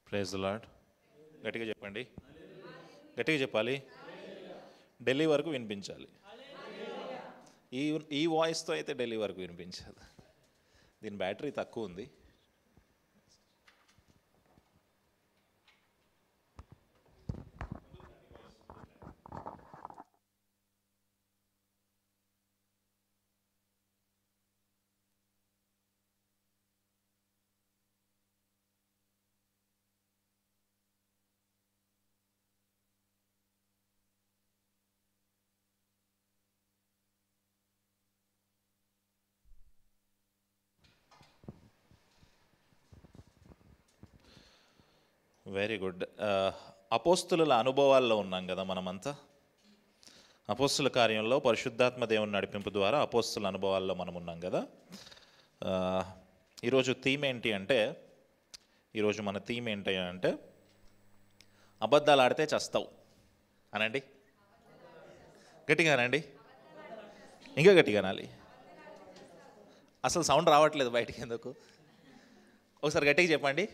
Praise the lord. గట్టిగా చెప్పండి, గట్టిగా చెప్పాలి, ఢిల్లీ వరకు వినిపించాలి. ఈ ఈ వాయిస్తో అయితే ఢిల్లీ వరకు వినిపించదు. దీని బ్యాటరీ తక్కువ ఉంది. Very good. అపోస్తుల అనుభవాల్లో ఉన్నాం కదా మనమంతా. అపోస్తుల కార్యంలో పరిశుద్ధాత్మ దేవుని నడిపింపు ద్వారా అపోస్తుల అనుభవాల్లో మనం ఉన్నాం కదా. ఈరోజు థీమ్ ఏంటి అంటే, ఈరోజు మన థీమ్ ఏంటి అంటే అబద్ధాలు ఆడితే చస్తావు అనండి. గట్టిగా అనండి, ఇంకా గట్టిగా అనాలి. అసలు సౌండ్ రావట్లేదు బయటికి, ఎందుకు? ఒకసారి గట్టిగా చెప్పండి.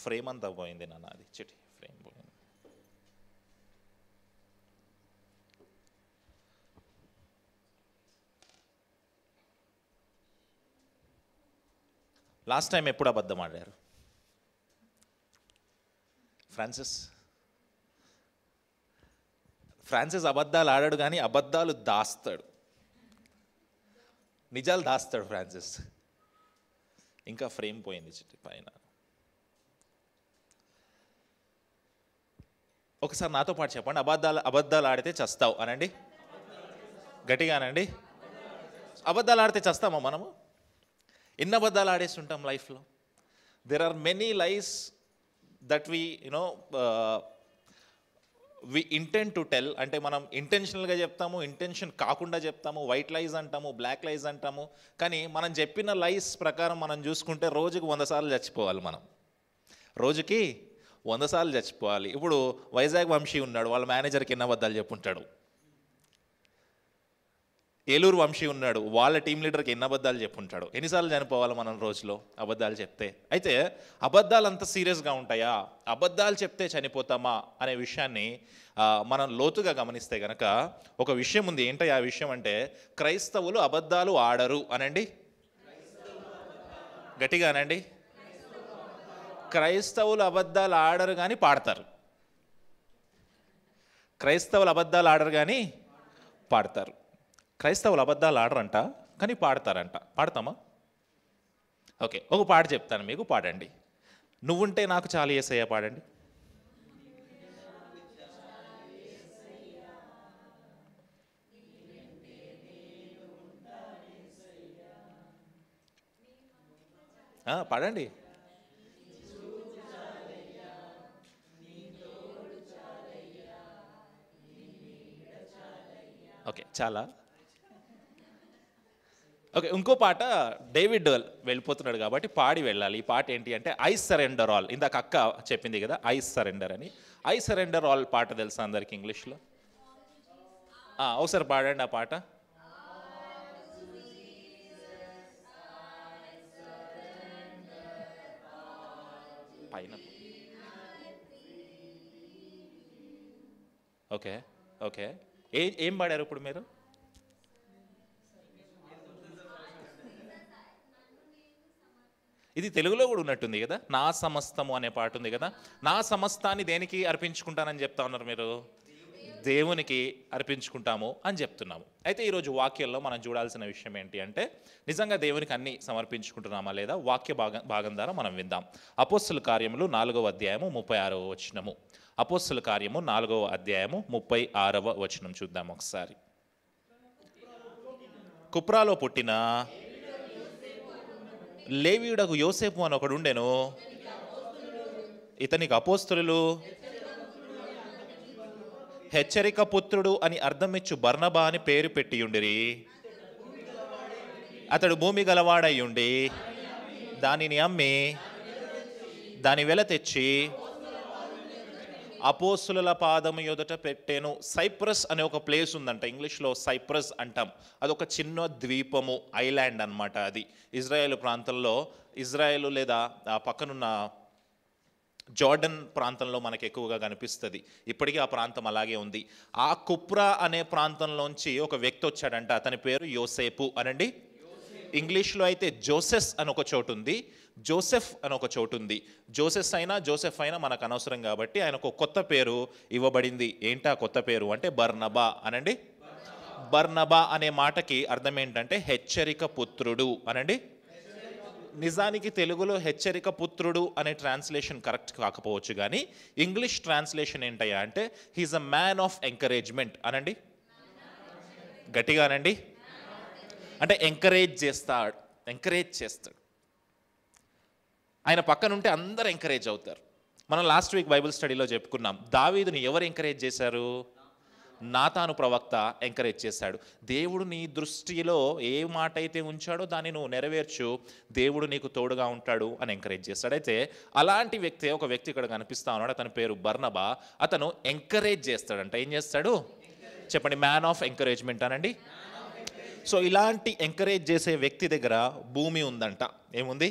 ఫ్రేమ్ అంతా పోయింది నాన్న, అది చిటి ఫ్రేమ్ పోయింది. లాస్ట్ టైం ఎప్పుడు అబద్ధం ఆడారు? ఫ్రాన్సిస్ అబద్ధాలు ఆడాడు, కానీ అబద్ధాలు దాస్తాడు, నిజాలు దాస్తాడు ఫ్రాన్సిస్. ఇంకా ఫ్రేమ్ పోయింది చిటి పైన. ఒకసారి నాతో పాటు చెప్పండి, అబద్ధాలు ఆడితే చస్తావు అనండి. గట్టిగా అనండి. అబద్ధాలు ఆడితే చస్తామా మనము? ఎన్ని అబద్ధాలు ఆడేస్తుంటాం లైఫ్లో. There are many lies that we intent to tell. అంటే మనం ఇంటెన్షనల్గా చెప్తాము, ఇంటెన్షన్ కాకుండా చెప్తాము, వైట్ లైస్ అంటాము, బ్లాక్ లైస్ అంటాము. కానీ మనం చెప్పిన లైస్ ప్రకారం మనం చూసుకుంటే రోజుకి 100 సార్లు చచ్చిపోవాలి మనం. రోజుకి 100 సార్లు చచ్చిపోవాలి. ఇప్పుడు వైజాగ్ వంశీ ఉన్నాడు, వాళ్ళ మేనేజర్కి ఎన్ని అబద్ధాలు చెప్పుంటాడు. ఏలూరు వంశీ ఉన్నాడు, వాళ్ళ టీం లీడర్కి ఎన్ని అబద్ధాలు చెప్పుంటాడు. ఎన్నిసార్లు చనిపోవాలి మనం రోజులో అబద్ధాలు చెప్తే? అయితే అబద్ధాలు అంత సీరియస్గా ఉంటాయా? అబద్ధాలు చెప్తే చనిపోతామా అనే విషయాన్ని మనం లోతుగా గమనిస్తే కనుక ఒక విషయం ఉంది. ఏంటో ఆ విషయం అంటే, క్రైస్తవులు అబద్ధాలు ఆడరు అనండి. గట్టిగా అనండి. క్రైస్తవులు అబద్ధాలు ఆడరు కానీ పాడతారు. క్రైస్తవులు అబద్ధాలు ఆడరు కానీ పాడతారు. క్రైస్తవులు అబద్ధాలు ఆడరంట కానీ పాడతారంట. పాడతామా? ఓకే, ఒక పాట చెప్తాను మీకు, పాడండి. నువ్వుంటే నాకు చాలు యేసయ్యా పాడండి. పాడండి. ఓకే, చాలా. ఓకే, ఇంకో పాట డేవిడ్ వెళ్ళిపోతున్నాడు కాబట్టి పాడి వెళ్ళాలి. ఈ పాట ఏంటి అంటే ఐ సరెండర్ ఆల్. ఇందాక అక్క చెప్పింది కదా ఐ సరెండర్ అని. ఐ సరెండర్ ఆల్ పాట తెలుసా అందరికి ఇంగ్లీష్లో? ఒకసారి పాడండి ఆ పాట. పైన ఓకే ఓకే, ఏం పాడారు ఇప్పుడు మీరు? ఇది తెలుగులో కూడా ఉన్నట్టుంది కదా, నా సమస్తము అనే పాట ఉంది కదా. నా సమస్తాన్ని దేనికి అర్పించుకుంటానని చెప్తా ఉన్నారు మీరు? దేవునికి అర్పించుకుంటాము అని చెప్తున్నాము. అయితే ఈరోజు వాక్యంలో మనం చూడాల్సిన విషయం ఏంటి అంటే, నిజంగా దేవునికి అన్ని సమర్పించుకుంటున్నామా లేదా? వాక్య భాగం ద్వారా మనం విందాం. అపోస్తుల కార్యములు 4వ అధ్యాయము 36వ వచనము. అపోస్తుల కార్యము 4వ అధ్యాయము 36వ వచనం చూద్దాం ఒకసారి. కుప్రాలో పుట్టిన లేవీయుడగు యోసేపు అని ఒకడు ఉండెను. ఇతనికి అపోస్తులు హెచ్చరిక పుత్రుడు అని అర్థమిచ్చు బర్నబా అని పేరు పెట్టియుండిరి. అతడు భూమి గలవాడయ్యుండి దానిని అమ్మి దాని వెల తెచ్చి అపోస్తుల పాదము ఎదుట పెట్టాను. సైప్రస్ అనే ఒక ప్లేస్ ఉందంట, ఇంగ్లీష్లో సైప్రస్ అంటాం. అదొక చిన్న ద్వీపము, ఐలాండ్ అన్నమాట. అది ఇజ్రాయేల్ ప్రాంతంలో, ఇజ్రాయేల్ లేదా ఆ పక్కనున్న జార్డన్ ప్రాంతంలో మనకు ఎక్కువగా కనిపిస్తుంది. ఇప్పటికీ ఆ ప్రాంతం అలాగే ఉంది. ఆ కుప్రా అనే ప్రాంతంలోంచి ఒక వ్యక్తి వచ్చాడంట, అతని పేరు యోసేపు అనండి. ఇంగ్లీష్లో అయితే జోసెస్ అని ఒక చోటు ఉంది, జోసెఫ్ అని ఒక చోటు ఉంది. జోసెస్ అయినా జోసెఫ్ అయినా మనకు అనవసరం కాబట్టి ఆయనకు కొత్త పేరు ఇవ్వబడింది. ఏంటా కొత్త పేరు అంటే బర్నబా అనండి. బర్నబా అనే మాటకి అర్థం ఏంటంటే హెచ్చరిక పుత్రుడు అనండి. నిజానికి తెలుగులో హెచ్చరిక పుత్రుడు అనే ట్రాన్స్లేషన్ కరెక్ట్ కాకపోవచ్చు, కానీ ఇంగ్లీష్ ట్రాన్స్లేషన్ ఏంటయ్యా అంటే he's a man of encouragement అనండి. గట్టిగా అనండి. అంటే ఎంకరేజ్ చేస్తాడు. ఆయన పక్కన ఉంటే అందరు ఎంకరేజ్ అవుతారు. మనం లాస్ట్ వీక్ బైబిల్ స్టడీలో చెప్పుకున్నాం, దావీదుని ఎవరు ఎంకరేజ్ చేశారు? నాతాను ప్రవక్త ఎంకరేజ్ చేశాడు. దేవుడు నీ దృష్టిలో ఏ మాట అయితే ఉంచాడో దాన్ని నువ్వు నెరవేర్చు, దేవుడు నీకు తోడుగా ఉంటాడు అని ఎంకరేజ్ చేస్తాడు. అయితే అలాంటి వ్యక్తి, ఒక వ్యక్తి ఇక్కడ కనిపిస్తా ఉన్నాడు, అతని పేరు బర్నబా. అతను ఎంకరేజ్ చేస్తాడంట. ఏం చేస్తాడు చెప్పండి? మ్యాన్ ఆఫ్ ఎంకరేజ్మెంట్ అనండి. సో ఇలాంటి ఎంకరేజ్ చేసే వ్యక్తి దగ్గర భూమి ఉందంట. ఏముంది?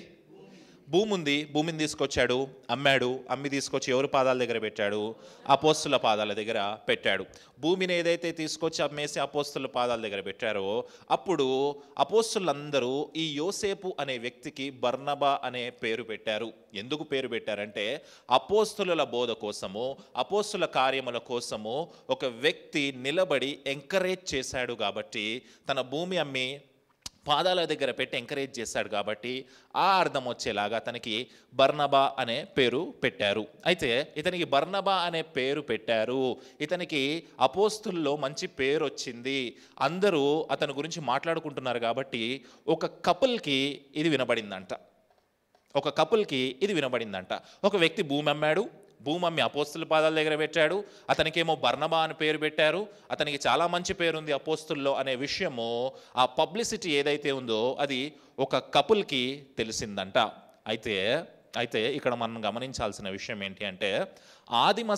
భూమి ఉంది. భూమిని తీసుకొచ్చాడు, అమ్మాడు. అమ్మి తీసుకొచ్చి ఎవరి పాదాల దగ్గర పెట్టాడు? అపోస్తుల పాదాల దగ్గర పెట్టాడు. భూమిని ఏదైతే తీసుకొచ్చి అమ్మేసి అపోస్తుల పాదాల దగ్గర పెట్టారో, అప్పుడు అపోస్తులందరూ ఈ యోసేపు అనే వ్యక్తికి బర్నబా అనే పేరు పెట్టారు. ఎందుకు పేరు పెట్టారంటే అపోస్తుల బోధ కోసము, అపోస్తుల కార్యముల కోసము ఒక వ్యక్తి నిలబడి ఎంకరేజ్ చేశాడు కాబట్టి, తన భూమి అమ్మి పాదాల దగ్గర పెట్టి ఎంకరేజ్ చేశాడు కాబట్టి ఆ అర్థం వచ్చేలాగా అతనికి బర్నబా అనే పేరు పెట్టారు. అయితే ఇతనికి బర్నబా అనే పేరు పెట్టారు, ఇతనికి అపోస్తుల్లో మంచి పేరు వచ్చింది, అందరూ అతని గురించి మాట్లాడుకుంటున్నారు కాబట్టి ఒక కపుల్కి ఇది వినబడిందంట. ఒక వ్యక్తి భూమి అమ్మాడు, భూమి అమ్మి అపోస్తుల పాదాల దగ్గర పెట్టాడు. అతనికేమో బర్నబా అని పేరు పెట్టారు. అతనికి చాలా మంచి పేరుంది అపోస్తుల్లో అనే విషయము, ఆ పబ్లిసిటీ ఏదైతే ఉందో అది ఒక కపుల్కి తెలిసిందంట. అయితే ఇక్కడ మనం గమనించాల్సిన విషయం ఏంటి అంటే ఆదిమ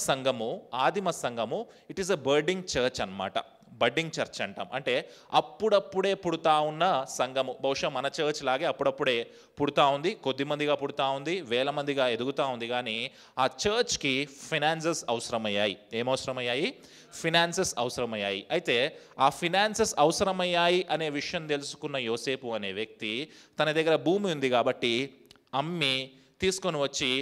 సంఘము it is a birding church అన్నమాట. బడ్డింగ్ చర్చ్ అంటాం. అంటే అప్పుడప్పుడే పుడతా ఉన్న సంఘము. బహుశా మన చర్చ్ లాగే అప్పుడప్పుడే పుడతా ఉంది, కొద్దిమందిగా పుడతా ఉంది, వేల మందిగా ఎదుగుతూ ఉంది. కానీ ఆ చర్చ్కి ఫినాన్సెస్ అవసరమయ్యాయి. ఏమవసరమయ్యాయి? ఫినాన్సెస్ అవసరమయ్యాయి. అయితే ఆ ఫినాన్సెస్ అవసరమయ్యాయి అనే విషయం తెలుసుకున్న యోసేపు అనే వ్యక్తి తన దగ్గర భూమి ఉంది కాబట్టి అమ్మి తీసుకొని వచ్చి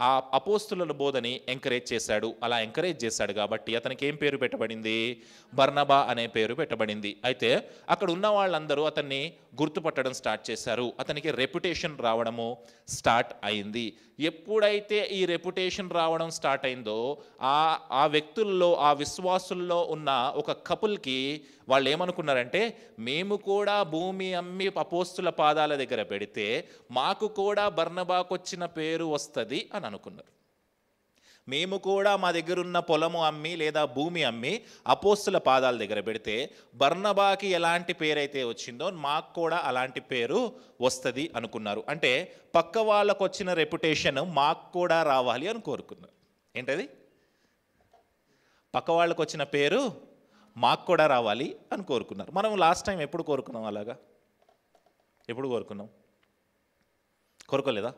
ఆ అపోస్తుల బోధని ఎంకరేజ్ చేశాడు. అలా ఎంకరేజ్ చేశాడు కాబట్టి అతనికి ఏం పేరు పెట్టబడింది? బర్నబా అనే పేరు పెట్టబడింది. అయితే అక్కడ ఉన్న వాళ్ళందరూ అతన్ని గుర్తుపట్టడం స్టార్ట్ చేశారు. అతనికి రెప్యుటేషన్ రావడము స్టార్ట్ అయింది. ఎప్పుడైతే ఈ రెప్యుటేషన్ రావడం స్టార్ట్ అయిందో ఆ వ్యక్తుల్లో, ఆ విశ్వాసుల్లో ఉన్న ఒక కపుల్కి వాళ్ళు ఏమనుకున్నారంటే మేము కూడా భూమి అమ్మి అపోస్తుల పాదాల దగ్గర పెడితే మాకు కూడా బర్నబాకు వచ్చిన పేరు వస్తుంది అని అనుకున్నారు. మేము కూడా మా దగ్గర ఉన్న పొలము అమ్మి లేదా భూమి అమ్మి అపోస్తుల పాదాల దగ్గర పెడితే బర్నబాకి ఎలాంటి పేరైతే వచ్చిందో మాకు కూడా అలాంటి పేరు వస్తుంది అనుకున్నారు. అంటే పక్క వాళ్ళకు వచ్చిన రెప్యుటేషన్ మాకు కూడా రావాలి అని కోరుకున్నారు. ఏంటది? పక్క వాళ్ళకు వచ్చిన పేరు మాకు కూడా రావాలి అని కోరుకున్నారు. మనం లాస్ట్ టైం ఎప్పుడు కోరుకున్నాం అలాగా? ఎప్పుడు కోరుకున్నాం? కోరుకోలేదా?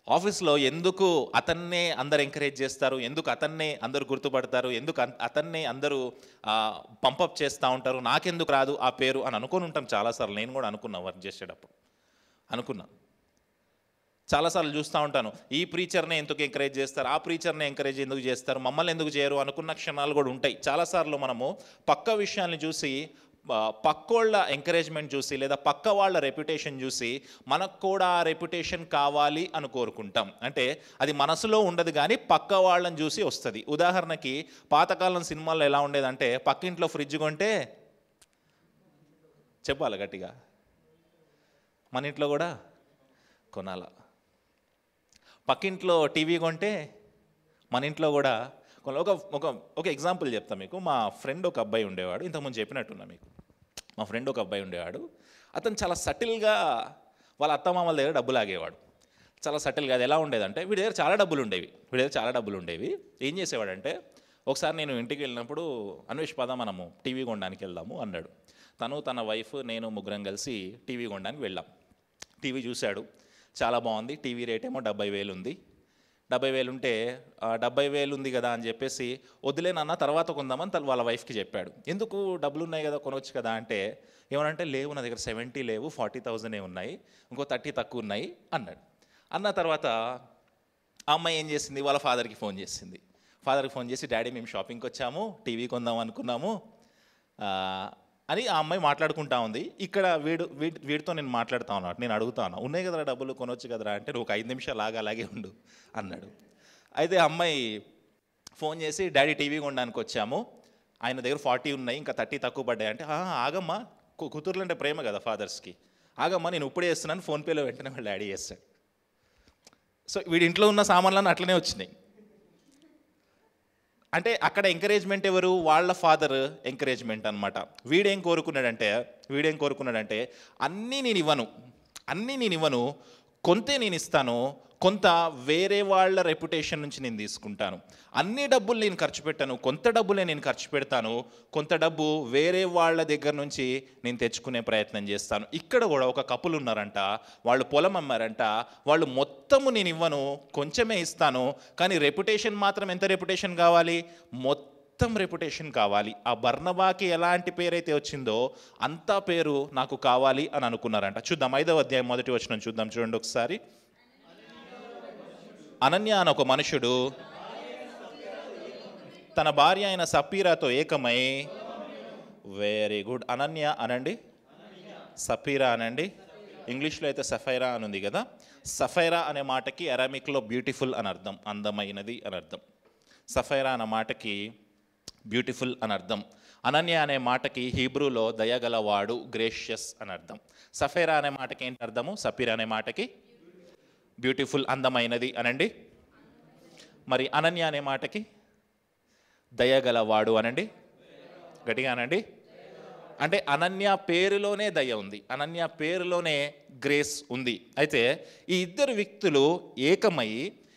ఆఫీస్లో ఎందుకు అతన్నే అందరు ఎంకరేజ్ చేస్తారు, ఎందుకు అతన్నే అందరు గుర్తుపడతారు, ఎందుకు అతన్నే అందరూ పంపప్ చేస్తూ ఉంటారు, నాకెందుకు రాదు ఆ పేరు అని అనుకుని ఉంటాం చాలాసార్లు. నేను కూడా అనుకున్నా, వర్క్ చేసేటప్పుడు అనుకున్నా. చాలాసార్లు చూస్తూ ఉంటాను, ఈ ప్రీచర్నే ఎందుకు ఎంకరేజ్ చేస్తారు, ఆ ప్రీచర్నే ఎంకరేజ్ ఎందుకు చేస్తారు, మమ్మల్ని ఎందుకు చేయరు అనుకున్న క్షణాలు కూడా ఉంటాయి. చాలాసార్లు మనము పక్క విషయాన్ని చూసి, పక్కోళ్ళ ఎంకరేజ్మెంట్ చూసి లేదా పక్క వాళ్ళ రెప్యుటేషన్ చూసి మనకు కూడా ఆ రెప్యుటేషన్ కావాలి అని కోరుకుంటాం. అంటే అది మనసులో ఉండదు కానీ పక్క వాళ్ళని చూసి వస్తుంది. ఉదాహరణకి పాతకాలం సినిమాల్లో ఎలా ఉండేదంటే పక్కింట్లో ఫ్రిడ్జ్ కొంటే చెప్పాలి గట్టిగా, మన ఇంట్లో కూడా కొనాల. పక్కింట్లో టీవీ కొంటే మన ఇంట్లో కూడా ఒక ఎగ్జాంపుల్ చెప్తాను మీకు. మా ఫ్రెండ్ ఒక అబ్బాయి ఉండేవాడు, ఇంతకుముందు చెప్పినట్టున్నా మీకు. మా ఫ్రెండ్ ఒక అబ్బాయి ఉండేవాడు. అతను చాలా సటిల్గా వాళ్ళ అత్తమామల దగ్గర డబ్బులు ఆగేవాడు. చాలా సటిల్ కాదు. ఎలా ఉండేదంటే వీడి దగ్గర చాలా డబ్బులు ఉండేవి. ఏం చేసేవాడంటే, ఒకసారి నేను ఇంటికి వెళ్ళినప్పుడు అన్వేష్ పద మనము టీవీ కొనడానికి వెళ్దాము అన్నాడు. తను తన వైఫ్ నేను ముగ్గురం కలిసి టీవీ కొనడానికి వెళ్ళాం. టీవీ చూశాడు, చాలా బాగుంది. టీవీ రేట్ ఏమో 70,000 ఉంది. 70,000 ఉంటే 70,000 ఉంది కదా అని చెప్పేసి, వదిలేనన్న తర్వాత కొందామని వాళ్ళ వైఫ్కి చెప్పాడు. ఎందుకు, డబ్బులు ఉన్నాయి కదా కొనవచ్చు కదా అంటే, ఏమనంటే లేవు నా దగ్గర 70 లేవు, 40,000 ఉన్నాయి, ఇంకో 30 తక్కువ ఉన్నాయి అన్నాడు. అన్న తర్వాత ఆ అమ్మాయి ఏం చేసింది, వాళ్ళ ఫాదర్కి ఫోన్ చేసి డాడీ మేము షాపింగ్కి వచ్చాము, టీవీ కొందాం అనుకున్నాము అని ఆ అమ్మాయి మాట్లాడుకుంటా ఉంది. ఇక్కడ వీడితో నేను మాట్లాడుతా ఉన్నాను. నేను అడుగుతాను, ఉన్నాయి కదరా డబ్బులు కొనవచ్చు కదరా అంటే, నువ్వు ఒక 5 నిమిషాలు అలాగే ఉండు అన్నాడు. అయితే అమ్మాయి ఫోన్ చేసి డాడీ టీవీ కొనడానికి వచ్చాము, ఆయన దగ్గర 40 ఉన్నాయి, ఇంకా 30 తక్కువ పడ్డాయి అంటే, ఆగమ్మా, కూతుర్లు అంటే ప్రేమ కదా ఫాదర్స్కి, ఆగమ్మా నేను ఇప్పుడే చేస్తున్నాను, ఫోన్పేలో వెంటనే వాళ్ళ డాడీ చేస్తాడు. సో వీడి ఇంట్లో ఉన్న సామాన్లను అట్లనే వచ్చినాయి. అంటే అక్కడ ఎంకరేజ్మెంట్ ఎవరు, వాళ్ళ ఫాదర్ ఎంకరేజ్మెంట్ అనమాట. వీడేం కోరుకున్నాడంటే అన్నీ నేను ఇవ్వను, కొంతే నేను ఇస్తాను, కొంత వేరే వాళ్ళ రెప్యుటేషన్ నుంచి నేను తీసుకుంటాను. అన్ని డబ్బులు నేను ఖర్చు పెట్టాను, కొంత డబ్బులే నేను ఖర్చు పెడతాను, కొంత డబ్బు వేరే వాళ్ళ దగ్గర నుంచి నేను తెచ్చుకునే ప్రయత్నం చేస్తాను. ఇక్కడ కూడా ఒక కపుల్ ఉన్నారంట, వాళ్ళు పొలం అమ్మారంట, వాళ్ళు మొత్తము నేను ఇవ్వను, కొంచెమే ఇస్తాను, కానీ రెప్యుటేషన్ మాత్రం ఎంత రెప్యుటేషన్ కావాలి, మొత్తం రెప్యుటేషన్ కావాలి. ఆ బర్నబాకి ఎలాంటి పేరైతే వచ్చిందో అంతా పేరు నాకు కావాలి అని అనుకున్నారంట. చూద్దాం 5వ అధ్యాయం 1వ వచనం చూద్దాం, చూడండి ఒకసారి. అనన్య అని ఒక మనుషుడు తన భార్య అయిన సపీరాతో ఏకమై, వెరీ గుడ్, అనన్య అనండి, సపీరా అనండి. ఇంగ్లీష్లో అయితే సఫైరా అని ఉంది కదా. సఫైరా అనే మాటకి అరామిక్లో బ్యూటిఫుల్ అని అర్థం, అందమైనది అని అర్థం. సఫైరా అనే మాటకి బ్యూటిఫుల్ అని అర్థం. అనన్య అనే మాటకి హీబ్రూలో దయగలవాడు, గ్రేషియస్ అని అర్థం. సఫైరా అనే మాటకి ఏంటి అర్థము, సపీరా అనే మాటకి బ్యూటిఫుల్, అందమైనది అనండి. మరి అనన్య అనే మాటకి దయగలవాడు అనండి, గట్టిగా అనండి. అంటే అనన్య పేరులోనే దయ ఉంది, అనన్య పేరులోనే గ్రేస్ ఉంది. అయితే ఈ ఇద్దరు వ్యక్తులు ఏకమై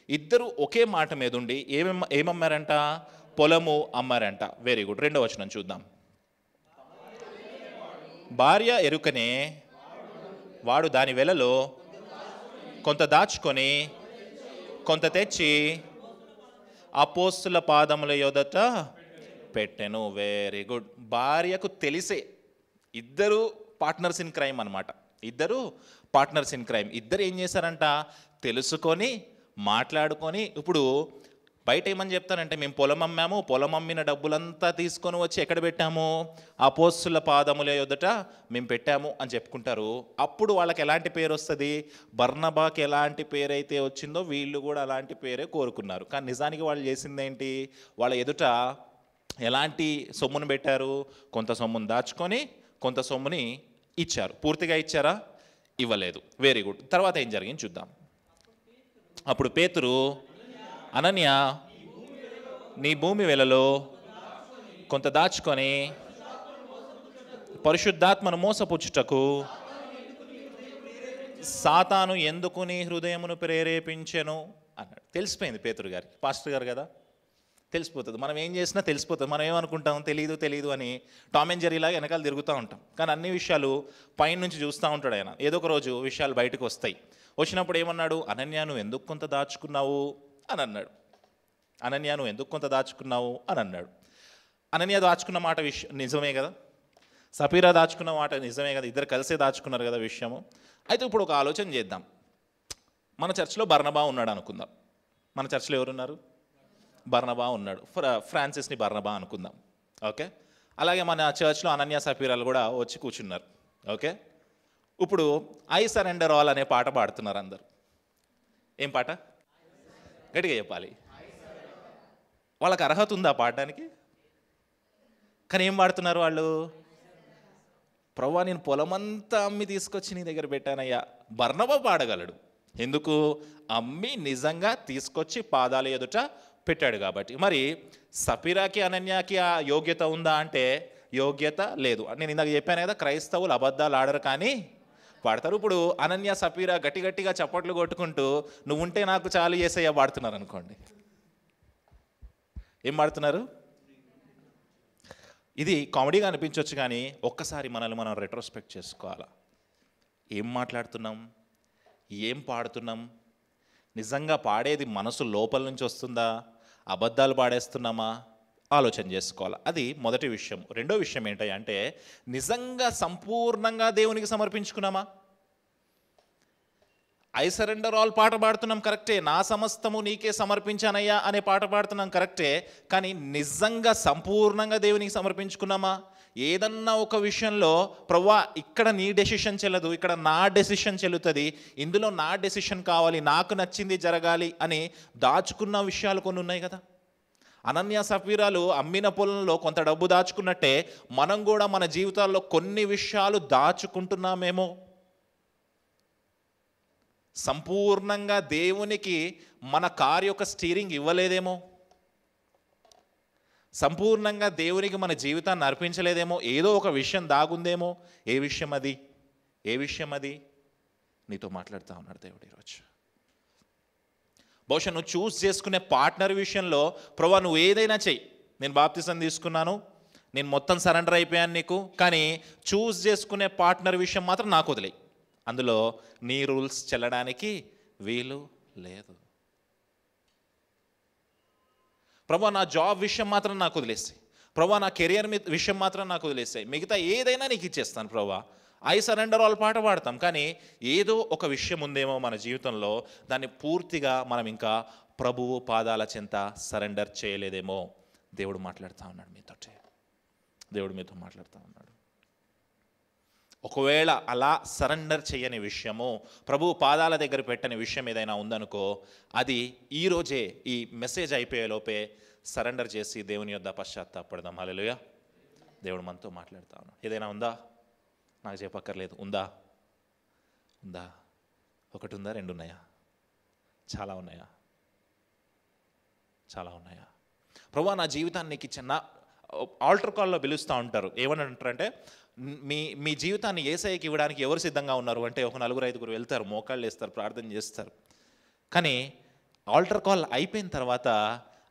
ఇద్దరు ఒకే మాట మీద ఉండి ఏమమ్మారంట, పొలము అమ్మారంట. Very good. 2వ వచనం చూద్దాం. భార్య ఎరుకనే వాడు దాని వెలలో కొంత దాచుకొని కొంత తెచ్చి అపోస్తుల పాదముల యొదట పెట్టెను. Very good. భార్యకు తెలిసే, ఇద్దరు పార్ట్నర్స్ ఇన్ క్రైమ్ అనమాట, ఇద్దరు ఏం చేశారంట, తెలుసుకొని మాట్లాడుకొని, ఇప్పుడు బయట ఏమని చెప్తానంటే, మేము పొలం అమ్మిన డబ్బులంతా తీసుకొని వచ్చి ఎక్కడ పెట్టాము, అపోస్తుల పాదముల యొద్దట మేము పెట్టాము అని చెప్పుకుంటారు. అప్పుడు వాళ్ళకి ఎలాంటి పేరు వస్తుంది, బర్నబాకి ఎలాంటి పేరైతే వచ్చిందో వీళ్ళు కూడా అలాంటి పేరే కోరుకున్నారు. కానీ నిజానికి వాళ్ళు చేసిందేంటి, వాళ్ళ ఎదుట ఎలాంటి సొమ్మును పెట్టారు, కొంత సొమ్మును దాచుకొని కొంత సొమ్ముని ఇచ్చారు. పూర్తిగా ఇచ్చారా, ఇవ్వలేదు. Very good. తర్వాత ఏం జరిగింది చూద్దాం. అప్పుడు పేతురు, అనన్య నీ భూమి వెలలో కొంత దాచుకొని పరిశుద్ధాత్మను మోసపుచ్చుటకు సాతాను ఎందుకు నీ హృదయమును ప్రేరేపించెను అన్నాడు. తెలిసిపోయింది పేతురు గారికి, పాస్టర్ గారు కదా, తెలిసిపోతుంది. మనం ఏం చేసినా తెలిసిపోతుంది. మనం ఏమనుకుంటాం, తెలియదు అని టామ్ అండ్ జెర్రీ లాగా వెనకాల తిరుగుతూ ఉంటాం. కానీ అన్ని విషయాలు పైన నుంచి చూస్తూ ఉంటాడు ఆయన. ఏదో ఒక రోజు విషయాలు బయటకు వస్తాయి. వచ్చినప్పుడు ఏమన్నాడు, అనన్య నువ్వు ఎందుకు కొంత దాచుకున్నావు అని అన్నాడు. అనన్య దాచుకున్న మాట నిజమే కదా, సపీరా దాచుకున్న మాట నిజమే కదా, ఇద్దరు కలిసే దాచుకున్నారు కదా విషయము. అయితే ఇప్పుడు ఒక ఆలోచన చేద్దాం. మన చర్చిలో బర్నబా ఉన్నాడు అనుకుందాం. మన చర్చిలో ఎవరున్నారు, బర్నబా ఉన్నాడు. ఫ్రాన్సిస్ని బర్నబా అనుకుందాం. ఓకే. అలాగే మన చర్చ్లో అనన్య సపీరాలు కూడా వచ్చి కూర్చున్నారు. ఓకే. ఇప్పుడు ఐ సరెండర్ ఆల్ అనే పాట పాడుతున్నారు అందరు. ఏం పాట, గట్టిగా చెప్పాలి. వాళ్ళకి అర్హత ఉందా పాడడానికి? కానీ ఏం పాడుతున్నారు వాళ్ళు, ప్రభువా నేను పొలమంతా అమ్మి తీసుకొచ్చి నీ దగ్గర పెట్టానయ్యా. బర్నబా పాడగలడు, ఎందుకు, అమ్మి నిజంగా తీసుకొచ్చి పాదాల ఎదుట పెట్టాడు కాబట్టి. మరి సపీరాకి అనన్యకి ఆ యోగ్యత ఉందా అంటే యోగ్యత లేదు. నేను ఇందాక చెప్పాను కదా, క్రైస్తవులు అబద్ధాలు ఆడరు కానీ పాడతారు. ఇప్పుడు అనన్య సఫీరా గట్టి గట్టిగా చప్పట్లు కొట్టుకుంటూ నువ్వు ఉంటే నాకు చాలు యేసయ్య పాడుతున్నారు అనుకోండి. ఏం పాడుతున్నారు? ఇది కామెడీగా అనిపించవచ్చు, కానీ ఒక్కసారి మనల్ని మనం రెట్రోస్పెక్ట్ చేసుకోవాలా. ఏం మాట్లాడుతున్నాం, ఏం పాడుతున్నాం, నిజంగా పాడేది మనసు లోపల నుంచి వస్తుందా, అబద్ధాలు పాడేస్తున్నామా ఆలోచన చేసుకోవాలి. అది మొదటి విషయం. రెండో విషయం ఏంటంటే నిజంగా సంపూర్ణంగా దేవునికి సమర్పించుకున్నామా? ఐ సరెండర్ ఆల్ పాట పాడుతున్నాం కరెక్టే, నా సమస్తము నీకే సమర్పించానయ్యా అనే పాట పాడుతున్నాం కరెక్టే, కానీ నిజంగా సంపూర్ణంగా దేవునికి సమర్పించుకున్నామా? ఏదన్నా ఒక విషయంలో ప్రభువా ఇక్కడ నీ డెసిషన్ చెల్లదు, ఇక్కడ నా డెసిషన్ చెల్లుతుంది, ఇందులో నా డెసిషన్ కావాలి, నాకు నచ్చింది జరగాలి అని దాచుకున్న విషయాలు కొన్ని ఉన్నాయి కదా. అనన్య సఫీరాలు అమ్మిన పొలంలో కొంత డబ్బు దాచుకున్నట్టే మనం కూడా మన జీవితాల్లో కొన్ని విషయాలు దాచుకుంటున్నామేమో. సంపూర్ణంగా దేవునికి మన కారు యొక్క స్టీరింగ్ ఇవ్వలేదేమో, సంపూర్ణంగా దేవునికి మన జీవితాన్ని అర్పించలేదేమో, ఏదో ఒక విషయం దాగుందేమో. ఏ విషయం అది? ఏ విషయం అది? నీతో మాట్లాడుతూ ఉన్నాడు దేవుడు ఈరోజు. బహుశా నువ్వు చూస్ చేసుకునే పార్ట్నర్ విషయంలో ప్రభువా నువ్వు ఏదైనా చెయ్యి, నేను బాప్తిసం తీసుకున్నాను, నేను మొత్తం సరెండర్ అయిపోయాను నీకు, కానీ చూస్ చేసుకునే పార్ట్నర్ విషయం మాత్రం నాకు వదిలేయి, అందులో నీ రూల్స్ చెల్లడానికి వీలు లేదు. ప్రభువా నా జాబ్ విషయం మాత్రం నాకు వదిలేస్తాయి, ప్రభువా నా కెరియర్ విషయం మాత్రం నాకు వదిలేస్తాయి, మిగతా ఏదైనా నీకు ఇచ్చేస్తాను ప్రభువా. ఐ సరెండర్ ఆల్ పాట పాడతాం, కానీ ఏదో ఒక విషయం ఉందేమో మన జీవితంలో, దాన్ని పూర్తిగా మనం ఇంకా ప్రభువు పాదాల చెంత సరెండర్ చేయలేదేమో. దేవుడు మాట్లాడుతూ ఉన్నాడు మీతోటి, దేవుడు మీతో మాట్లాడుతూ ఉన్నాడు. ఒకవేళ అలా సరెండర్ చేయని విషయము, ప్రభువు పాదాల దగ్గర పెట్టని విషయం ఏదైనా ఉందనుకో, అది ఈరోజే ఈ మెసేజ్ అయిపోయేలోపే సరెండర్ చేసి దేవుని యొద్ద పశ్చాత్తాపడదాం. హల్లెలూయా. దేవుడు మనతో మాట్లాడుతూ ఉన్నాడు. ఏదైనా ఉందా? నాకు చెప్పక్కర్లేదు. ఉందా? ఉందా? ఒకటి ఉందా? రెండు ఉన్నాయా? చాలా ఉన్నాయా? చాలా ఉన్నాయా? ప్రభువా నా జీవితాన్ని నీకు ఇచ్చిన, ఆల్టర్ కాల్లో పిలుస్తూ ఉంటారు. ఏమని అంటారంటే మీ జీవితాన్ని యేసయ్యకి ఇవ్వడానికి ఎవరు సిద్ధంగా ఉన్నారు అంటే ఒక 4-5 వెళ్తారు, మోకాళ్ళు వేస్తారు, ప్రార్థన చేస్తారు. కానీ ఆల్టర్ కాల్ అయిపోయిన తర్వాత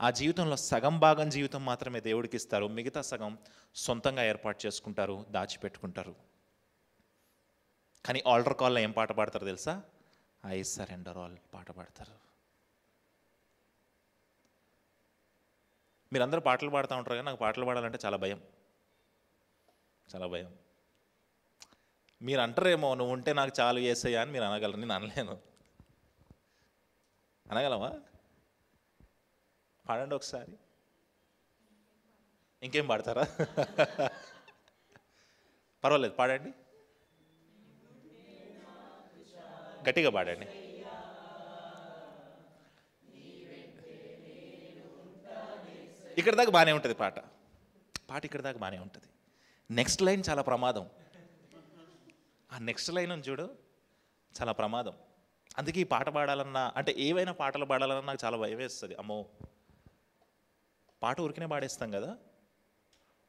ఆ జీవితంలో సగం భాగం జీవితం మాత్రమే దేవుడికి ఇస్తారు, మిగతా సగం సొంతంగా ఏర్పాటు చేసుకుంటారు, దాచిపెట్టుకుంటారు. కానీ ఆల్టర్ కాల్లో ఏం పాట పాడతారు తెలుసా? ఐ సరెండర్ ఆల్ పాట పాడతారు. మీరందరూ పాటలు పాడుతూ ఉంటారు, కానీ నాకు పాటలు పాడాలంటే చాలా భయం, చాలా భయం. మీరు అంటారేమో నువ్వు ఉంటే నాకు చాలు యేసయ్యా అని మీరు అనగలరు, నేను అనలేను. అనగలమా? పాడండి ఒకసారి. ఇంకేం పాడతారా? పర్వాలేదు, పాడండి, గట్టిగా పాడండి. ఇక్కడ దాకా బాగానే ఉంటుంది పాట, ఇక్కడ దాకా బాగానే ఉంటుంది. నెక్స్ట్ లైన్ చాలా ప్రమాదం. ఆ నెక్స్ట్ లైన్ చూడు, చాలా ప్రమాదం. అందుకే ఈ పాట పాడాలన్నా, అంటే ఏవైనా పాటలు పాడాలన్నా నాకు చాలా భయం వేస్తుంది. అమ్మో, పాట ఊరికినే పాడేస్తాం కదా,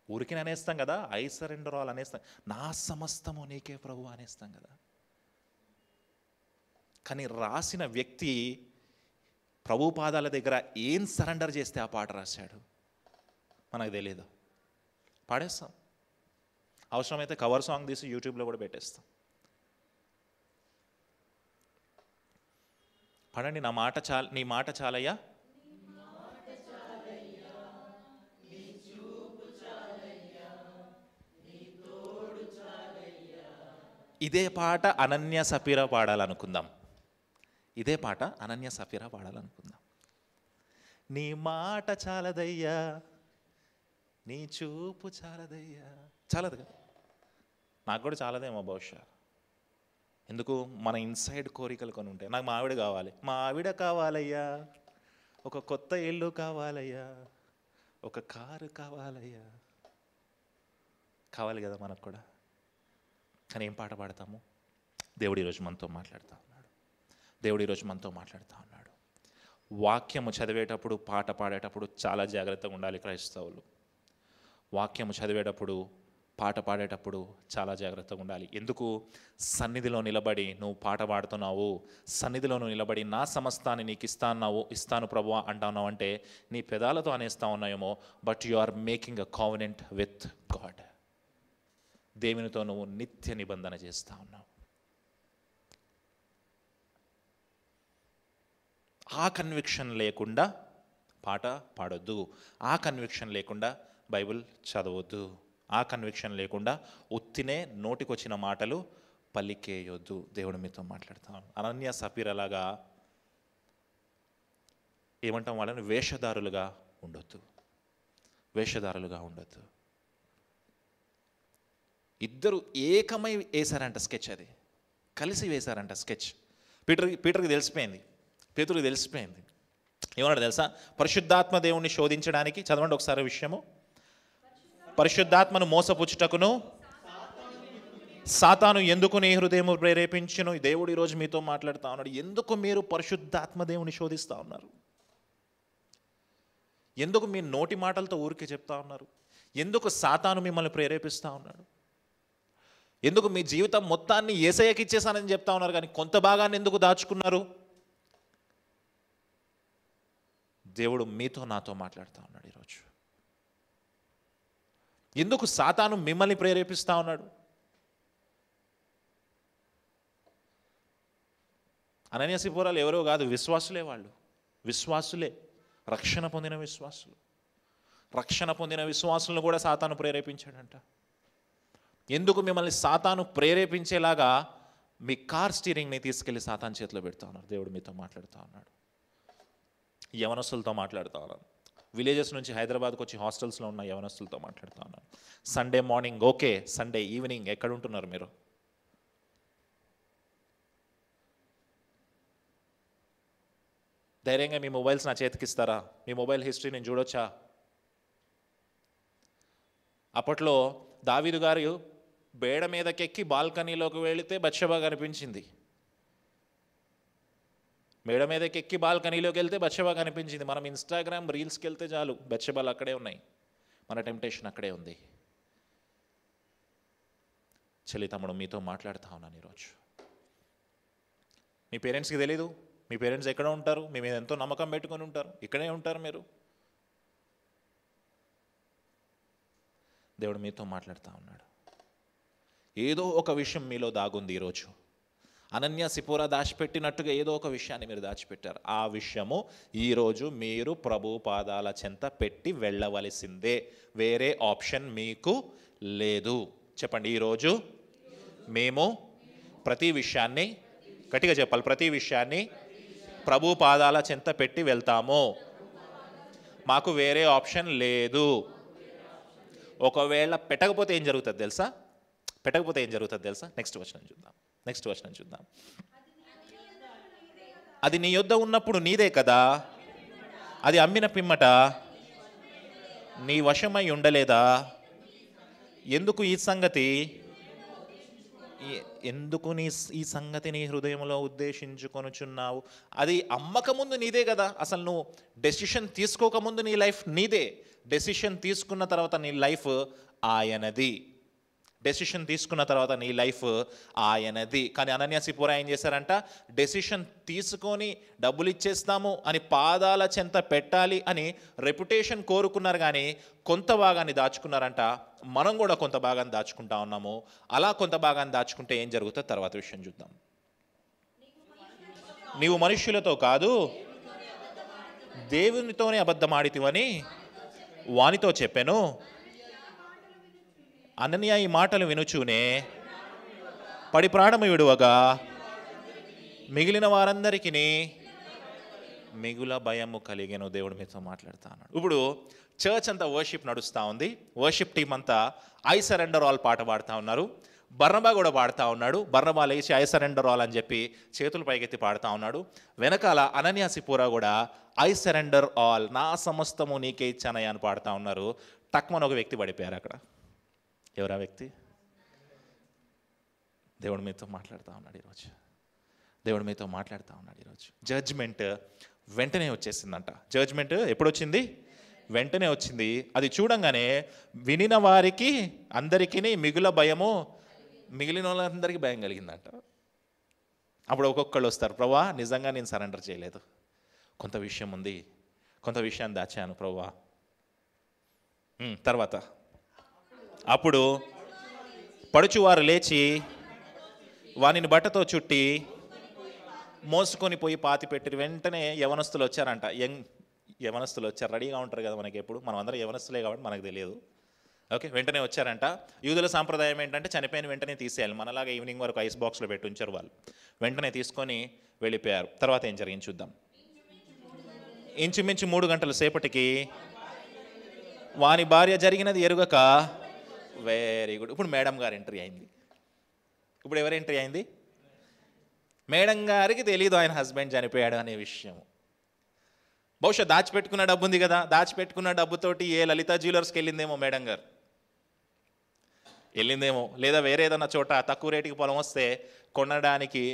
ఊరికినే అనేస్తాం కదా, ఐ సరెండర్ ఆల్ అనేస్తాం, నా సమస్తము నీకే ప్రభువా అనేస్తాం కదా. కానీ రాసిన వ్యక్తి ప్రభు పాదాల దగ్గర ఏం సరెండర్ చేస్తే ఆ పాట రాశాడు మనకు తెలియదు. పాడేస్తాం, అవసరమైతే కవర్ సాంగ్ తీసి యూట్యూబ్లో కూడా పెట్టేస్తాం. పాడండి, నా మాట చాలు, నీ మాట చాలయ్యా, ఇదే పాట అనన్య సఫీరా పాడాలనుకుందాం. ఇదే పాట అనన్య సఫీరా పాడాలనుకుందాం. నీ మాట చాలదయ్యా, నీ చూపు చాలదయ్యా. చాలదు కదా, నాకు కూడా చాలదేమో బహుశా. ఎందుకు? మన ఇన్సైడ్ కోరికలు కొన్ని ఉంటాయి. నాకు మా ఆవిడ కావాలి, మా ఆవిడ కావాలయ్యా, ఒక కొత్త ఇల్లు కావాలయ్యా, ఒక కారు కావాలయ్యా, కావాలి కదా మనకు కూడా. కానీ ఏం పాట పాడతాము? దేవుడు ఈరోజు మనతో మాట్లాడుతూ ఉన్నాడు. దేవుడు ఈరోజు మనతో మాట్లాడుతూ ఉన్నాడు. వాక్యము చదివేటప్పుడు, పాట పాడేటప్పుడు చాలా జాగ్రత్తగా ఉండాలి క్రైస్తవులు. వాక్యము చదివేటప్పుడు పాట పాడేటప్పుడు చాలా జాగ్రత్తగా ఉండాలి. ఎందుకు? సన్నిధిలో నిలబడి నువ్వు పాట పాడుతున్నావు, సన్నిధిలో నువ్వు నిలబడి నా సమస్తాన్ని నీకు ఇస్తాను ప్రభువా అంటున్నావు అంటే నీ పెదాలతో అనేస్తా ఉన్నాయేమో, but you are making a covenant with God. దేవునితో నువ్వు నిత్య నిబంధన చేస్తూ ఉన్నావు. ఆ కన్విక్షన్ లేకుండా పాట పాడొద్దు, ఆ కన్విక్షన్ లేకుండా బైబిల్ చదవద్దు, ఆ కన్విక్షన్ లేకుండా ఉత్తినే నోటికొచ్చిన మాటలు పలికేయొద్దు. దేవుడు మీతో మాట్లాడతాను. అనన్య సఫీరలాగా ఏమంటాం, వాళ్ళని వేషధారులుగా ఉండొద్దు, వేషధారులుగా ఉండొద్దు. ఇద్దరు ఏకమై వేశారంట స్కెచ్, అది కలిసి వేశారంట స్కెచ్. పీటర్కి తెలిసిపోయింది, పేతురుకి తెలిసిపోయింది. ఏమన్నాడు తెలుసా? పరిశుద్ధాత్మ దేవుణ్ణి శోధించడానికి, చదవండి ఒకసారి విషయము, పరిశుద్ధాత్మను మోసపుచ్చుటకును సాతాను ఎందుకు నీ హృదయము ప్రేరేపించును. దేవుడు ఈరోజు మీతో మాట్లాడుతూ ఉన్నాడు. ఎందుకు మీరు పరిశుద్ధాత్మ దేవుని శోధిస్తూ ఉన్నారు? ఎందుకు మీ నోటి మాటలతో ఊరికే చెప్తా ఉన్నారు? ఎందుకు సాతాను మిమ్మల్ని ప్రేరేపిస్తూ ఉన్నాడు? ఎందుకు మీ జీవితం మొత్తాన్ని యేసయ్యకి ఇచ్చేసానని చెప్తా ఉన్నారు, కానీ కొంత భాగాన్ని ఎందుకు దాచుకున్నారు? దేవుడు మీతో నాతో మాట్లాడుతూ ఉన్నాడు ఈరోజు. ఎందుకు సాతాను మిమ్మల్ని ప్రేరేపిస్తూ ఉన్నాడు? అననీయ సప్ఫీరాలు ఎవరో కాదు, విశ్వాసులే. వాళ్ళు విశ్వాసులే, రక్షణ పొందిన విశ్వాసులు. రక్షణ పొందిన విశ్వాసులను కూడా సాతాను ప్రేరేపించాడంట. ఎందుకు మిమ్మల్ని సాతాను ప్రేరేపించేలాగా మీ కార్ స్టీరింగ్ని తీసుకెళ్ళి సాతాను చేతిలో పెడతా ఉన్నారు. దేవుడు మీతో మాట్లాడుతూ ఉన్నాడు. యవనస్తులతో మాట్లాడుతూ ఉన్నాను. విలేజెస్ నుంచి హైదరాబాద్కి వచ్చి హాస్టల్స్లో ఉన్న యవనస్తులతో మాట్లాడుతూ ఉన్నాను. Sunday morning okay, Sunday evening ఎక్కడ ఉంటున్నారు మీరు? ధైర్యంగా మీ మొబైల్స్ నా చేతికి ఇస్తారా? మీ మొబైల్ హిస్టరీ నేను చూడొచ్చా? అప్పట్లో దావీదు గారు బేడ మీదకెక్కి బాల్కనీలోకి వెళితే బత్షెబా కనిపించింది. మేడ మీదకి ఎక్కి బాల్కనీలోకి వెళ్తే బత్షెబా కనిపించింది. మనం ఇన్స్టాగ్రామ్ రీల్స్కి వెళ్తే చాలు, బత్షెబాలు అక్కడే ఉన్నాయి, మన టెంప్టేషన్ అక్కడే ఉంది. చెల్లి తమ్ముడు, మీతో మాట్లాడుతూ ఉన్నాను ఈరోజు. మీ పేరెంట్స్కి తెలీదు, మీ పేరెంట్స్ ఎక్కడ ఉంటారు, మీ మీద ఎంతో నమ్మకం పెట్టుకొని ఉంటారు, ఇక్కడే ఉంటారు మీరు. దేవుడు మీతో మాట్లాడుతూ ఉన్నాడు. ఏదో ఒక విషయం మీలో దాగుంది ఈరోజు. అనన్య సిపోరా దాచిపెట్టినట్టుగా ఏదో ఒక విషయాన్ని మీరు దాచిపెట్టారు. ఆ విషయము ఈరోజు మీరు ప్రభు పాదాల చెంత పెట్టి వెళ్ళవలసిందే, వేరే ఆప్షన్ మీకు లేదు. చెప్పండి, ఈరోజు మేము ప్రతి విషయాన్ని, గట్టిగా చెప్పాలి, ప్రతి విషయాన్ని ప్రభు పాదాల చెంత పెట్టి వెళ్తాము. మాకు వేరే ఆప్షన్ లేదు. ఒకవేళ పెట్టకపోతే ఏం జరుగుతుంది తెలుసా? పెట్టకపోతే ఏం జరుగుతుంది తెలుసా? నెక్స్ట్ వచనం చూద్దాం. అది నీ యొద్ద ఉన్నప్పుడు నీదే కదా, అది అమ్మిన పిమ్మట నీ వశమై ఉండలేదా? ఎందుకు ఈ సంగతి నీ హృదయంలో ఉద్దేశించుకొనుచున్నావు? అది అమ్మకముందు నీదే కదా. అసలు నువ్వు డెసిషన్ తీసుకోకముందు నీ లైఫ్ నీదే. డెసిషన్ తీసుకున్న తర్వాత నీ లైఫ్ ఆయనది. డెసిషన్ తీసుకున్న తర్వాత నీ లైఫ్ ఆయనది. కానీ అనన్య సిపోరా ఏం చేశారంట? డెసిషన్ తీసుకొని డబ్బులు ఇచ్చేస్తాము అని పాదాల చెంత పెట్టాలి అని రెప్యుటేషన్ కోరుకున్నారు, కానీ కొంత భాగాన్ని దాచుకున్నారంట. మనం కూడా కొంత భాగాన్ని దాచుకుంటా ఉన్నాము. అలా కొంత భాగాన్ని దాచుకుంటే ఏం జరుగుతుందో తర్వాత విషయం చూద్దాం. నీవు మనుష్యులతో కాదు దేవునితోనే అబద్ధమాడితివని వానితో చెప్పాను. అననీయ ఈ మాటలు వినుచూనే పడి ప్రాణము విడువగా మిగిలిన వారందరికీ మిగుల భయము కలిగెను. దేవుడు మీతో మాట్లాడుతా అన్నాడు. ఇప్పుడు చర్చ్ అంతా వర్షిప్ నడుస్తూ ఉంది. వర్షిప్ టీం అంతా ఐ సరెండర్ ఆల్ పాట పాడుతూ ఉన్నారు. బర్నబా కూడా పాడుతూ ఉన్నాడు. బర్నబా లేచి ఐ సరెండర్ ఆల్ అని చెప్పి చేతులు పైకెత్తి పాడుతూ ఉన్నాడు. వెనకాల అనన్య సిపోరా కూడా ఐ సరెండర్ ఆల్, నా సమస్తము నీకే ఇచ్చానయ్యా అని పాడుతూ ఉన్నారు. టక్మన్ ఒక వ్యక్తి పడిపోయారు అక్కడ. ఎవరా వ్యక్తి? దేవుడు మీతో మాట్లాడుతూ ఉన్నాడు ఈరోజు. దేవుడు మీతో మాట్లాడుతూ ఉన్నాడు ఈరోజు. జడ్జ్మెంట్ వెంటనే వచ్చేసిందంట. జడ్జ్మెంట్ ఎప్పుడు వచ్చింది? వెంటనే వచ్చింది. అది చూడంగానే వినిన వారికి అందరికీ మిగుల భయము, మిగిలిన వాళ్ళందరికీ భయం కలిగిందంట. అప్పుడు ఒక్కొక్కళ్ళు వస్తారు, ప్రభువా నిజంగా నేను సరెండర్ చేయలేదు, కొంత విషయం ఉంది, కొంత విషయాన్ని దాచాను ప్రభువా. తర్వాత అప్పుడు పడుచువారు లేచి వానిని బట్టతో చుట్టి మోసుకొని పోయి పాతి పెట్టిరు. వెంటనే యవనస్తులు వచ్చారంట. యవనస్తులు వచ్చారు, రెడీగా ఉంటారు కదా మనకి ఎప్పుడు, మనం అందరం యవనస్తులే కాబట్టి మనకు తెలియదు. ఓకే, వెంటనే వచ్చారంట. యూదుల సాంప్రదాయం ఏంటంటే చనిపోయిన వెంటనే తీసేయాలి, మనలాగా ఈవినింగ్ వరకు ఐస్ బాక్స్లో పెట్టి ఉంచారు వాళ్ళు. వెంటనే తీసుకొని వెళ్ళిపోయారు. తర్వాత ఏం జరిగింది చూద్దాం. ఇంచుమించు 3 గంటల సేపటికి వాని భార్య జరిగినది ఎరుగక, వెరీ గుడ్, ఇప్పుడు మేడం గారు ఎంట్రీ అయింది. ఇప్పుడు ఎవరు ఎంట్రీ అయింది? మేడం గారికి తెలియదు ఆయన హస్బెండ్ చనిపోయాడు అనే విషయం. బహుశా దాచిపెట్టుకున్న డబ్బు ఉంది కదా, దాచిపెట్టుకున్న డబ్బుతోటి ఏ లలిత జ్యువెలర్స్కి వెళ్ళిందేమో మేడం గారు, వెళ్ళిందేమో, లేదా వేరే ఏదన్నా చోట తక్కువ రేటుకి పొలం వస్తే కొనడానికి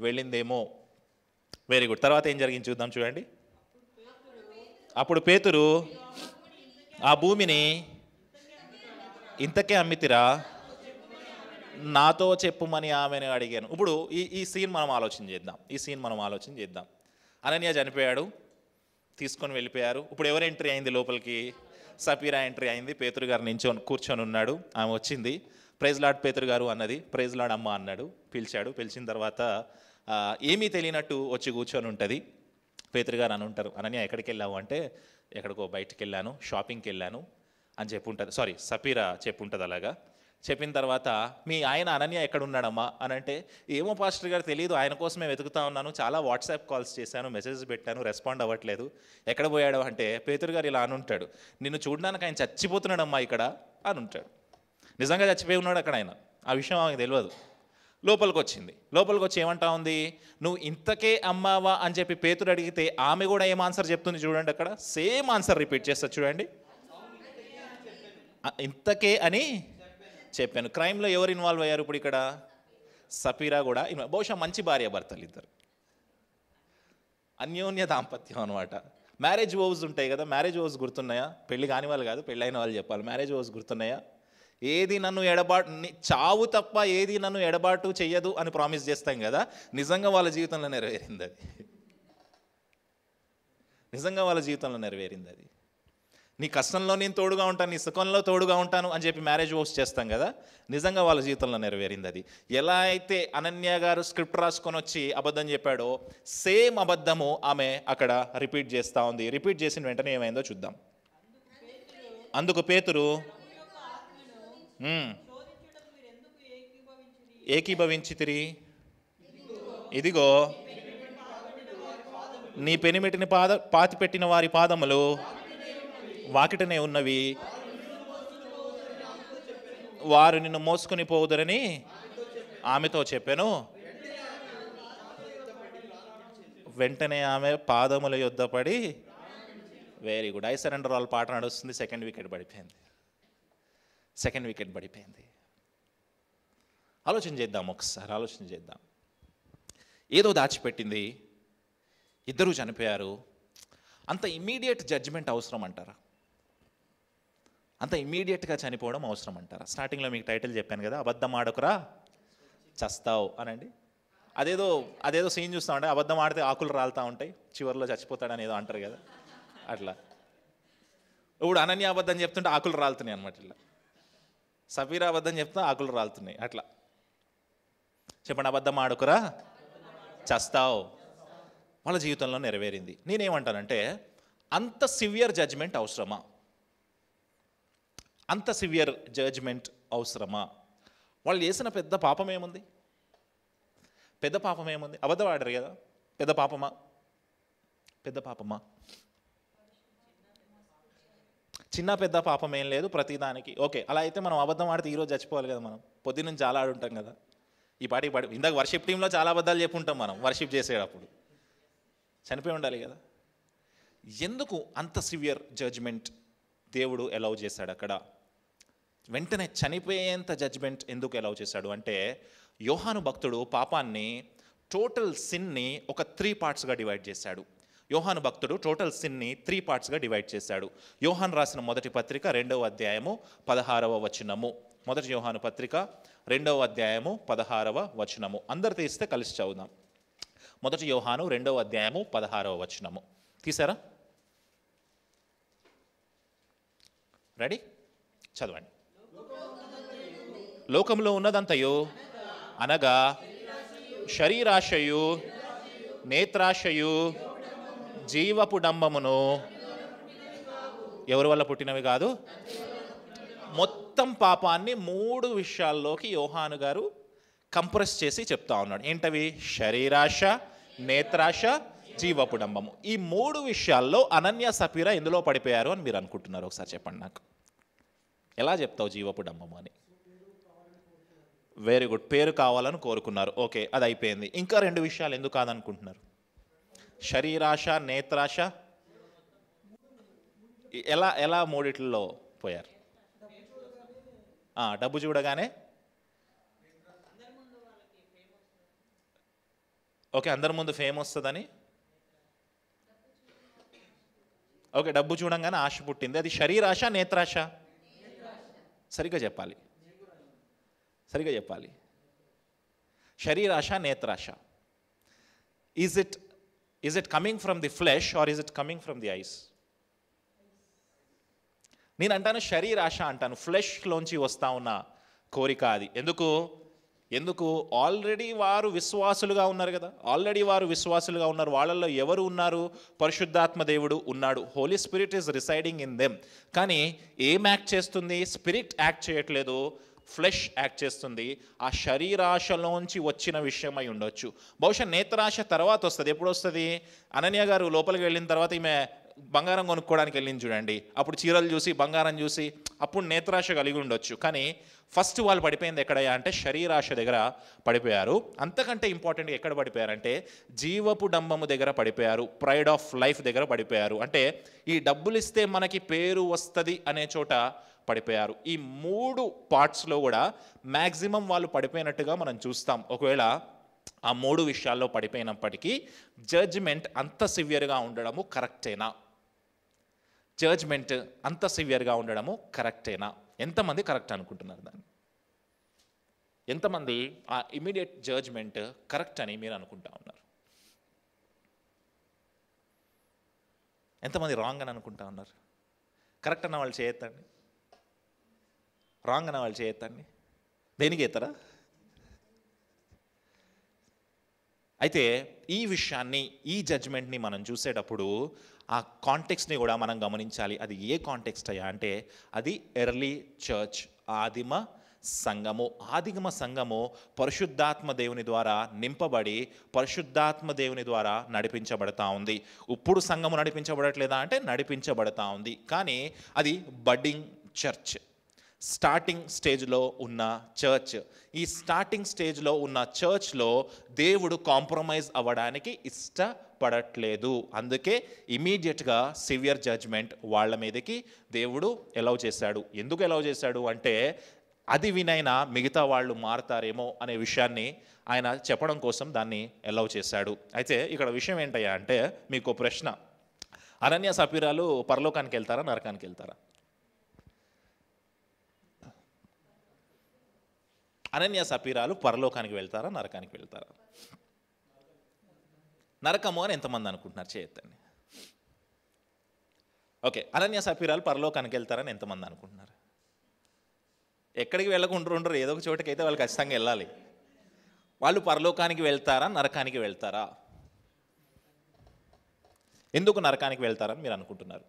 వెళ్ళిందేమో. Very good. తర్వాత ఏం జరిగింది చూద్దాం. చూడండి. అప్పుడు పేతురు ఆ భూమిని ఇంతకే అమ్మితిరా, నాతో చెప్పుమని ఆమెను అడిగాను. ఇప్పుడు ఈ సీన్ మనం ఆలోచన చేద్దాం. అనన్య చనిపోయాడు, తీసుకొని వెళ్ళిపోయారు. ఇప్పుడు ఎవరు ఎంట్రీ అయింది లోపలికి? సపీరా ఎంట్రీ అయింది. పేతురు గారు కూర్చొని ఉన్నాడు. ఆమె వచ్చింది. ప్రైజ్ లార్డ్ పేతురు గారు అన్నది. ప్రైజ్ లార్డ్ అమ్మ అన్నాడు. పిలిచాడు. పిలిచిన తర్వాత ఏమీ తెలియనట్టు వచ్చి కూర్చొని ఉంటుంది. పేతురు గారు అని ఉంటారు, అనన్య ఎక్కడికి వెళ్ళావు అంటే, ఎక్కడికో బయటికి వెళ్ళాను, షాపింగ్కి వెళ్ళాను అని చెప్పుంటుంది. సారీ, సపీరా చెప్పుంటుంది. అలాగా చెప్పిన తర్వాత మీ ఆయన అనన్య ఎక్కడున్నాడమ్మా అని అంటే, ఏమో పాస్టర్ గారు తెలియదు, ఆయన కోసమే వెతుకుతా ఉన్నాను, చాలా వాట్సాప్ కాల్స్ చేశాను, మెసేజ్ పెట్టాను, రెస్పాండ్ అవ్వట్లేదు, ఎక్కడ పోయాడు అంటే, పేతురు గారు ఇలా అని ఉంటాడు, నిన్ను చూడడానికి ఆయన చచ్చిపోతున్నాడమ్మా ఇక్కడ అని ఉంటాడు. నిజంగా చచ్చిపోయి ఉన్నాడు అక్కడ ఆయన, ఆ విషయం ఆమెకు తెలియదు. లోపలికి వచ్చి ఏమంటా ఉంది, నువ్వు ఇంతకే అమ్మావా అని చెప్పి పేతురు అడిగితే ఆమె కూడా ఏం ఆన్సర్ చెప్తుంది చూడండి. అక్కడ సేమ్ ఆన్సర్ రిపీట్ చేస్తారు చూడండి. ఇంతకే అని చెప్పాను. క్రైమ్లో ఎవరు ఇన్వాల్వ్ అయ్యారు ఇప్పుడు ఇక్కడ? సపీరా కూడా బహుశా మంచి భార్య భర్తలు ఇద్దరు, అన్యోన్య దాంపత్యం అనమాట. మ్యారేజ్ ఓవ్స్ ఉంటాయి కదా, మ్యారేజ్ ఓవ్స్ గుర్తున్నాయా? పెళ్ళి కాని వాళ్ళు కాదు, పెళ్ళైన వాళ్ళు చెప్పాలి. మ్యారేజ్ ఓవ్స్ గుర్తున్నాయా? ఏది నన్ను చావు తప్ప ఏది నన్ను ఎడబాటు చెయ్యదు అని ప్రామిస్ చేస్తాం కదా, నిజంగా వాళ్ళ జీవితంలో నెరవేరింది అది. నిజంగా వాళ్ళ జీవితంలో నెరవేరింది అది. నీ కష్టంలో నేను తోడుగా ఉంటాను, నీ సుఖంలో తోడుగా ఉంటాను అని చెప్పి మ్యారేజ్ ఓవ్స్ చేస్తాం కదా, నిజంగా వాళ్ళ జీవితంలో నెరవేరింది అది. ఎలా అయితే అనన్య గారు స్క్రిప్ట్ రాసుకొని వచ్చి అబద్ధం చెప్పాడో, సేమ్ అబద్ధము ఆమె అక్కడ రిపీట్ చేస్తూ ఉంది. రిపీట్ చేసిన వెంటనే ఏమైందో చూద్దాం. అందుకు పేతురు ఏకీభవించితిరి, ఇదిగో నీ పెనిమిటిని పాతి పెట్టిన వారి పాదములు వాకిటనే ఉన్నవి, వారు నిన్ను మోసుకొని పోవుదరని ఆమెతో చెప్పాను. వెంటనే ఆమె పాదముల యొద్ద పడి, very good, I surrender all పాట నడుస్తుంది. సెకండ్ వికెట్ పడిపోయింది. ఆలోచన చేద్దాం, ఒకసారి ఆలోచన చేద్దాం. ఏదో దాచిపెట్టింది, ఇద్దరూ చనిపోయారు. అంత ఇమ్మీడియట్ జడ్జిమెంట్ అవసరం అంటారా? అంత ఇమ్మీడియట్గా చనిపోవడం అవసరం అంటారా? స్టార్టింగ్లో మీకు టైటిల్ చెప్పాను కదా, అబద్ధం ఆడకురా చస్తావు అనండి. అదేదో సీన్ చూస్తూ ఉంటాయి, అబద్ధం ఆడితే ఆకులు రాలుతూ ఉంటాయి, చివరిలో చచ్చిపోతాడని ఏదో అంటారు కదా, అట్లా. ఇప్పుడు అనన్య అబద్ధం చెప్తుంటే ఆకులు రాలుతున్నాయి అనమాట. ఇలా సఫీరా అబద్ధం చెప్తే ఆకులు రాలుతున్నాయి. అట్లా చెప్పండి, అబద్ధం ఆడుకురా చస్తావు. వాళ్ళ జీవితంలో నెరవేరింది. నేనేమంటానంటే, అంత సివియర్ జడ్జ్మెంట్ అవసరమా? వాళ్ళు చేసిన పెద్ద పాపం ఏముంది? అబద్ధం ఆడరు కదా, పెద్ద పాపమా? చిన్న పెద్ద పాపం ఏం లేదు ప్రతిదానికి. ఓకే, అలా అయితే మనం అబద్ధం ఆడితే ఈరోజు చచ్చిపోవాలి కదా. మనం పొద్దున్నుంచి చాలా ఆడుంటాం కదా, ఈ పాటికి ఇందాక వర్షిప్ టీంలో చాలా అబద్ధాలు చెప్పుంటాం మనం వర్షిప్ చేసేటప్పుడు. చనిపోయి ఉండాలి కదా. ఎందుకు అంత సివియర్ జడ్జ్మెంట్ దేవుడు అలౌ చేశాడు అక్కడ? వెంటనే చనిపోయేంత జడ్జ్మెంట్ ఎందుకు అలౌ చేశాడు అంటే, యోహాను భక్తుడు పాపాన్ని, టోటల్ సిన్ని ఒక 3 పార్ట్స్గా డివైడ్ చేశాడు. యోహాను భక్తుడు టోటల్ సిన్ని 3 పార్ట్స్గా డివైడ్ చేశాడు. యోహాను రాసిన మొదటి పత్రిక 2వ అధ్యాయము 16వ వచనము. మొదటి యోహాను పత్రిక 2వ అధ్యాయము 16వ వచనము. అందరు తీస్తే కలిసి చదువుదాం. మొదటి యోహాను 2వ అధ్యాయము 16వ వచనము. తీసారా? రెడీ? చదవండి. లోకంలో ఉన్నదంతయు అనగా శరీరాశయు, నేత్రాశయు, జీవపు డంబమును ఎవరి వల్ల పుట్టినవి కాదు. మొత్తం పాపాన్ని 3 విషయాల్లోకి యోహాను గారు కంప్రెస్ చేసి చెప్తా ఉన్నాడు. ఏంటవి? శరీరాశ, నేత్రాశ, జీవపు డంబము. ఈ 3 విషయాల్లో అనన్య సపీరా ఎందులో పడిపోయారు అని మీరు అనుకుంటున్నారు? ఒకసారి చెప్పండి నాకు. ఎలా చెప్తావు జీవపు డంబము అని? వెరీ గుడ్, పేరు కావాలని కోరుకున్నారు. ఓకే, అది అయిపోయింది. ఇంకా 2 విషయాలు ఎందుకు కాదనుకుంటున్నారు? శరీరాశ, నేత్రాశ. ఎలా మూడిట్లో పోయారు? డబ్బు చూడగానే ఓకే, అందరి ముందు ఫేమ్ వస్తుందని. ఓకే, డబ్బు చూడంగానే ఆశ పుట్టింది. అది శరీరాశ, నేత్రాశ? సరిగ్గా చెప్పాలి, సరిగ్గా చెప్పాలి. శరీరాశ, నేత్రాశ. Is it coming from the flesh or is it coming from the eyes? నేను అంటాను శరీరాశ అంటాను. ఫ్లెష్లోంచి వస్తూ ఉన్న కోరిక అది. ఎందుకు ఆల్రెడీ వారు విశ్వాసులుగా ఉన్నారు కదా. ఆల్రెడీ వారు విశ్వాసులుగా ఉన్నారు. వాళ్ళల్లో ఎవరు ఉన్నారు? పరిశుద్ధాత్మ దేవుడు ఉన్నాడు. Holy spirit is residing in them. కానీ ఏం యాక్ట్ చేస్తుంది? స్పిరిట్ యాక్ట్ చేయట్లేదు, ఫ్లెష్ యాక్ట్ చేస్తుంది. ఆ శరీరాశలోంచి వచ్చిన విషయమై ఉండొచ్చు. బహుశా నేత్రాశ తర్వాత వస్తుంది. ఎప్పుడు వస్తుంది? అనన్య గారు లోపలికి వెళ్ళిన తర్వాత ఈమె బంగారం కొనుక్కోవడానికి వెళ్ళింది చూడండి. అప్పుడు చీరలు చూసి, బంగారం చూసి, అప్పుడు నేత్రాశ కలిగి ఉండొచ్చు. కానీ ఫస్ట్ వాళ్ళు పడిపోయింది ఎక్కడయ్యా అంటే శరీరాశ దగ్గర పడిపోయారు. అంతకంటే ఇంపార్టెంట్గా ఎక్కడ పడిపోయారంటే జీవపు డంబము దగ్గర పడిపోయారు. ప్రైడ్ ఆఫ్ లైఫ్ దగ్గర పడిపోయారు. అంటే ఈ డబ్బులు ఇస్తే మనకి పేరు వస్తుంది అనే చోట పడిపోయారు. ఈ 3 పార్ట్స్లో కూడా మ్యాక్సిమం వాళ్ళు పడిపోయినట్టుగా మనం చూస్తాం. ఒకవేళ ఆ 3 విషయాల్లో పడిపోయినప్పటికీ జడ్జిమెంట్ అంత సివియర్గా ఉండడము కరెక్టేనా? జడ్జ్మెంట్ అంత సివియర్గా ఉండడము కరెక్టేనా? ఎంతమంది కరెక్ట్ అనుకుంటున్నారు దాన్ని? ఎంతమంది ఆ ఇమీడియట్ జడ్జ్మెంట్ కరెక్ట్ అని మీరు అనుకుంటా ఉన్నారు? ఎంతమంది రాంగ్ అని అనుకుంటా ఉన్నారు? కరెక్ట్ అన్న వాళ్ళు చేయొద్దండి, రాంగ్ అన్న వాళ్ళు చేయొద్దండి. దేనికి ఎత్తరా? అయితే ఈ విషయాన్ని, ఈ జడ్జ్మెంట్ని మనం చూసేటప్పుడు ఆ కాంటెక్స్ట్ని కూడా మనం గమనించాలి. అది ఏ కాంటెక్స్ట్ అయ్యా అంటే అది ఎర్లీ చర్చ్, ఆదిమ సంఘము. ఆదిమ సంఘము పరిశుద్ధాత్మ దేవుని ద్వారా నింపబడి పరిశుద్ధాత్మ దేవుని ద్వారా నడిపించబడతా ఉంది. ఇప్పుడు సంఘము నడిపించబడట్లేదా అంటే నడిపించబడతా ఉంది. కానీ అది బడ్డింగ్ చర్చ్, స్టార్టింగ్ స్టేజ్లో ఉన్న చర్చ్. ఈ స్టార్టింగ్ స్టేజ్లో ఉన్న చర్చ్లో దేవుడు కాంప్రమైజ్ అవ్వడానికి ఇష్టపడట్లేదు. అందుకే ఇమీడియట్గా సివియర్ జడ్జ్మెంట్ వాళ్ళ మీదకి దేవుడు ఎలౌ చేశాడు. ఎందుకు ఎలౌ చేశాడు అంటే అది వినైనా మిగతా వాళ్ళు మారతారేమో అనే విషయాన్ని ఆయన చెప్పడం కోసం దాన్ని ఎలౌ చేశాడు. అయితే ఇక్కడ విషయం ఏంటయ్యా అంటే మీకు ప్రశ్న. అనన్య సపీరాలు పరలోకానికి వెళ్తారా, నరకానికి వెళ్తారా? అనన్య సపీరాలు పరలోకానికి వెళ్తారా, నరకానికి వెళ్తారా? నరకము అని ఎంతమంది అనుకుంటున్నారు? చేయొద్దండి. ఓకే, అనన్య సపీరాలు పరలోకానికి వెళ్తారని ఎంతమంది అనుకుంటున్నారు? ఎక్కడికి వెళ్ళకుండా ఏదో ఒక చోటకైతే వాళ్ళు ఖచ్చితంగా వెళ్ళాలి. వాళ్ళు పరలోకానికి వెళ్తారా, నరకానికి వెళ్తారా? ఎందుకు నరకానికి వెళ్తారని మీరు అనుకుంటున్నారు?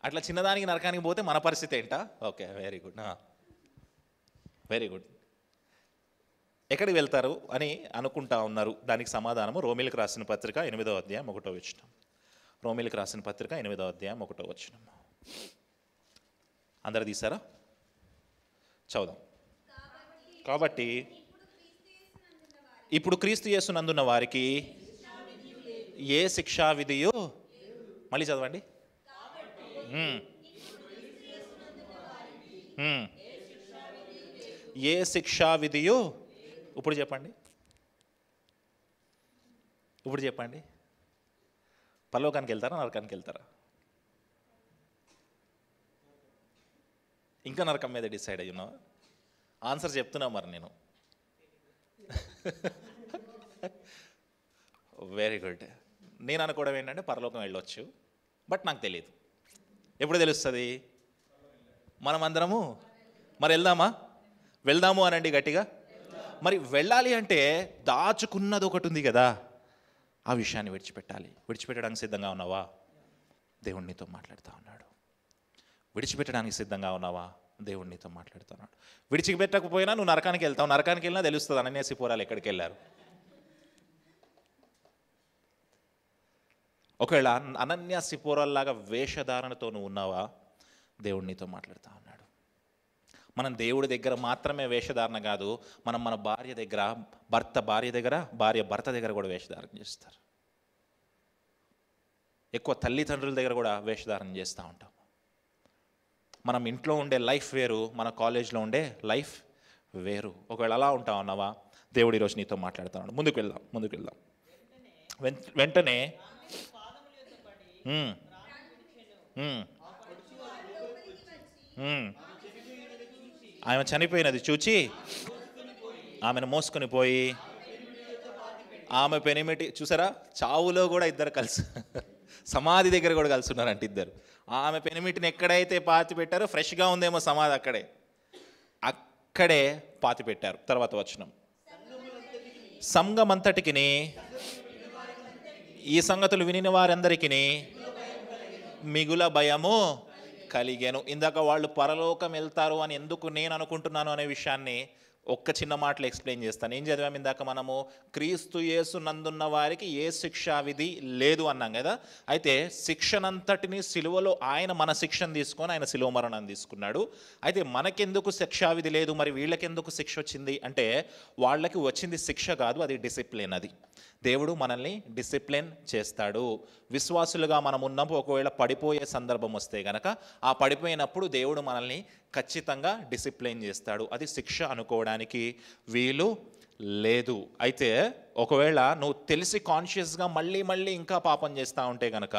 అట్లా చిన్నదానికి నరకానికి పోతే మన పరిస్థితి ఏంటా? Okay, very good, very good. ఎక్కడికి వెళ్తారు అని అనుకుంటా ఉన్నారు? దానికి సమాధానము రోమిలకు రాసిన పత్రిక 8వ అధ్యాయం 1వ వచనం. రోమిలకు రాసిన పత్రిక 8వ అధ్యాయం 1వ వచనం. అందరు తీసారా? చదుదాం. కాబట్టి ఇప్పుడు క్రీస్తు యేసునందున్న వారికి ఏ శిక్షా విధియో, మళ్ళీ చదవండి. ఏ శిక్షా విధియో, ఇప్పుడు చెప్పండి. ఇప్పుడు చెప్పండి, పరలోకానికి వెళ్తారా, నరకానికి వెళ్తారా? ఇంకా నరకం మీద డిసైడ్ అయ్యున్నా? ఆన్సర్ చెప్తున్నా మరి నేను. Very good. నేను అనుకోవడం ఏంటంటే పరలోకం వెళ్ళొచ్చు, బట్ నాకు తెలియదు. ఎప్పుడు తెలుస్తుంది? మనమందరము మరి వెళ్దాము అనండి గట్టిగా. మరి వెళ్ళాలి అంటే దాచుకున్నది ఒకటి ఉంది కదా, ఆ విషయాన్ని విడిచిపెట్టాలి. విడిచిపెట్టడానికి సిద్ధంగా ఉన్నావా? దేవుడు నీతో మాట్లాడుతూ ఉన్నాడు. విడిచిపెట్టడానికి సిద్ధంగా ఉన్నావా? దేవుడు నీతో మాట్లాడుతున్నాడు. విడిచిపెట్టకపోయినా నువ్వు నరకానికి వెళ్తావు. నరకానికి వెళ్ళినా తెలుస్తుంది అనన్య సిపోరాలు ఎక్కడికి వెళ్ళారు. ఒకవేళ అనన్య సిపోరాల్లాగా వేషధారణతో నువ్వు ఉన్నావా? దేవుడు నీతో మాట్లాడుతూ ఉన్నాడు. మనం దేవుడి దగ్గర మాత్రమే వేషధారణ కాదు, మనం మన భార్య దగ్గర, భార్య దగ్గర, భార్య భర్త దగ్గర కూడా వేషధారణ చేస్తారు. ఎక్కువ తల్లిదండ్రుల దగ్గర కూడా వేషధారణ చేస్తూ ఉంటాం. మనం ఇంట్లో ఉండే లైఫ్ వేరు, మన కాలేజ్లో ఉండే లైఫ్ వేరు. ఒకవేళ అలా ఉంటా ఉన్నావా? దేవుడు ఈరోజు నీతో మాట్లాడుతున్నాడు. ముందుకు వెళ్దాం. వెంటనే ఆమె చనిపోయినది చూచి ఆమెను మోసుకొని పోయి, ఆమె పెనిమిటి చూసారా, చావులో కూడా ఇద్దరు కలిసి సమాధి దగ్గర కూడా కలిసి ఉన్నారంటే ఇద్దరు. ఆమె పెనిమిటిని ఎక్కడైతే పాతి పెట్టారో, ఫ్రెష్గా ఉందేమో సమాధి, అక్కడే పాతి పెట్టారు. తర్వాత వచనం, సంఘమంతటికిని ఈ సంగతులు వినిన వారందరికీ మిగుల భయము కలిగెను. ఇందాక వాళ్ళు పరలోకం వెళ్తారు అని ఎందుకు నేను అనుకుంటున్నాను అనే విషయాన్ని ఒక్క చిన్న మాటలు ఎక్స్ప్లెయిన్ చేస్తాను. ఏం చదివాం ఇందాక మనము? క్రీస్తు యేసు నందున్న వారికి ఏ శిక్షా విధి లేదు అన్నాం కదా. అయితే శిక్షనంతటిని సిలువలో ఆయన మన శిక్షను తీసుకొని ఆయన సిలువ మరణాన్ని తీసుకున్నాడు. అయితే మనకెందుకు శిక్షా విధి లేదు, మరి వీళ్ళకెందుకు శిక్ష వచ్చింది అంటే, వాళ్ళకి వచ్చింది శిక్ష కాదు, అది డిసిప్లిన్. అది దేవుడు మనల్ని డిసిప్లిన్ చేస్తాడు. విశ్వాసులుగా మనం ఉన్నప్పుడు ఒకవేళ పడిపోయే సందర్భం వస్తే గనక, ఆ పడిపోయినప్పుడు దేవుడు మనల్ని ఖచ్చితంగా డిసిప్లిన్ చేస్తాడు. అది శిక్ష అనుకోవడానికి వీలు లేదు. అయితే ఒకవేళ నువ్వు తెలిసి కాన్షియస్గా మళ్ళీ ఇంకా పాపం చేస్తూ ఉంటే కనుక,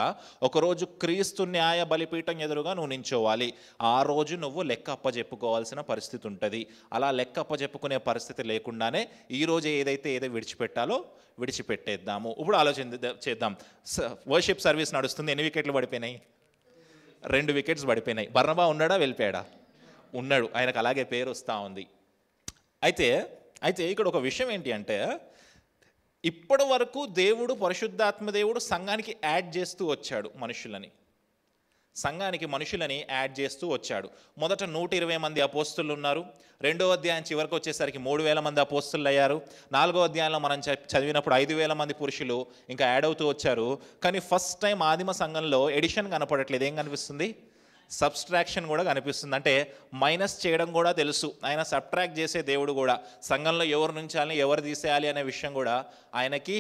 ఒకరోజు క్రీస్తు న్యాయ బలిపీఠం ఎదురుగా నువ్వు నించోవాలి. ఆ రోజు నువ్వు లెక్క అప్పచెప్పుకోవాల్సిన పరిస్థితి ఉంటుంది. అలా లెక్క అప్పచెప్పుకునే పరిస్థితి లేకుండానే ఈరోజు ఏదో విడిచిపెట్టాలో విడిచిపెట్టేద్దాము. ఇప్పుడు చేద్దాం. వర్షిప్ సర్వీస్ నడుస్తుంది. ఎన్ని వికెట్లు పడిపోయినాయి? 2 వికెట్స్ పడిపోయినాయి. బర్నబా ఉన్నాడా, వెళ్ళిపోయాడా? ఉన్నాడు. ఆయనకు అలాగే పేరు వస్తూ ఉంది. అయితే ఇక్కడ ఒక విషయం ఏంటి అంటే, ఇప్పటి వరకు దేవుడు, పరిశుద్ధాత్మ దేవుడు సంఘానికి యాడ్ చేస్తూ వచ్చాడు మనుషులని యాడ్ చేస్తూ వచ్చాడు. మొదట 120 మంది అపోస్తులు ఉన్నారు. 2వ అధ్యాయం చివరికి వచ్చేసరికి 3000 మంది అపోస్తులు అయ్యారు. 4వ అధ్యాయంలో మనం చదివినప్పుడు 5000 మంది పురుషులు ఇంకా యాడ్ అవుతూ వచ్చారు. కానీ ఫస్ట్ టైం ఆదిమ సంఘంలో ఎడిషన్ కనపడట్లేదు. ఏం కనిపిస్తుంది? సబ్స్ట్రాక్షన్ కూడా కనిపిస్తుంది. అంటే మైనస్ చేయడం కూడా తెలుసు. ఆయన సబ్ట్రాక్ట్ చేసే దేవుడు కూడా. సంఘంలో ఎవరు నుంచాలి, ఎవరు తీసేయాలి అనే విషయం కూడా ఆయనకి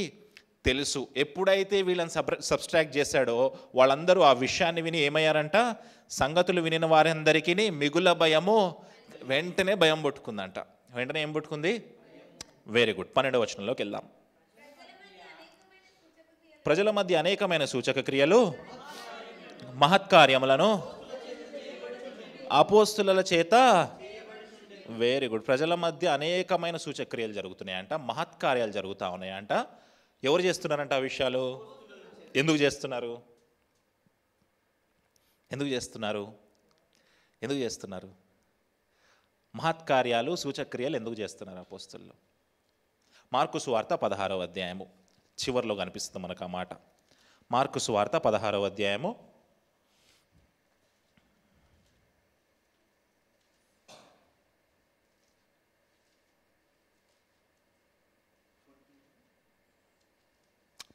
తెలుసు. ఎప్పుడైతే వీళ్ళని సబ్స్ట్రాక్ట్ చేశాడో, వాళ్ళందరూ ఆ విషయాన్ని విని ఏమయ్యారంట? సంగతులు వినిన వారందరికీ మిగుల భయము, వెంటనే భయం పుట్టుకుందంట. వెంటనే ఏం పుట్టుకుంది? Very good. 12వ వచనంలోకి వెళ్దాం. ప్రజల మధ్య అనేకమైన సూచక క్రియలు, మహత్కార్యములను అపోస్తుల చేత, వెరీ గుడ్, ప్రజల మధ్య అనేకమైన సూచక్రియలు జరుగుతున్నాయంట, మహత్కార్యాలు జరుగుతూ ఉన్నాయంట. ఎవరు చేస్తున్నారంట ఆ విషయాలు? ఎందుకు చేస్తున్నారు? మహత్కార్యాలు, సూచక్రియలు ఎందుకు చేస్తున్నారు అపోస్తులు? మార్కు సువార్త 16వ అధ్యాయము చివరిలో కనిపిస్తుంది మనకు ఆ మాట. మార్కు సువార్త 16వ అధ్యాయము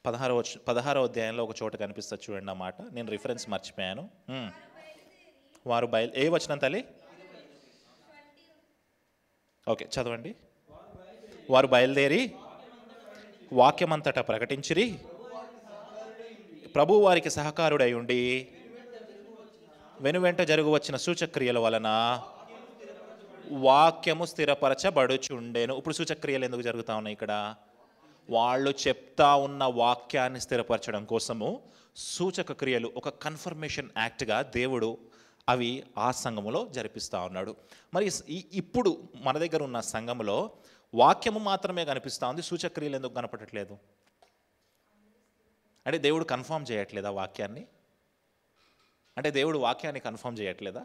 16వ అధ్యాయంలో ఒక చోట కనిపిస్తుంది చూడండి ఆ మాట. నేను రిఫరెన్స్ మర్చిపోయాను. వారు ఏ వచనం తల్లి? ఓకే, చదవండి. వారు బయలుదేరి వాక్యమంతటా ప్రకటించిరి. ప్రభు వారికి సహకారుడై ఉండి వెనువెంట జరుగు వచ్చిన సూచక్రియల వలన వాక్యము స్థిరపరచబడుచుండెను. ఇప్పుడు సూచక్రియలు ఎందుకు జరుగుతూ ఉన్నాయి ఇక్కడ? వాళ్ళు చెప్తా ఉన్న వాక్యాన్ని స్థిరపరచడం కోసము సూచక క్రియలు ఒక కన్ఫర్మేషన్ యాక్ట్గా దేవుడు అవి ఆ సంఘములో జరిపిస్తూ ఉన్నాడు. మరి ఇప్పుడు మన దగ్గర ఉన్న సంఘములో వాక్యము మాత్రమే కనిపిస్తూ ఉంది, సూచక క్రియలు ఎందుకు కనపడట్లేదు? అంటే దేవుడు కన్ఫర్మ్ చేయట్లేదా వాక్యాన్ని? అంటే దేవుడు వాక్యాన్ని కన్ఫర్మ్ చేయట్లేదా?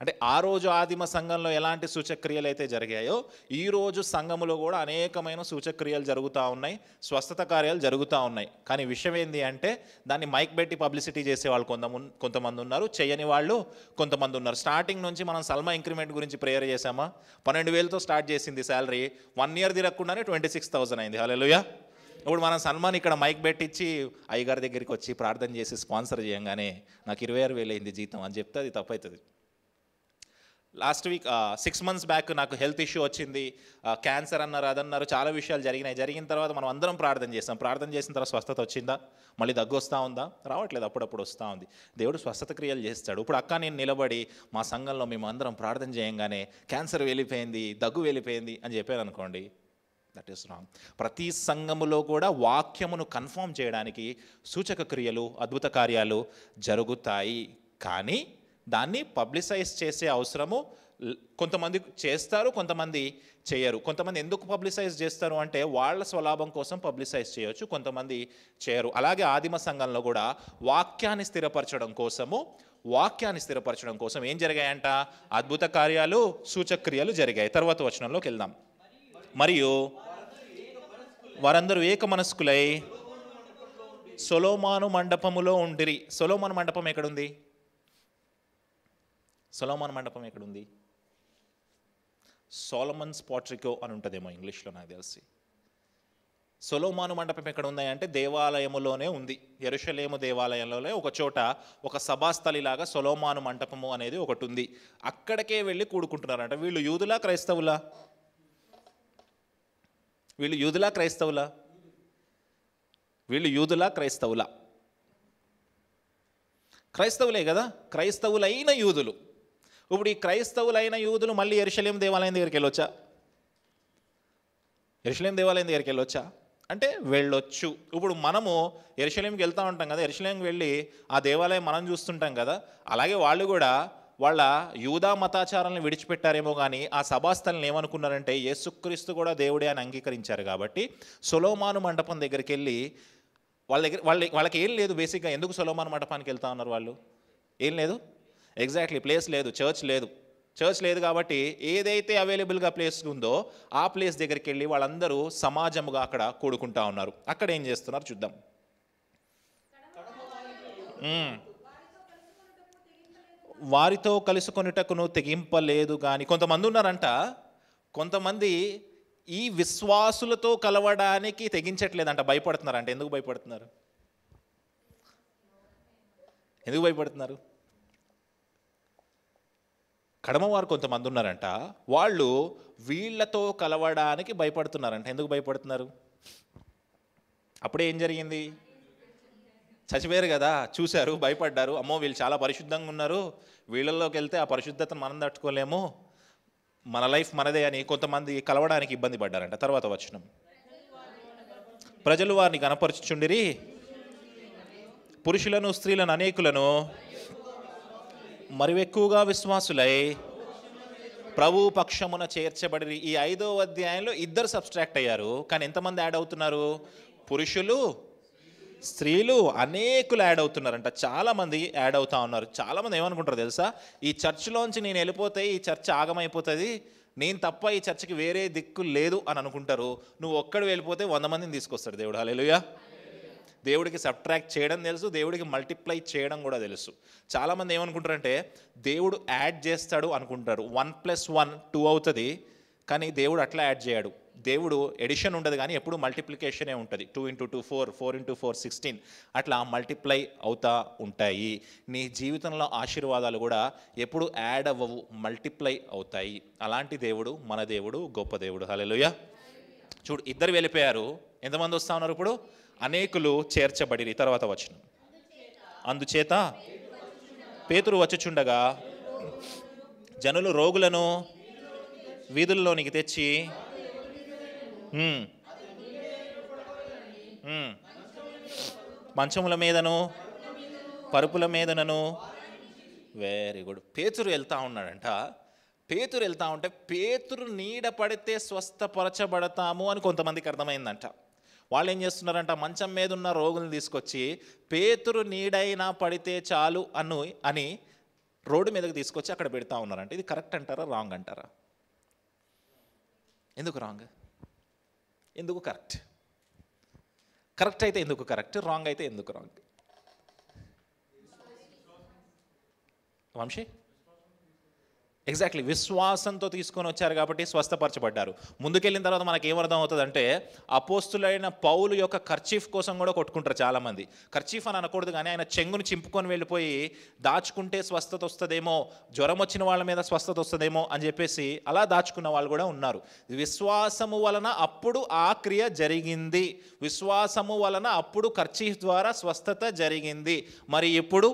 అంటే ఆ రోజు ఆదిమ సంఘంలో ఎలాంటి సూచక్రియలు అయితే జరిగాయో ఈరోజు సంఘములో కూడా అనేకమైన సూచక్రియలు జరుగుతూ ఉన్నాయి, స్వస్థత కార్యాలు జరుగుతూ ఉన్నాయి. కానీ విషయం ఏంటి అంటే దాన్ని మైక్ పెట్టి పబ్లిసిటీ చేసే వాళ్ళు కొంతమంది ఉన్నారు, చేయని వాళ్ళు కొంతమంది ఉన్నారు. స్టార్టింగ్ నుంచి మనం సల్మా ఇంక్రిమెంట్ గురించి ప్రేయర్ చేసామా? 12,000తో స్టార్ట్ చేసింది శాలరీ, 1 year తిరగకుండానే 26,000 అయింది. హల్లెలూయా. ఇప్పుడు మనం సల్మాన్ ఇక్కడ మైక్ పెట్టించి అయ్యగారి దగ్గరికి వచ్చి ప్రార్థన చేసి స్పాన్సర్ చేయంగానే నాకు 26,000 అయింది జీతం అని చెప్తే అది తప్పవుతుంది. లాస్ట్ వీక్ 6 months బ్యాక్ నాకు హెల్త్ ఇష్యూ వచ్చింది, క్యాన్సర్ అన్నారు, అదన్నారు, చాలా విషయాలు జరిగిన తర్వాత మనం అందరం ప్రార్థన చేసిన తర్వాత స్వస్థత వచ్చిందా? మళ్ళీ దగ్గు వస్తూ ఉందా? రావట్లేదు, అప్పుడప్పుడు వస్తూ ఉంది. దేవుడు స్వస్థత క్రియలు చేస్తాడు. ఇప్పుడు అక్క నేను నిలబడి మా సంఘంలో మేము అందరం ప్రార్థన చేయంగానే క్యాన్సర్ వెళ్ళిపోయింది, దగ్గు వెళ్ళిపోయింది అని చెప్పాను అనుకోండి, దట్ ఈస్ రాంగ్. ప్రతి సంఘములో కూడా వాక్యమును కన్ఫర్మ్ చేయడానికి సూచక క్రియలు, అద్భుత కార్యాలు జరుగుతాయి. కానీ దాన్ని పబ్లిసైజ్ చేసే అవసరము కొంతమంది చేస్తారు, కొంతమంది చేయరు. కొంతమంది ఎందుకు పబ్లిసైజ్ చేస్తారు అంటే వాళ్ళ స్వలాభం కోసం పబ్లిసైజ్ చేయొచ్చు, కొంతమంది చేయరు. అలాగే ఆదిమ సంఘంలో కూడా వాక్యాన్ని స్థిరపరచడం కోసం ఏం జరిగాయంట? అద్భుత కార్యాలు, సూచక్రియలు జరిగాయి. తర్వాత వచనంలోకి వెళ్దాం. మరియు వారందరూ ఏక మనస్కులై సొలొమోను మండపములో ఉండిరి. సొలొమోను మండపం ఎక్కడుంది? సొలొమోను మండపం ఎక్కడుంది? సోలమన్స్ పోర్ట్రికో అని ఉంటుందేమో ఇంగ్లీష్లో నాకు తెలిసి. సొలొమోను మండపం ఎక్కడ ఉంది అంటే దేవాలయములోనే ఉంది. యెరూషలేము దేవాలయంలోనే ఒక చోట ఒక సభాస్థలిలాగా సొలొమోను మండపము అనేది ఒకటి ఉంది. అక్కడికే వెళ్ళి కూడుకుంటున్నారంట. వీళ్ళు యూదులా క్రైస్తవులా? వీళ్ళు యూదులా క్రైస్తవులా? క్రైస్తవులే కదా, క్రైస్తవులైన యూదులు. ఇప్పుడు ఈ క్రైస్తవులైన యూదులు మళ్ళీ యెరూషలేము దేవాలయం దగ్గరికి వెళ్ళొచ్చా? అంటే వెళ్ళొచ్చు. ఇప్పుడు మనము యెరూషలేముకి వెళ్తూ ఉంటాం కదా, యెరూషలేముకి వెళ్ళి ఆ దేవాలయం మనం చూస్తుంటాం కదా, అలాగే వాళ్ళు కూడా వాళ్ళ యూదా మతాచారాలను విడిచిపెట్టారేమో కానీ ఆ సభాస్థలను ఏమనుకున్నారంటే యేసుక్రీస్తు కూడా దేవుడే అని అంగీకరించారు. కాబట్టి సొలొమోను మండపం దగ్గరికి వెళ్ళి వాళ్ళకి ఏం లేదు. బేసిక్గా ఎందుకు సొలొమోను మండపానికి వెళ్తా ఉన్నారు వాళ్ళు? ఏం లేదు, ఎగ్జాక్ట్లీ ప్లేస్ లేదు, చర్చ్ లేదు కాబట్టి ఏదైతే అవైలబుల్గా ప్లేస్ ఉందో ఆ ప్లేస్ దగ్గరికి వెళ్ళి వాళ్ళందరూ సమాజముగా అక్కడ కూడుకుంటా ఉన్నారు. అక్కడ ఏం చేస్తున్నారు చూద్దాం. వారితో కలుసుకొనుటకును తెగింపలేదు కానీ కొంతమంది ఉన్నారంట, కొంతమంది ఈ విశ్వాసులతో కలవడానికి తెగించట్లేదంట, భయపడుతున్నారంట. ఎందుకు భయపడుతున్నారు? కడమవారు కొంతమంది ఉన్నారంట, వాళ్ళు వీళ్ళతో కలవడానికి భయపడుతున్నారంట. ఎందుకు భయపడుతున్నారు? అప్పుడే ఏం జరిగింది? చచ్చిపోయారు కదా, చూశారు, భయపడ్డారు. అమ్మో వీళ్ళు చాలా పరిశుద్ధంగా ఉన్నారు, వీళ్ళల్లోకి వెళ్తే ఆ పరిశుద్ధతను మనం తట్టుకోలేము, మన లైఫ్ మనదే అని కొంతమంది కలవడానికి ఇబ్బంది పడ్డారంట. తర్వాత వచనం, ప్రజలు వారిని గనపరచుచుండిరి, పురుషులను స్త్రీలను అనేకులను మరియు ఎక్కువగా విశ్వాసులై ప్రభు పక్షమున చేర్చబడి. ఈ 5వ అధ్యాయంలో 2 సబ్స్ట్రాక్ట్ అయ్యారు, కానీ ఎంతమంది యాడ్ అవుతున్నారు? పురుషులు, స్త్రీలు, అనేకులు యాడ్ అవుతున్నారంట. చాలామంది యాడ్ అవుతా ఉన్నారు. చాలామంది ఏమనుకుంటారు తెలుసా? ఈ చర్చిలోంచి నేను వెళ్ళిపోతే ఈ చర్చ్ ఆగమైపోతుంది, నేను తప్ప ఈ చర్చికి వేరే దిక్కు లేదు అని అనుకుంటారు. నువ్వు ఒక్కడు వెళ్ళిపోతే 100 మందిని తీసుకొస్తాడు దేవుడు. హల్లెలూయా. దేవుడికి సబ్ట్రాక్ట్ చేయడం తెలుసు, దేవుడికి మల్టిప్లై చేయడం కూడా తెలుసు. చాలామంది ఏమనుకుంటారంటే దేవుడు యాడ్ చేస్తాడు అనుకుంటారు. 1 + 1 2 అవుతుంది, కానీ దేవుడు అట్లా యాడ్ చేయడు. దేవుడు ఎడిషన్ ఉండదు, కానీ ఎప్పుడు మల్టిప్లికేషనే ఉంటుంది. 2 × 2 4, 4 × 4 16, అట్లా మల్టిప్లై అవుతూ ఉంటాయి. నీ జీవితంలో ఆశీర్వాదాలు కూడా ఎప్పుడు యాడ్ అవ్వవు, మల్టిప్లై అవుతాయి. అలాంటి దేవుడు మన దేవుడు, గొప్ప దేవుడు. హల్లెలూయా. చూడు, 2 వెళ్ళిపోయారు, ఎంతమంది వస్తూ ఉన్నారు ఇప్పుడు? అనేకులు చేర్చబడిరి. తర్వాత వచనం, అందుచేత పేతురు వచ్చుచుండగా జనులు రోగులను వీధుల్లోనికి తెచ్చి ఉమ్. మంచముల మీదను పరుపుల మీదనను. Very good. పేతురు వెళ్తా ఉన్నాడంట. పేతురు వెళ్తా ఉంటే పేతురు నీడ పడితే స్వస్థపరచబడతాము అని కొంతమందికి అర్థమైందంట. వాళ్ళు ఏం చేస్తున్నారంట, మంచం మీద ఉన్న రోగులను తీసుకొచ్చి పేతురు నీడైనా పడితే చాలు అని రోడ్డు మీదకి తీసుకొచ్చి అక్కడ పెడతా ఉన్నారంట. ఇది కరెక్ట్ అంటారా, రాంగ్ అంటారా? ఎందుకు రాంగ్? ఎందుకు కరెక్ట్? కరెక్ట్ అయితే ఎందుకు కరెక్ట్, రాంగ్ అయితే ఎందుకు రాంగ్? వంశీ, ఎగ్జాక్ట్లీ విశ్వాసంతో తీసుకొని వచ్చారు కాబట్టి స్వస్థపరచబడ్డారు. ముందుకెళ్ళిన తర్వాత మనకి ఏమర్థం అవుతుంది అంటే, అపోస్తులైన పౌలు యొక్క కర్చీఫ్ కోసం కూడా కొట్టుకుంటారు చాలామంది. కర్చీఫ్ అని అనకూడదు కానీ ఆయన చెంగుని చింపుకొని వెళ్ళిపోయి దాచుకుంటే స్వస్థత వస్తుందేమో, జ్వరం వచ్చిన వాళ్ళ మీద స్వస్థత వస్తుందేమో అని చెప్పేసి అలా దాచుకున్న వాళ్ళు కూడా ఉన్నారు. విశ్వాసము వలన అప్పుడు ఆ క్రియ జరిగింది. విశ్వాసము వలన అప్పుడు కర్చీఫ్ ద్వారా స్వస్థత జరిగింది. మరి ఇప్పుడు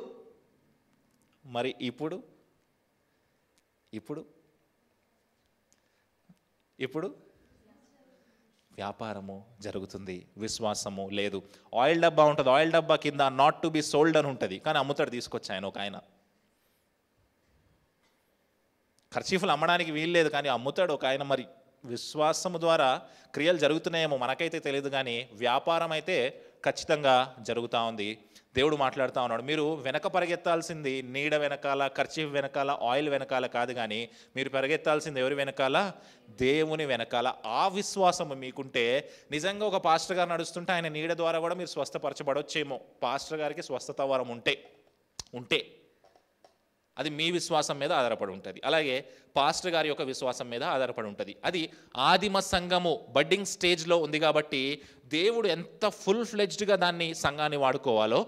ఇప్పుడు వ్యాపారము జరుగుతుంది, విశ్వాసము లేదు. ఆయిల్ డబ్బా ఉంటుంది, ఆయిల్ డబ్బా కింద నాట్ టు బి సోల్డ్ అని ఉంటుంది, కానీ అమ్ముతాడు తీసుకొచ్చి ఆయన ఖర్చీఫులు అమ్మడానికి వీల్లేదు కానీ అమ్ముతాడు ఒక ఆయన. మరి విశ్వాసము ద్వారా క్రియలు జరుగుతున్నాయేమో మనకైతే తెలియదు, కానీ వ్యాపారం అయితే ఖచ్చితంగా జరుగుతూ ఉంది. దేవుడు మాట్లాడుతూ ఉన్నాడు, మీరు వెనక పరిగెత్తాల్సింది నీడ వెనకాల, కర్చీఫ్ వెనకాల, ఆయిల్ వెనకాల కాదు, కానీ మీరు పరిగెత్తాల్సింది ఎవరి వెనకాల? దేవుని వెనకాల. ఆ విశ్వాసము మీకుంటే నిజంగా ఒక పాస్టర్ గారు నడుస్తుంటే ఆయన నీడ ద్వారా కూడా మీరు స్వస్థపరచబడొచ్చేమో. పాస్టర్ గారికి స్వస్థత వరం ఉంటే అది మీ విశ్వాసం మీద ఆధారపడి ఉంటుంది. అలాగే పాస్టర్ గారి యొక్క విశ్వాసం మీద ఆధారపడి ఉంటుంది. అది ఆదిమ సంఘము బడ్డింగ్ స్టేజ్లో ఉంది కాబట్టి దేవుడు ఎంత ఫుల్ ఫ్లెడ్జ్డ్గా సంఘాన్ని వాడుకోవాలో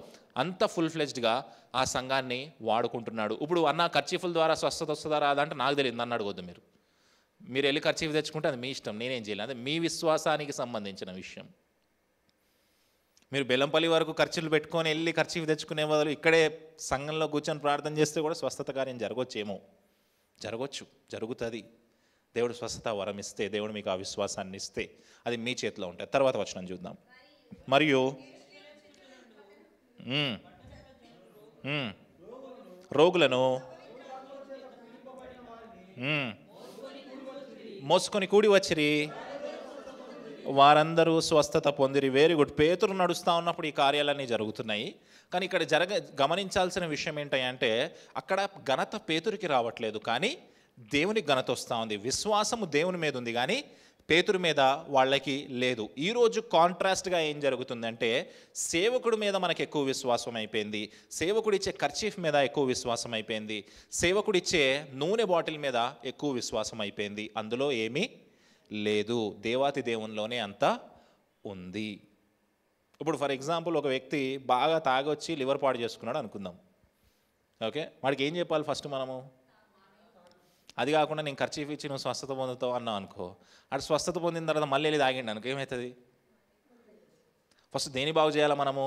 అంత ఫుల్ ఫ్లెడ్జ్డ్గా ఆ సంఘాన్ని వాడుకుంటున్నాడు. ఇప్పుడు అన్న కర్చీఫుల ద్వారా స్వస్థత వస్తుందా రాదా అంటే నాకు తెలియదు, నన్ను అడగొద్దు. మీరు వెళ్ళి కర్చీఫ్ తెచ్చుకుంటే అది మీ ఇష్టం, నేనేం చేయలేదు. అది మీ విశ్వాసానికి సంబంధించిన విషయం. మీరు బెల్లంపల్లి వరకు ఖర్చులు పెట్టుకొని వెళ్ళి కర్చీఫ్ తెచ్చుకునే బదులు ఇక్కడే సంఘంలో కూర్చొని ప్రార్థన చేస్తే కూడా స్వస్థత కార్యం జరుగుతుంది. దేవుడు స్వస్థత వరం ఇస్తే, దేవుడు మీకు ఆ విశ్వాసాన్ని ఇస్తే అది మీ చేతిలో ఉంటుంది. తర్వాత వచనం చూద్దాం. మరియు రోగులను మోసుకొని కూడి వచ్చిరి, వారందరూ స్వస్థత పొందిరి. Very good. పేతురు నడుస్తూ ఉన్నప్పుడు ఈ కార్యాలన్నీ జరుగుతున్నాయి. కానీ ఇక్కడ గమనించాల్సిన విషయం ఏంటంటే, అక్కడ ఘనత పేతురికి రావట్లేదు, కానీ దేవునికి ఘనత వస్తూ ఉంది. విశ్వాసము దేవుని మీద ఉంది కానీ పేతురు మీద వాళ్ళకి లేదు. ఈరోజు కాంట్రాస్ట్గా ఏం జరుగుతుందంటే, సేవకుడి మీద మనకు ఎక్కువ విశ్వాసం అయిపోయింది, సేవకుడిచ్చే కర్చీఫ్ మీద ఎక్కువ విశ్వాసం అయిపోయింది, సేవకుడిచ్చే నూనె బాటిల్ మీద ఎక్కువ విశ్వాసం అయిపోయింది. అందులో ఏమీ లేదు, దేవాతి దేవునిలోనే అంతా ఉంది. ఇప్పుడు ఫర్ ఎగ్జాంపుల్ ఒక వ్యక్తి బాగా తాగొచ్చి లివర్ పాడు చేసుకున్నాడు అనుకుందాం. ఓకే, వాడికి ఏం చెప్పాలి ఫస్ట్ మనము? అది కాకుండా నేను ఖర్చీఫ్ ఇచ్చి నువ్వు స్వస్థత పొందుతావు అన్నావు అనుకో, అటు స్వస్థత పొందిన తర్వాత మళ్ళీ వెళ్ళి తాగిండి అనుకో, ఏమవుతుంది? ఫస్ట్ దేని బాగు చేయాలా మనము?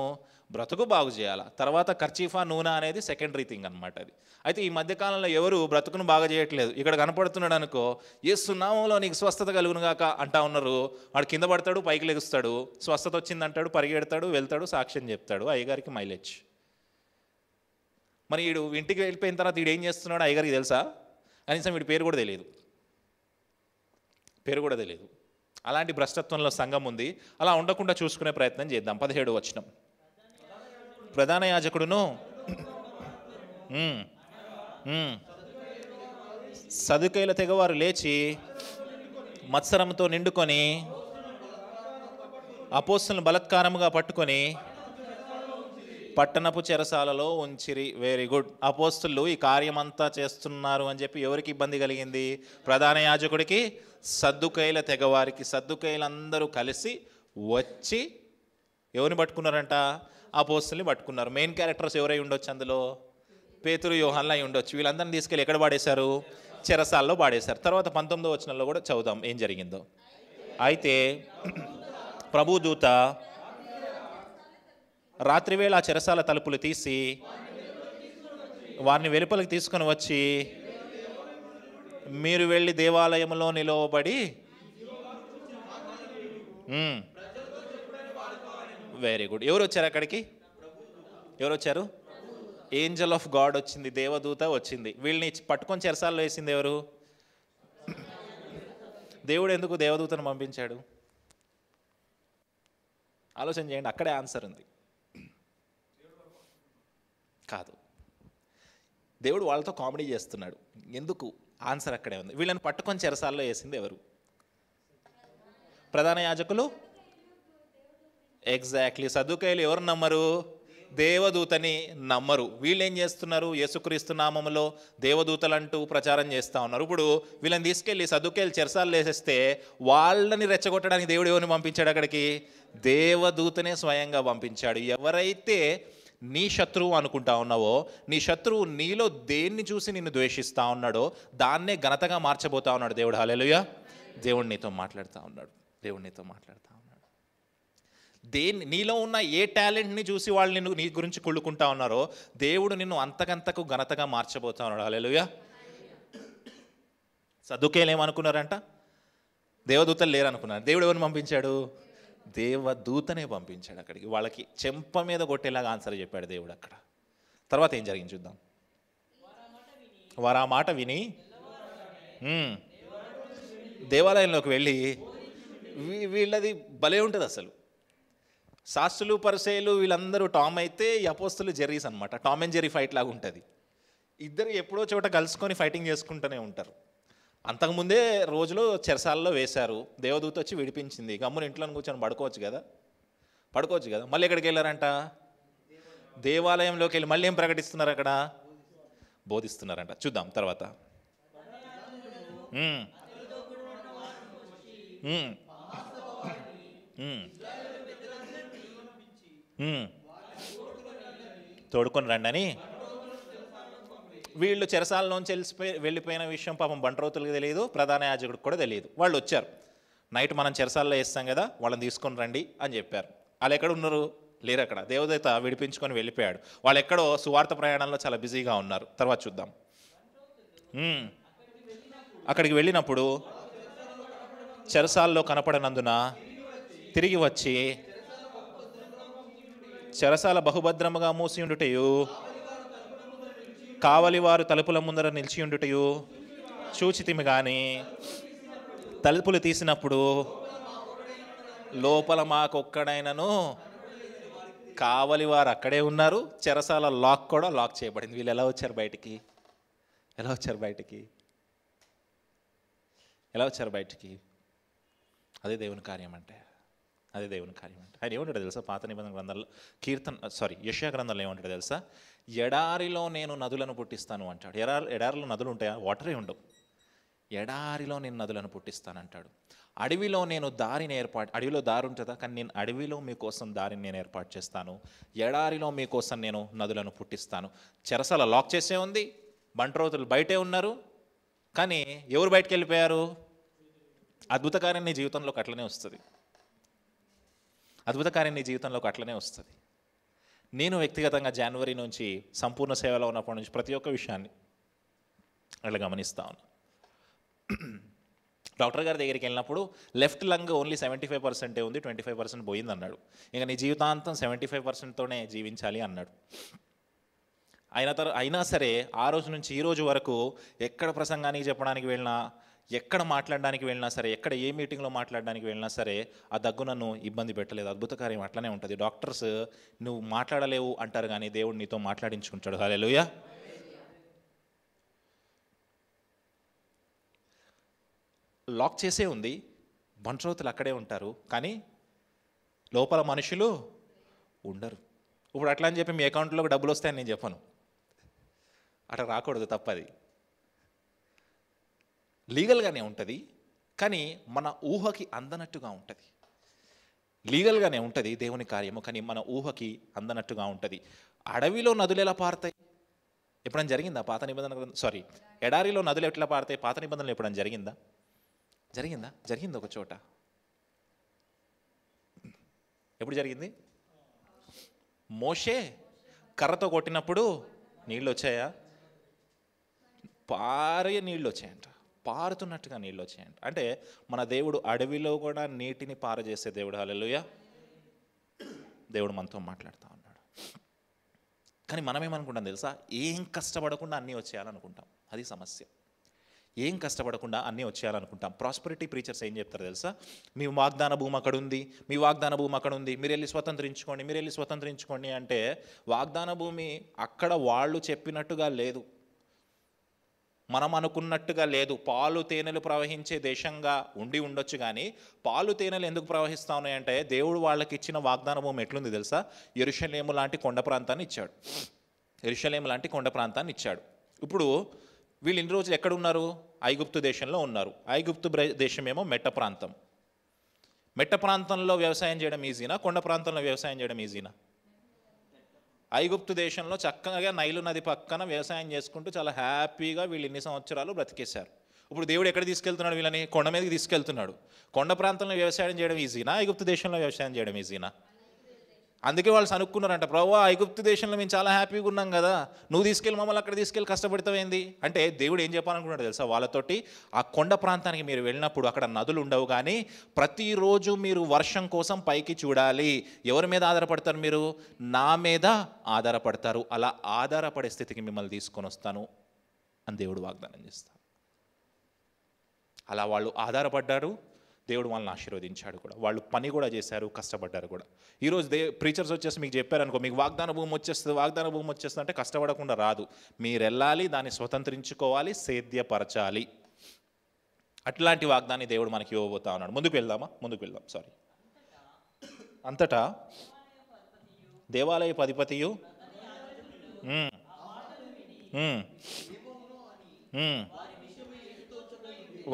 బ్రతుకు బాగు చేయాలా. తర్వాత ఖర్చీఫా నూనె అనేది సెకండరీ థింగ్ అనమాట అది. అయితే ఈ మధ్యకాలంలో ఎవరు బ్రతుకును బాగా చేయట్లేదు. ఇక్కడ కనపడుతున్నాడు అనుకో, యేసు నామములో నీకు స్వస్థత కలుగునుగాక అంటా ఉన్నారు. వాడు కింద పడతాడు, పైకి లెగుస్తాడు, స్వస్థత వచ్చిందంటాడు, పరిగెడతాడు, వెళ్తాడు, సాక్ష్యం చెప్తాడు, అయ్యగారికి మైలేజ్. మరి వీడు ఇంటికి వెళ్ళిపోయిన తర్వాత వీడు ఏం చేస్తున్నాడు అయ్యగారికి తెలుసా? కనీసం వీడి పేరు కూడా తెలియదు. అలాంటి భ్రష్టత్వంలో సంఘం ఉంది. అలా ఉండకుండా చూసుకునే ప్రయత్నం చేద్దాం. 17వ వచనం. ప్రధాన యాజకుడును సదుకైల తెగవారు లేచి మత్సరంతో నిండుకొని అపోస్తలులను బలత్కారముగా పట్టుకొని పట్టణపు చెరసాలలో ఉంచిరి. Very good. అపోస్తలు ఈ కార్యమంతా చేస్తున్నారు అని చెప్పి ఎవరికి ఇబ్బంది కలిగింది? ప్రధాన యాజకుడికి, సద్దుకైల తెగవారికి. సద్దుకైలందరూ కలిసి వచ్చి ఎవరిని పట్టుకున్నారంట? అపోస్తలుని పట్టుకున్నారు. మెయిన్ క్యారెక్టర్స్ ఎవరై ఉండొచ్చు అందులో? పేతురు, యోహాన్లు అయి ఉండొచ్చు. వీళ్ళందరినీ తీసుకెళ్ళి ఎక్కడ పాడేశారు? చెరసాల్లో పాడేశారు. తర్వాత 19వ వచనంలో కూడా చదువుదాం ఏం జరిగిందో. అయితే ప్రభుదూత రాత్రివేళ ఆ చెరసాల తలుపులు తీసి వారిని వెలుపలికి తీసుకొని వచ్చి, మీరు వెళ్ళి దేవాలయంలో నిలవబడి వెరీ గుడ్. ఎవరు వచ్చారు అక్కడికి? ఎవరు వచ్చారు? ఏంజల్ ఆఫ్ గాడ్ వచ్చింది, దేవదూత వచ్చింది. వీళ్ళని పట్టుకొని చెరసాల్లో వేసింది ఎవరు? దేవుడు ఎందుకు దేవదూతను పంపించాడు? ఆలోచన చేయండి, అక్కడే ఆన్సర్ ఉంది. కాదు, దేవుడు వాళ్ళతో కామెడీ చేస్తున్నాడు. ఎందుకు? ఆన్సర్ అక్కడే ఉంది. వీళ్ళని పట్టుకొని చెరసాల్లో వేసింది ఎవరు? ప్రధాన యాజకులు. ఎగ్జాక్ట్లీ. సదుకాయలు ఎవరు నమ్మరు? దేవదూతని నమ్మరు. వీళ్ళు ఏం చేస్తున్నారు? యేసుక్రీస్తు నామములో దేవదూతలంటూ ప్రచారం చేస్తూ ఉన్నారు. ఇప్పుడు వీళ్ళని తీసుకెళ్ళి సదుకాయలు చెరసాల్లో వేసేస్తే వాళ్ళని రెచ్చగొట్టడానికి దేవుడు ఎవరిని పంపించాడు అక్కడికి? దేవదూతనే స్వయంగా పంపించాడు. ఎవరైతే నీ శత్రువు అనుకుంటా ఉన్నావో, నీ శత్రువు నీలో దేన్ని చూసి నిన్ను ద్వేషిస్తూ ఉన్నాడో దాన్నే ఘనతగా మార్చబోతా ఉన్నాడు దేవుడు. హల్లెలూయా. దేవుడు నీతో మాట్లాడుతూ ఉన్నాడు. దేవుడు నీతో మాట్లాడుతూ ఉన్నాడు. నీలో ఉన్న ఏ టాలెంట్ని చూసి వాళ్ళు నిన్ను నీ గురించి కుళ్ళుకుంటా ఉన్నారో దేవుడు నిన్ను అంతకంతకు ఘనతగా మార్చబోతా ఉన్నాడు. హల్లెలూయా. సదుకేలు ఏమనుకున్నారంట? దేవదూతలు లేరనుకున్నారు. దేవుడు ఎవరిని పంపించాడు? దేవదూతనే పంపించాడు అక్కడికి. వాళ్ళకి చెంప మీద కొట్టేలాగా ఆన్సర్ చెప్పాడు దేవుడు అక్కడ. తర్వాత ఏం జరిగింది చూద్దాం. వారు ఆ మాట విని దేవాలయంలోకి వెళ్ళి, వీళ్ళది భలే ఉంటుంది అసలు. శాస్త్రులు పరిసయ్యులు వీళ్ళందరూ టామ్ అయితే, ఈ అపోస్తులు జెర్రీస్ అనమాట. టామ్ అండ్ జెర్రీ ఫైట్ లాగా ఉంటుంది. ఇద్దరు ఎప్పుడో చోట కలుసుకొని ఫైటింగ్ చేసుకుంటూనే ఉంటారు. అంతకుముందే రోజులో చెరసాలలో వేశారు. దేవదూత వచ్చి విడిపించింది. గమ్మున ఇంట్లో కూర్చొని పడుకోవచ్చు కదా. మళ్ళీ ఎక్కడికి వెళ్ళారంట? దేవాలయంలోకి వెళ్ళి మళ్ళీ ఏం ప్రకటిస్తున్నారు అక్కడ? బోధిస్తున్నారంట. చూద్దాం తర్వాత. తోడుకొని రండి అని వీళ్ళు చెరసాలలోంచి వెళ్ళిపోయిన విషయం పాపం బంట్రోతులకు తెలియదు, ప్రధాన యాజకుడికి కూడా తెలియదు. వాళ్ళు వచ్చారు. నైట్ మనం చెరసాల్లో వేస్తాం కదా, వాళ్ళని తీసుకొని రండి అని చెప్పారు. వాళ్ళు ఎక్కడ ఉన్నారు? లేరు అక్కడ. దేవదూత విడిపించుకొని వెళ్ళిపోయాడు. వాళ్ళు ఎక్కడో సువార్త ప్రయాణంలో చాలా బిజీగా ఉన్నారు. తర్వాత చూద్దాం. అక్కడికి వెళ్ళినప్పుడు చెరసాల్లో కనపడనందున తిరిగి వచ్చి చెరసాల బహుభద్రముగా మూసి ఉండుటయు, కావలి వారు తలుపుల ముందర నిలిచి ఉండుటయు చూచితిమి గాని, తలుపులు తీసినప్పుడు లోపల మాకొక్కడైనను కావలి వారు అక్కడే ఉన్నారు. చెరసాల లాక్ కూడా లాక్ చేయబడింది. వీళ్ళు ఎలా వచ్చారు బయటికి? అదే దేవుని కార్యం అంటే. ఆయన ఏమంటాడు తెలుసా? పాత నిబంధన గ్రంథాల్లో యెషయా గ్రంథంలో ఏమంటాడు తెలుసా? ఎడారిలో నేను నదులను పుట్టిస్తాను అంటాడు. ఎడారిలో నదులు ఉంటాయా? వాటరే ఉండవు. ఎడారిలో నేను నదులను పుట్టిస్తానంటాడు. అడవిలో నేను అడవిలో దారి ఉంటుందా? కానీ నేను అడవిలో మీకోసం దారిని నేను ఏర్పాటు చేస్తాను. ఎడారిలో మీకోసం నేను నదులను పుట్టిస్తాను. చెరసాల లాక్ చేసే ఉంది. బంట్రోతులు బయటే ఉన్నారు. కానీ ఎవరు బయటకు వెళ్ళిపోయారు? అద్భుత కార్యం నీ జీవితంలోకి అట్లనే వస్తుంది. నేను వ్యక్తిగతంగా జనవరి నుంచి సంపూర్ణ సేవలో ఉన్నప్పటి నుంచి ప్రతి ఒక్క విషయాన్ని అట్లా గమనిస్తా ఉన్నా. డాక్టర్ గారి దగ్గరికి వెళ్ళినప్పుడు లెఫ్ట్ లంగ్ ఓన్లీ 75% ఉంది, 25% పోయింది అన్నాడు. ఇంకా నీ జీవితాంతం 75%తోనే జీవించాలి అన్నాడు. అయినా సరే ఆ రోజు నుంచి ఈ రోజు వరకు ఎక్కడ ప్రసంగానికి చెప్పడానికి వెళ్ళినా, ఎక్కడ మాట్లాడడానికి వెళ్ళినా సరే, ఎక్కడ ఏ మీటింగ్లో మాట్లాడడానికి వెళ్ళినా సరే ఆ దగ్గు నన్ను ఇబ్బంది పెట్టలేదు. అద్భుత కార్యం అట్లనే ఉంటుంది. డాక్టర్స్ నువ్వు మాట్లాడలేవు అంటారు, కానీ దేవుడు నీతో మాట్లాడించుకుంటాడు. హల్లెలూయా. లాక్ చేసే ఉంది. బంట్రోతులు అక్కడే ఉంటారు, కానీ లోపల మనుషులు ఉండరు. ఇప్పుడు అట్లా అని చెప్పి మీ అకౌంట్లోకి డబ్బులు వస్తాయని నేను చెప్పను. అట్లా రాకూడదు, తప్పది. లీగల్గానే ఉంటుంది, కానీ మన ఊహకి అందనట్టుగా ఉంటుంది. లీగల్గానే ఉంటుంది దేవుని కార్యము, కానీ మన ఊహకి అందనట్టుగా ఉంటుంది. అడవిలో నదులు ఎలా పారుతాయి? ఎప్పుడైనా జరిగిందా? పాత నిబంధన ఎడారిలో నదులు ఎట్లా పారుతాయి? పాత నిబంధనలు ఎప్పుడైనా జరిగిందా? జరిగింది ఒక చోట. ఎప్పుడు జరిగింది? మోషే కర్రతో కొట్టినప్పుడు నీళ్ళు వచ్చాయా? నీళ్ళు వచ్చాయంట. పారుతున్నట్టుగా నీళ్ళు వచ్చాయంట. అంటే మన దేవుడు అడవిలో కూడా నీటిని పారజేసే దేవుడు. హల్లెలూయా. దేవుడు మనతో మాట్లాడుతూ ఉన్నాడు. కానీ మనమేమనుకుంటాం తెలుసా? ఏం కష్టపడకుండా అన్నీ వచ్చేయాలనుకుంటాం. అది సమస్య. ఏం కష్టపడకుండా అన్నీ వచ్చేయాలనుకుంటాం. ప్రాస్పరిటీ ప్రీచర్స్ ఏం చెప్తారు తెలుసా? మీ వాగ్దాన భూమి అక్కడ ఉంది, మీ వాగ్దాన భూమి అక్కడ ఉంది, మీరు వెళ్ళి స్వతంత్రించుకోండి అంటే వాగ్దాన భూమి అక్కడ వాళ్ళు చెప్పినట్టుగా లేదు, మనం అనుకున్నట్టుగా లేదు. పాలు తేనెలు ప్రవహించే దేశంగా ఉండొచ్చు, కానీ పాలు తేనెలు ఎందుకు ప్రవహిస్తూ ఉన్నాయంటే దేవుడు వాళ్ళకి ఇచ్చిన వాగ్దాన భూమి ఎట్లుంది తెలుసా? యెరూషలేము లాంటి కొండ ప్రాంతాన్ని ఇచ్చాడు. ఇప్పుడు వీళ్ళు ఇన్ని రోజులు ఎక్కడ ఉన్నారు? ఐగుప్తు దేశంలో ఉన్నారు. ఐగుప్తు దేశమేమో మెట్ట ప్రాంతంలో వ్యవసాయం చేయడం ఈజీనా, కొండ ప్రాంతంలో వ్యవసాయం చేయడం ఈజీనా? ఐగుప్తు దేశంలో చక్కగా నైలు నది పక్కన వ్యవసాయం చేసుకుంటూ చాలా హ్యాపీగా వీళ్ళు ఇన్ని సంవత్సరాలు బ్రతికేశారు. ఇప్పుడు దేవుడు ఎక్కడ తీసుకెళ్తున్నాడు? వీళ్ళని కొండ మీదకి తీసుకెళ్తున్నాడు. కొండ ప్రాంతంలో వ్యవసాయం చేయడం ఈజీనా, ఐగుప్తు దేశంలో వ్యవసాయం చేయడం ఈజీనా? అందుకే వాళ్ళు అనుకున్నారంట, ప్రభువా ఐగుప్తు దేశంలో మేము చాలా హ్యాపీగా ఉన్నాం కదా, నువ్వు మమ్మల్ని అక్కడ తీసుకెళ్ళి కష్టపడతావేంది అంటే దేవుడు ఏం చెప్పాలనుకున్నాడు తెలుసా వాళ్ళతోటి? ఆ కొండ ప్రాంతానికి మీరు వెళ్ళినప్పుడు అక్కడ నదులు ఉండవు, కానీ ప్రతిరోజు మీరు వర్షం కోసం పైకి చూడాలి. ఎవరి మీద ఆధారపడతారు మీరు? నా మీద ఆధారపడతారు. అలా ఆధారపడే స్థితికి మిమ్మల్ని తీసుకొని వస్తాను అని దేవుడు వాగ్దానం చేస్తాడు. అలా వాళ్ళు ఆధారపడ్డారు, దేవుడు వాళ్ళని ఆశీర్వదించాడు కూడా. వాళ్ళు పని కూడా చేశారు, కష్టపడ్డారు కూడా. ఈరోజు ప్రీచర్స్ వచ్చేసి మీకు చెప్పారనుకో, మీకు వాగ్దాన భూమి వచ్చేస్తుంది అంటే కష్టపడకుండా రాదు. మీరు వెళ్ళాలి, దాన్ని స్వతంత్రించుకోవాలి, సేద్యపరచాలి. అట్లాంటి వాగ్దాన్ని దేవుడు మనకి ఇవ్వబోతా ఉన్నాడు. ముందుకు వెళ్దాం. అంతటా దేవాలయ అధిపతియు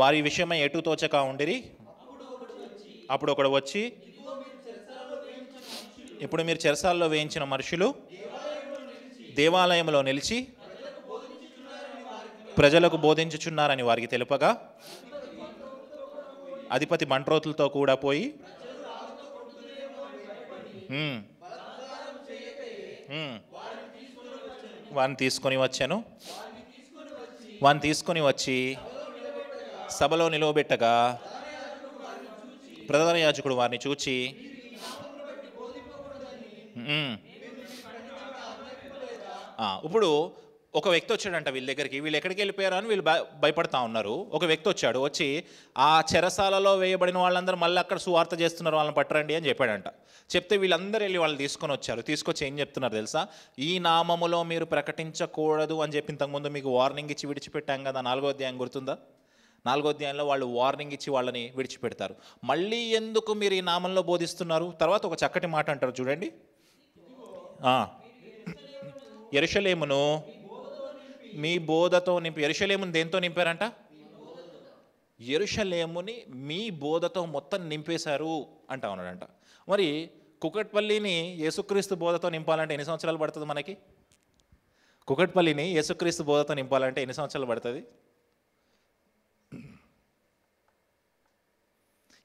వారి విషయమై ఎటు తోచక ఉండిరి. అప్పుడు ఒకడు వచ్చి, ఇప్పుడు మీరు చెరసాల్లో వేయించిన మనుషులు దేవాలయంలో నిలిచి ప్రజలకు బోధించుచున్నారని వారికి తెలుపగా, అధిపతి బంట్రోతులతో కూడా పోయి వారిని తీసుకొని వచ్చి సభలో నిలవబెట్టగా ప్రధాన యాజకుడు వారిని చూచి, ఇప్పుడు ఒక వ్యక్తి వచ్చాడంట వీళ్ళ దగ్గరికి. వీళ్ళు ఎక్కడికి వెళ్ళిపోయారు అని వీళ్ళు భయపడతా ఉన్నారు. ఒక వ్యక్తి వచ్చి ఆ చెరసాలలో వేయబడిన వాళ్ళందరూ మళ్ళీ అక్కడ సువార్త చేస్తున్నారు, వాళ్ళని పట్టరండి అని చెప్పాడంట. చెప్తే వీళ్ళందరూ వెళ్ళి వాళ్ళు తీసుకొచ్చి ఏం చెప్తున్నారు తెలుసా? ఈ నామములో మీరు ప్రకటించకూడదు అని చెప్పి ఇంతకుముందు మీకు వార్నింగ్ ఇచ్చి విడిచిపెట్టాం కదా, 4వ అధ్యాయం గుర్తుందా? 4వ అధ్యాయంలో వాళ్ళు వార్నింగ్ ఇచ్చి వాళ్ళని విడిచిపెడతారు. మళ్ళీ ఎందుకు మీరు ఈ నామంలో బోధిస్తున్నారు? తర్వాత ఒక చక్కటి మాట అంటారు చూడండి, యెరూషలేమును మీ బోధతో యెరూషలేమును దేంతో నింపారంట? యెరూషలేముని మీ బోధతో మొత్తం నింపేశారు అంటా ఉన్నాడంట. మరి కుకట్పల్లిని యేసుక్రీస్తు బోధతో నింపాలంటే ఎన్ని సంవత్సరాలు పడుతుంది మనకి? కుకట్పల్లిని యేసుక్రీస్తు బోధతో నింపాలంటే ఎన్ని సంవత్సరాలు పడుతుంది?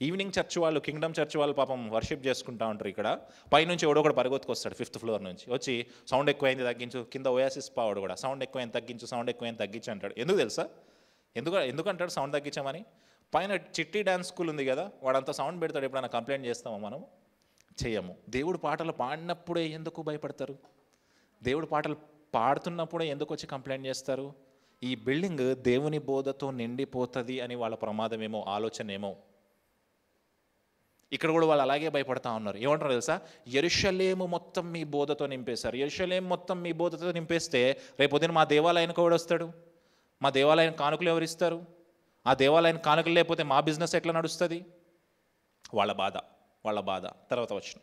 ఈవినింగ్ చర్చ్ వాళ్ళు, కింగ్డమ్ చర్చ్ వాళ్ళు పాపం వర్షిప్ చేసుకుంటా ఉంటారు. ఇక్కడ పైనుంచి ఎవడో కూడా పరిగెత్తుకొస్తాడు 5th ఫ్లోర్ నుంచి వచ్చి, సౌండ్ ఎక్కువైంది తగ్గించు. కింద ఓయాసిస్ పావాడు కూడా సౌండ్ ఎక్కువైంది తగ్గించు అంటాడు. ఎందుకు తెలుసా? ఎందుకంటాడు సౌండ్ తగ్గించామని? పైన చిట్టి డ్యాన్స్ స్కూల్ ఉంది కదా, వాడంతా సౌండ్ పెడతాడు. ఎప్పుడైనా కంప్లైంట్ చేస్తామో మనం? చేయము. దేవుడు పాటలు పాడినప్పుడే ఎందుకు భయపడతారు? దేవుడు పాటలు పాడుతున్నప్పుడే ఎందుకు వచ్చి కంప్లైంట్ చేస్తారు? ఈ బిల్డింగ్ దేవుని బోధతో నిండిపోతుంది అని వాళ్ళ ప్రమాదమేమో, ఆలోచనేమో. ఇక్కడ కూడా వాళ్ళు అలాగే భయపడతా ఉన్నారు. ఏమంటారు తెలుసా? యెరూషలేము మొత్తం మీ బోధతో నింపేశారు. యెరూషలేము మొత్తం మీ బోధతో నింపేస్తే రేపొద్దున మా దేవాలయానికి ఎవడు వస్తాడు? మా దేవాలయం కానుకలు ఎవరు ఇస్తారు? ఆ దేవాలయం కానుకలు లేకపోతే మా బిజినెస్ ఎట్లా నడుస్తుంది? వాళ్ళ బాధ. తర్వాత వచ్చిన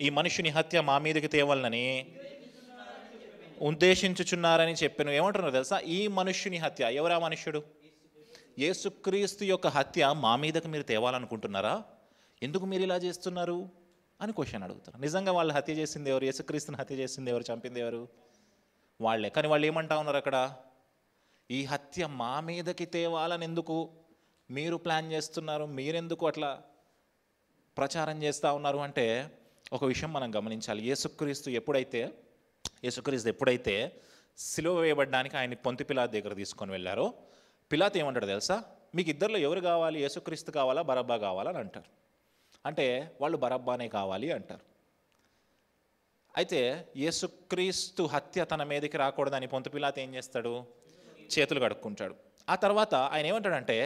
ఈ మనుషుని హత్య మా మీదకి తేవాలని ఉద్దేశించుచున్నారని చెప్పాను. ఏమంటున్నారు తెలుసా? ఈ మనుష్యుని హత్య. ఎవరా మనుష్యుడు? యేసుక్రీస్తు యొక్క హత్య మా మీదకి మీరు తేవాలనుకుంటున్నారా? ఎందుకు మీరు ఇలా చేస్తున్నారు అని క్వశ్చన్ అడుగుతారు. నిజంగా వాళ్ళు హత్య చేసింది ఎవరు? యేసుక్రీస్తుని హత్య చేసింది ఎవరు? చంపింది ఎవరు? వాళ్ళే. కానీ వాళ్ళు ఏమంటా ఉన్నారు అక్కడ? ఈ హత్య మా మీదకి తేవాలని ఎందుకు మీరు ప్లాన్ చేస్తున్నారు? మీరెందుకు అట్లా ప్రచారం చేస్తూ ఉన్నారు అంటే ఒక విషయం మనం గమనించాలి. యేసుక్రీస్తు ఎప్పుడైతే సిలువ వేయబడ్డానికి ఆయన పొంతి పిలాతు దగ్గర తీసుకొని వెళ్ళారో, పిలాతు ఏమంటాడు తెలుసా? మీకు ఇద్దరిలో ఎవరు కావాలి? యేసుక్రీస్తు కావాలా, బరబ్బా కావాలా అని అంటారు. అంటే వాళ్ళు బరబ్బానే కావాలి అంటారు. అయితే యేసుక్రీస్తు హత్య తన మీదకి రాకూడదని పొంతు పిలాతు ఏం చేస్తాడు? చేతులు కడుక్కుంటాడు. ఆ తర్వాత ఆయన ఏమంటాడంటే,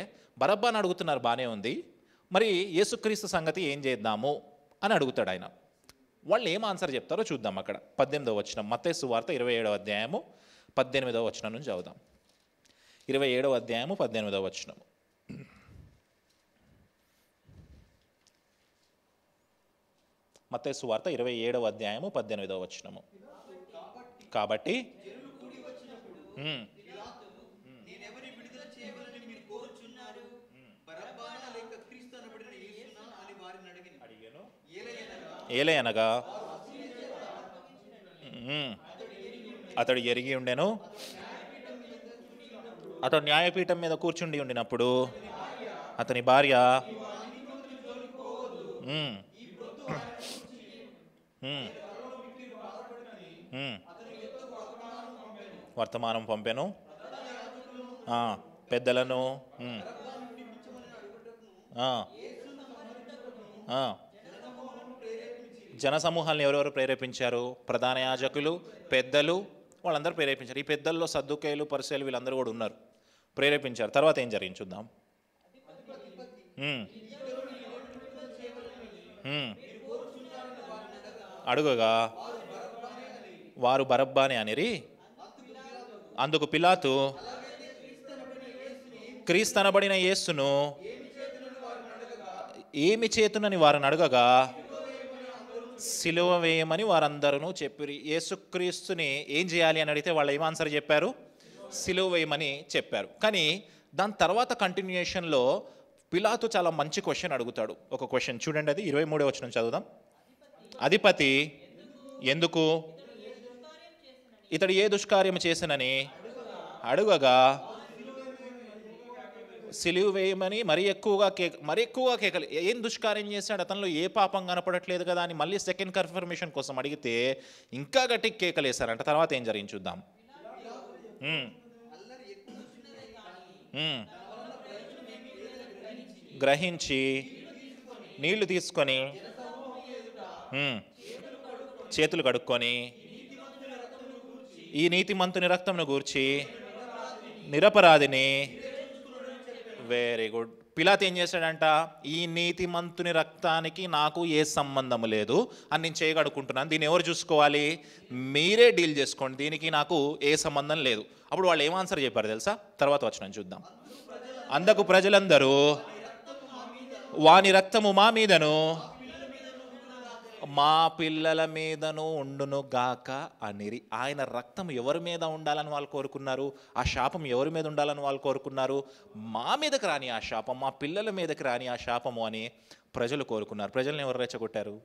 బరబ్బాని అడుగుతున్నారు, బాగానే ఉంది, మరి యేసుక్రీస్తు సంగతి ఏం చేద్దాము అని అడుగుతాడు ఆయన. వాళ్ళు ఏం ఆన్సర్ చెప్తారో చూద్దాం. అక్కడ 18వ వచనం, మత్తయి సువార్త 27వ అధ్యాయము 18వ వచనం నుంచి చదువుదాం. 27వ అధ్యాయము 18వ వచనము. మత్తయి సువార్త 27వ అధ్యాయము 18వ వచనము. కాబట్టి ఏలయనగా అతడు ఎరిగి ఉండెను, అతడు న్యాయపీఠం మీద కూర్చుండి ఉండినప్పుడు అతని భార్య వర్తమానం పంపెను, పెద్దలను జనసమూహాలను ఎవరెవరు ప్రేరేపించారు? ప్రధాన యాజకులు, పెద్దలు, వాళ్ళందరూ ప్రేరేపించారు. ఈ పెద్దల్లో సద్దుకేయులు, పరిసయ్యులు వీళ్ళందరూ కూడా ఉన్నారు, ప్రేరేపించారు. తర్వాత ఏం జరిగింది చూద్దాం. అడుగగా వారు బరబ్బానే అనిరి. అందుకు పిలాతు క్రీస్తనబడిన యేసును ఏమి చేతునని వారిని అడగగా సిలువ వేయమని వారందరూ చెప్పిరి. యేసుక్రీస్తుని ఏం చేయాలి అని అడిగితే వాళ్ళు ఏం ఆన్సర్ చెప్పారు? సిలువ వేయమని చెప్పారు. కానీ దాని తర్వాత కంటిన్యూయేషన్లో పిలాతు చాలా మంచి క్వశ్చన్ అడుగుతాడు. ఒక క్వశ్చన్ చూడండి, అది 23వ వచనం చదువుదాం. అధిపతి ఎందుకు ఇతడు ఏ దుష్కార్యం చేసినని అడుగగా సిలువ వేయమని మరీ ఎక్కువగా కేకలు. ఏం దుష్కార్యం చేశాడు, అతనిలో ఏ పాపం కనపడట్లేదు కదా అని మళ్ళీ సెకండ్ కన్ఫర్మేషన్ కోసం అడిగితే ఇంకా గట్టి కేకలు వేశారంట. తర్వాత ఏం జరిగింది చూద్దాం. గ్రహించి నీళ్లు తీసుకొని చేతులు కడుక్కొని ఈ నీతిమంతుని రక్తంను గూర్చి నిరపరాధిని. Very good. పిలాతు ఏం చేశాడంట? ఈ నీతిమంతుని రక్తానికి నాకు ఏ సంబంధము లేదు అని నేను చేయగడుకుంటున్నాను, దీన్ని ఎవరు చూసుకోవాలి? మీరే డీల్ చేసుకోండి, దీనికి నాకు ఏ సంబంధం లేదు. అప్పుడు వాళ్ళు ఏం ఆన్సర్ చెప్పారు తెలుసా? తర్వాత వచనం చూద్దాం. అందుకు ప్రజలందరూ వాని రక్తము మా మీదను మా పిల్లల మీదను ఉండును గాక అనిరి. ఆయన రక్తం ఎవరి మీద ఉండాలని వాళ్ళు కోరుకున్నారు? ఆ శాపం ఎవరి మీద ఉండాలని వాళ్ళు కోరుకున్నారు? మా మీదకి రాని ఆ శాపం, మా పిల్లల మీదకి రాని ఆ శాపము అని ప్రజలు కోరుకున్నారు. ప్రజల్ని ఎవరు రెచ్చగొట్టారు?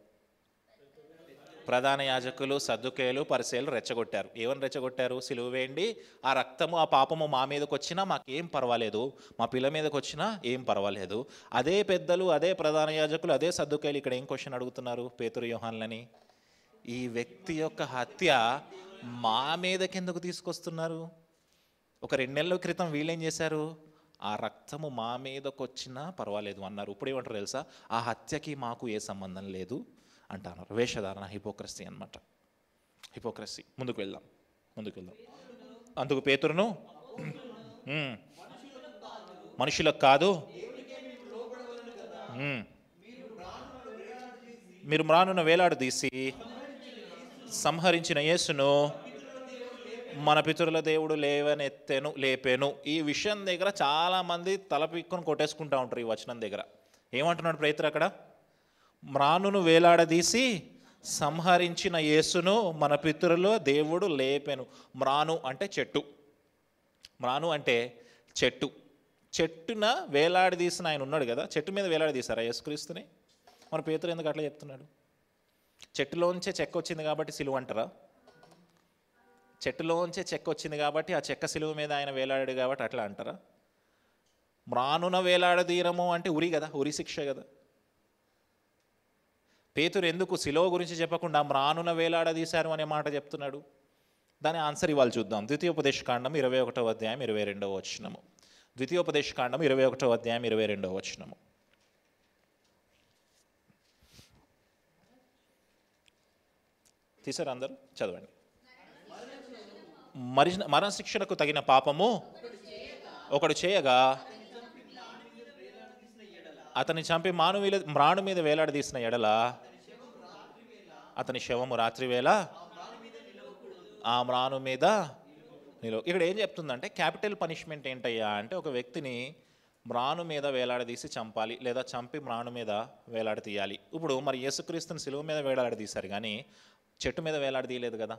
ప్రధాన యాజకులు, సద్దుకేయులు, పరిసయ్యులు రెచ్చగొట్టారు. ఏమని రెచ్చగొట్టారు? సిలువ వేయండి, ఆ రక్తము, ఆ పాపము మా మీదకి వచ్చినా మాకేం పర్వాలేదు, మా పిల్ల మీదకి వచ్చినా ఏం పర్వాలేదు. అదే పెద్దలు, అదే ప్రధాన యాజకులు, అదే సద్దుకేయులు ఇక్కడ ఏం క్వశ్చన్ అడుగుతున్నారు? పేతురు, యోహాన్లని, ఈ వ్యక్తి యొక్క హత్య మా మీదకి ఎందుకు తీసుకొస్తున్నారు? ఒక 2 నెలల క్రితం వీళ్ళేం చేశారు? ఆ రక్తము మా మీదకి వచ్చినా పర్వాలేదు అన్నారు. ఇప్పుడు ఏమంటారు తెలుసా? ఆ హత్యకి మాకు ఏ సంబంధం లేదు అంటున్నారు. వేషధారణ, హిపోక్రసీ అన్నమాట. హిపోక్రసీ. ముందుకు వెళ్దాం. అందుకు పేతురును, మనుషులకు కాదు, మీరు మ్రానున వేలాడదీసి సంహరించిన యేసును మన పితరుల దేవుడు లేపెను. ఈ విషయం దగ్గర చాలామంది తలపిక్కుని కొట్టేసుకుంటూ ఉంటారు. ఈ వచనం దగ్గర ఏమంటున్నాడు పేతురు? అక్కడ మ్రానును వేలాడదీసి సంహరించిన యేసును మన పితరుల దేవుడు లేపెను. మ్రాను అంటే చెట్టు. మ్రాను అంటే చెట్టు. చెట్టున వేలాడదీసిన ఆయన ఉన్నాడు కదా, చెట్టు మీద వేలాడదీశారా యేసుక్రీస్తుని? మన పేతురు ఎందుకు అట్లా చెప్తున్నాడు? చెట్టులోంచే చెక్క వచ్చింది కాబట్టి సిలువ అంటారా? చెట్టులోంచే చెక్క వచ్చింది కాబట్టి ఆ చెక్క సిలువ మీద ఆయన వేలాడాడు కాబట్టి అట్లా అంటారా? మ్రానున వేలాడదీయడము అంటే ఉరి కదా, ఉరి శిక్ష కదా. పేతురు ఎందుకు సిలువ గురించి చెప్పకుండా మ్రానున వేలాడదీశారు అనే మాట చెప్తున్నాడు? దాని ఆన్సర్ ఇవాళ చూద్దాం. ద్వితీయోపదేశకాండం 21వ అధ్యాయం 22వ వచనము. ద్వితీయోపదేశకాండం 21వ అధ్యాయం 22వ వచనము. తీసారు అందరూ? చదవండి. మరణశిక్షణకు తగిన పాపము ఒకడు చేయగా అతని చంపి మ్రాను మీద వేలాడదీసిన ఎడల అతని శవము రాత్రివేళ ఆ మ్రాను మీద ఇక్కడ ఏం చెప్తుందంటే క్యాపిటల్ పనిష్మెంట్ ఏంటయ్యా అంటే ఒక వ్యక్తిని మ్రాను మీద వేలాడదీసి చంపాలి, లేదా చంపి మ్రాను మీద వేలాడదీయాలి. ఇప్పుడు మరి యేసుక్రీస్తుని సిలువ మీద వేలాడదీశారు కానీ చెట్టు మీద వేలాడదీయలేదు కదా.